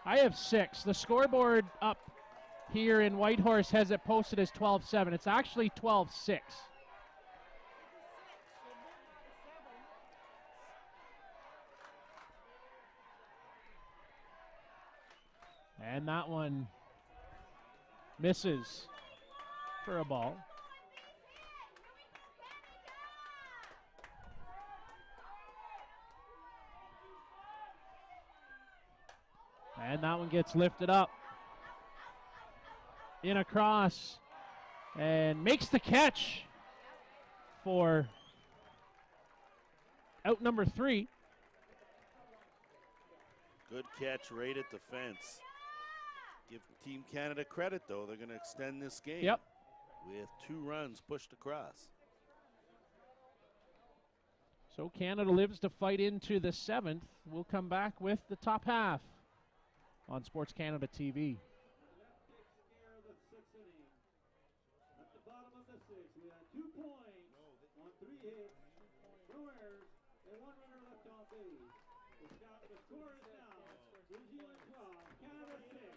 I have 6. The scoreboard up here in Whitehorse has it posted as 12-7. It's actually 12-6. And that one misses for a ball. And that one gets lifted up. In across. And makes the catch for out number 3. Good catch right at the fence. Give Team Canada credit, though. They're going to extend this game. Yep. With 2 runs pushed across. So Canada lives to fight into the 7th. We'll come back with the top half on Sports Canada TV. At the bottom of the 6th, we had 2 points on 3 hits, no errors, and 1 runner left on base. The score is now New Zealand 12, Canada 6.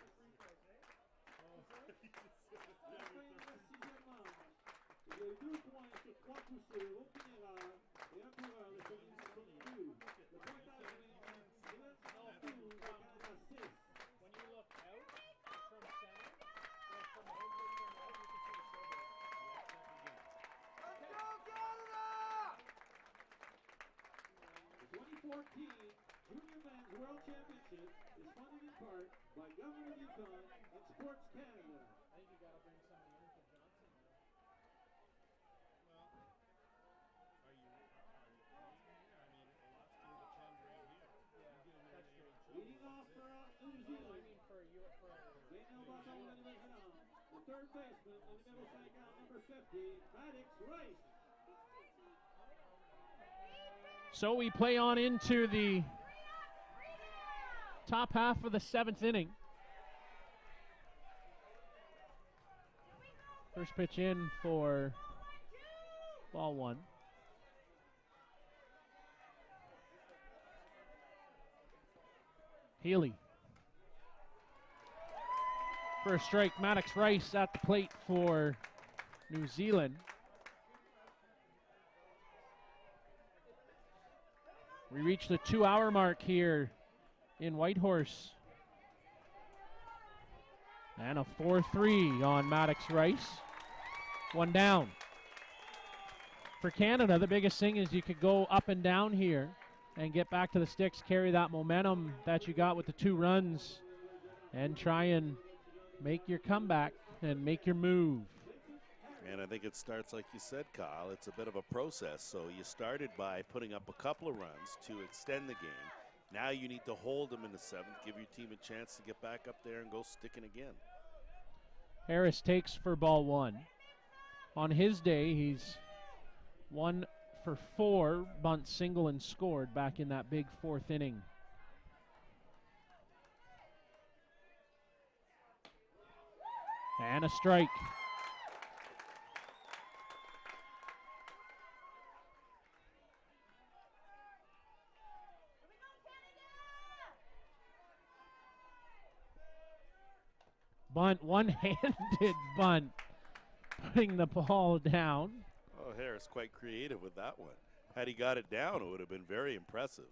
La fin de la 6e manche. Il y a eu 2 points sur 3 poussés, aucune erreur, et un coureur, le Félix 62. Le pointage est New Zealand 12, Canada 6. When you look out from center, or from home plate camera out, you can see the scoreboard. Let's go, Canada! The 2014 Junior Men's World Championship is funded in part by Government of Yukon and Sports Canada. I think you got to bring somebody in for Johnson. That's third baseman, le numéro 50, number 50, Maddox Rice. So we play on into the top half of the 7th inning. First pitch in for ball 1. Healy. First strike, Maddox Rice at the plate for New Zealand. We reach the 2-hour mark here in Whitehorse. And a 4-3 on Maddox Rice. 1 down. For Canada, the biggest thing is you could go up and down here and get back to the sticks, carry that momentum that you got with the 2 runs, and try and make your comeback and make your move. And I think it starts, like you said, Kyle, it's a bit of a process. So you started by putting up a couple of runs to extend the game. Now you need to hold them in the 7th, give your team a chance to get back up there and go sticking again. Harris takes for ball 1. On his day, he's 1 for 4, bunt, single, and scored back in that big 4th inning. And a strike. Bunt, one-handed bunt, putting the ball down. Oh, Harris quite creative with that one. Had he got it down, it would have been very impressive.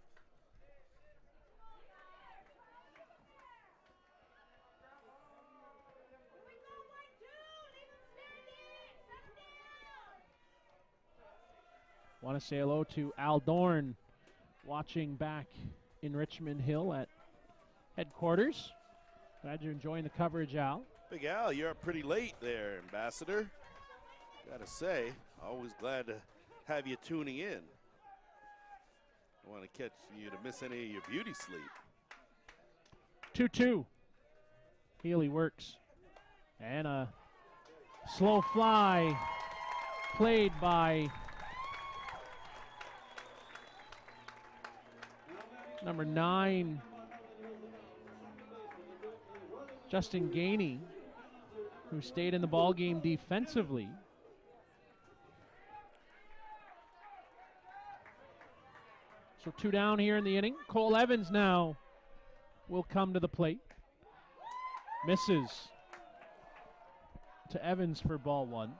Want to say hello to Al Dorn, watching back in Richmond Hill at headquarters. Glad you're enjoying the coverage, Al. Big Al, you're up pretty late there, Ambassador. Gotta say, always glad to have you tuning in. I want to catch you to miss any of your beauty sleep. 2-2. Healy works. And a slow fly played by number 9, Justin Gainey, who stayed in the ball game defensively. So 2 down here in the inning. Cole Evans now will come to the plate. Misses to Evans for ball 1.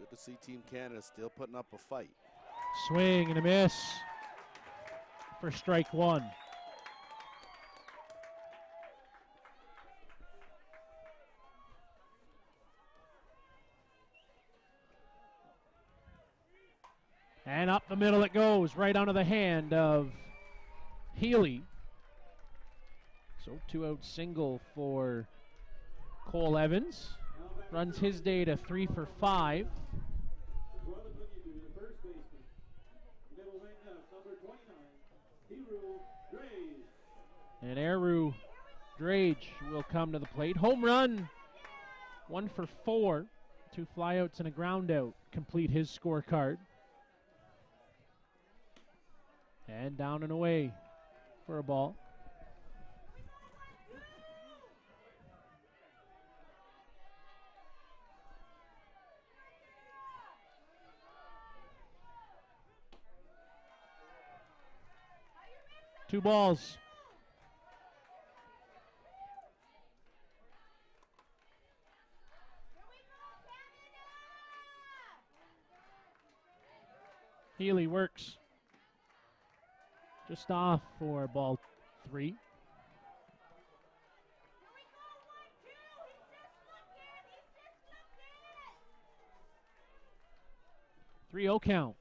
Good to see Team Canada still putting up a fight. Swing and a miss for strike 1. And up the middle it goes, right onto the hand of Healy. So 2-out single for Cole Evans. Runs his day to 3 for 5. And Eru Drage will come to the plate. Home run, 1 for 4. 2 flyouts and a ground out complete his scorecard. And down and away for a ball. Two balls. Healy works. Just off for ball 3. Three 0 count.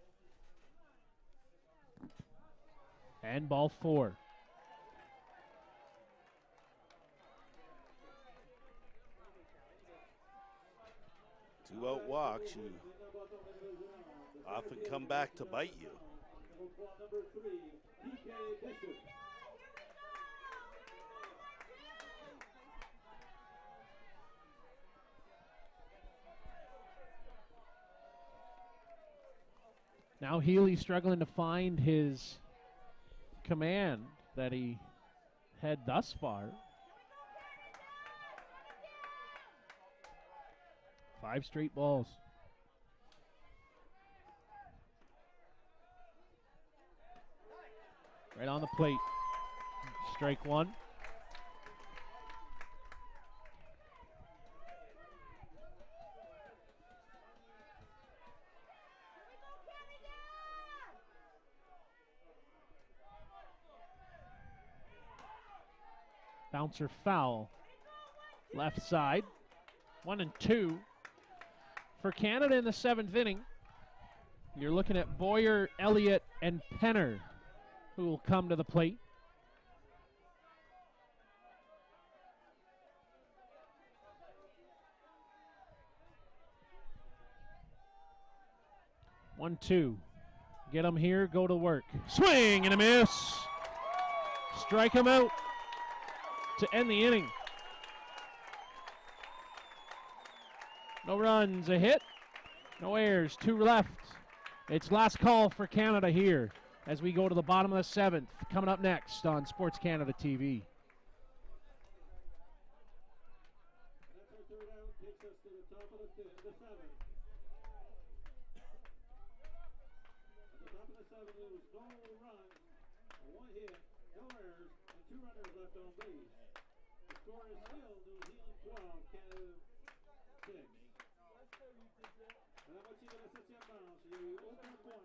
And ball 4. Two-out walks, you often come back to bite you. Now Healy struggling to find his command that he had thus far. 5 straight balls. Right on the plate. Strike 1. Bouncer foul. Left side. 1-2 for Canada in the 7th inning. You're looking at Boyer, Elliott, and Penner, who will come to the plate. One, two. Get him here, go to work. Swing and a miss. Strike him out to end the inning. No runs, a hit. No errors, 2 left. It's last call for Canada here as we go to the bottom of the 7th. Coming up next on Sports Canada TV. That's our third out. Takes us to the top of the 7th. At the top of the 7th, there was no runs, 1 hit, no errors, and 2 runners left on base. The score is still New Zealand 12, Canada 6. À la moitié de la 7e manche, il n'y a eu aucun point,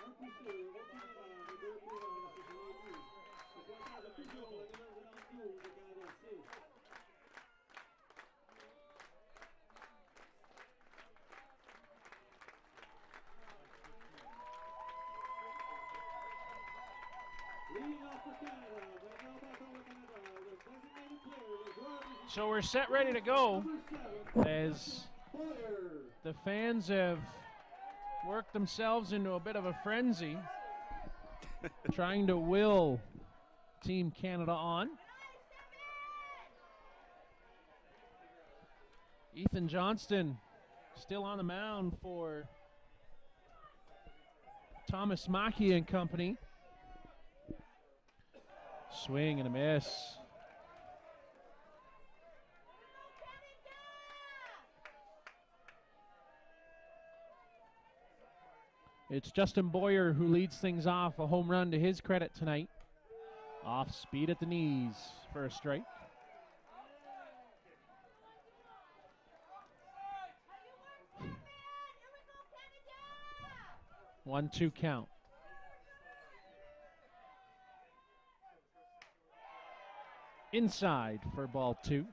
un coup sûr, aucune erreur, et 2 coups à la saison début. Le pointage est toujours la Nouvelle-Zélande 12, le Canada 6. Leading off for Canada, but now back over Canada, the designated player, the driver. So we're set, ready to go as the fans have worked themselves into a bit of a frenzy trying to will Team Canada on. Ethan Johnston still on the mound for Thomas Mackey and company. Swing and a miss. It's Justin Boyer who leads things off, a home run to his credit tonight. Off speed at the knees for a strike. 1-2 count. Inside for ball 2.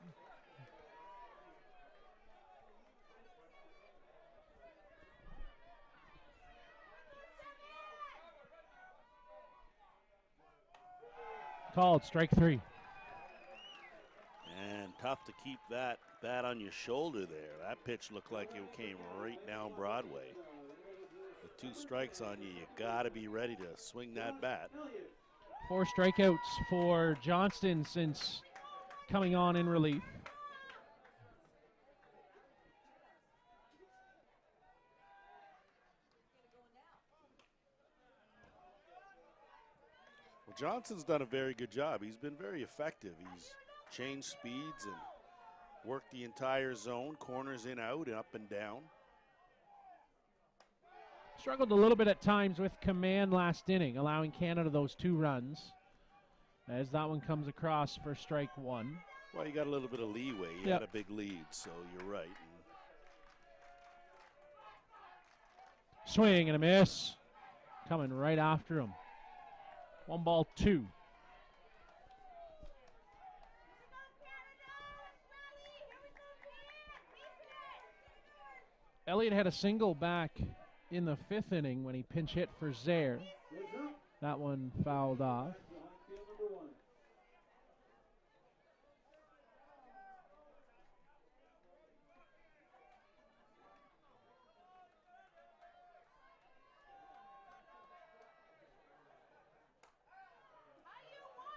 Called strike 3. And tough to keep that bat on your shoulder there. That pitch looked like it came right down Broadway. With 2 strikes on you, you gotta be ready to swing that bat. 4 strikeouts for Johnston since coming on in relief. Well, Johnson's done a very good job. He's been very effective. He's changed speeds and worked the entire zone, corners in, out, and up and down. Struggled a little bit at times with command last inning, allowing Canada those 2 runs. As that one comes across for strike 1. Well, you got a little bit of leeway. You had a big lead, so you're right. Swing and a miss. Coming right after him. 1-2. Elliott had a single back in the 5th inning when he pinch hit for Zaire. That one fouled off.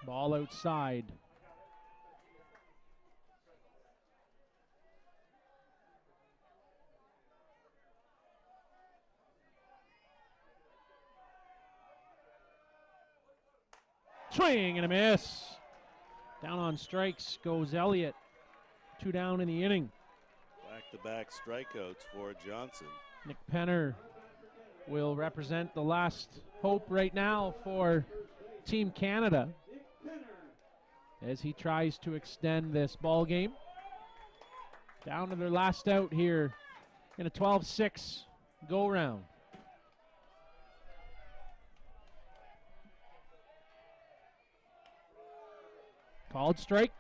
Ball outside. Swing and a miss. Down on strikes goes Elliott. 2 down in the inning. Back-to-back strikeouts for Johnson. Nick Penner will represent the last hope right now for Team Canada as he tries to extend this ball game. Down to their last out here in a 12-6 go-round. Called strike.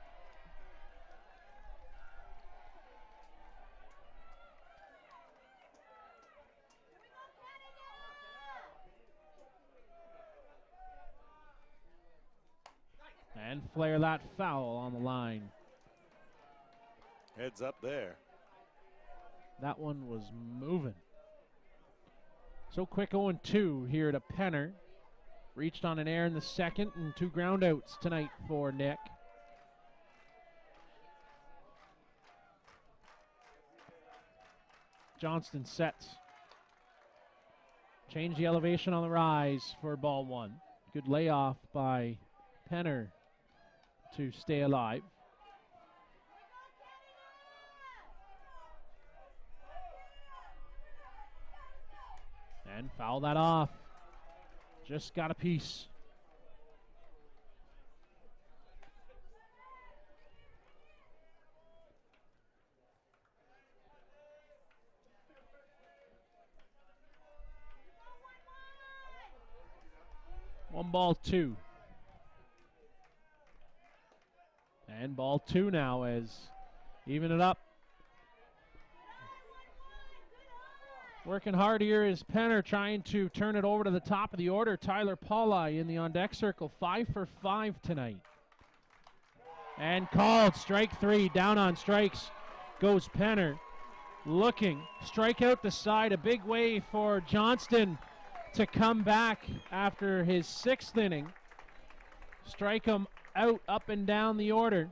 And flare that foul on the line. Heads up there. That one was moving. So quick 0-2 here to Penner. Reached on an error in the second and 2 ground outs tonight for Nick. Johnston sets. Change the elevation on the rise for ball 1. Good layoff by Penner to stay alive. And foul that off. Just got a piece. One ball, 2. And ball 2 now as even it up. Working hard here is Penner trying to turn it over to the top of the order. Tyler Paulai in the on-deck circle, 5 for 5 tonight. And called, strike 3, down on strikes goes Penner. Looking, strike out the side, a big way for Johnston to come back after his 6th inning. Strike him out, up and down the order.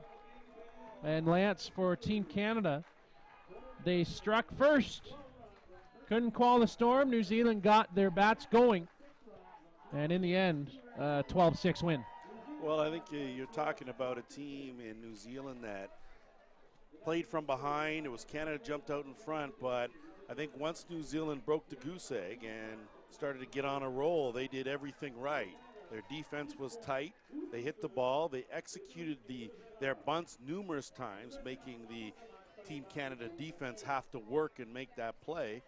And Lance for Team Canada, they struck first. Couldn't quell the storm. New Zealand got their bats going. And in the end, 12-6 win. Well, I think you're talking about a team in New Zealand that played from behind. It was Canada jumped out in front, but I think once New Zealand broke the goose egg and started to get on a roll, they did everything right. Their defense was tight. They hit the ball. They executed their bunts numerous times, making the Team Canada defense have to work and make that play.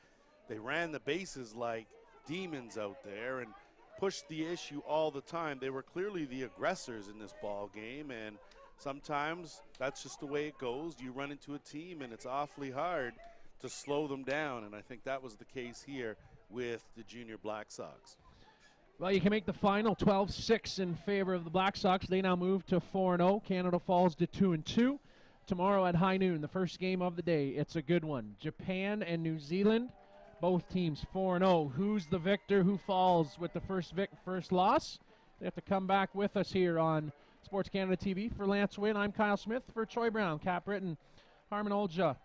They ran the bases like demons out there and pushed the issue all the time. They were clearly the aggressors in this ball game, and sometimes that's just the way it goes. You run into a team and it's awfully hard to slow them down, and I think that was the case here with the Junior Black Sox. Well, you can make the final 12-6 in favor of the Black Sox. They now move to 4-0. Canada falls to 2-2. Tomorrow at high noon, the first game of the day. It's a good one. Japan and New Zealand, both teams 4-0. Who's the victor? Who falls with the first loss? They have to come back with us here on Sports Canada TV. For Lance Wynn, I'm Kyle Smith. For Troy Brown, Cap Britton, Harmon Olja,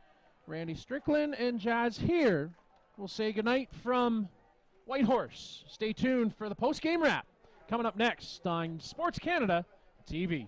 Randy Strickland, and Jazz here. We'll say goodnight from Whitehorse. Stay tuned for the post-game wrap coming up next on Sports Canada TV.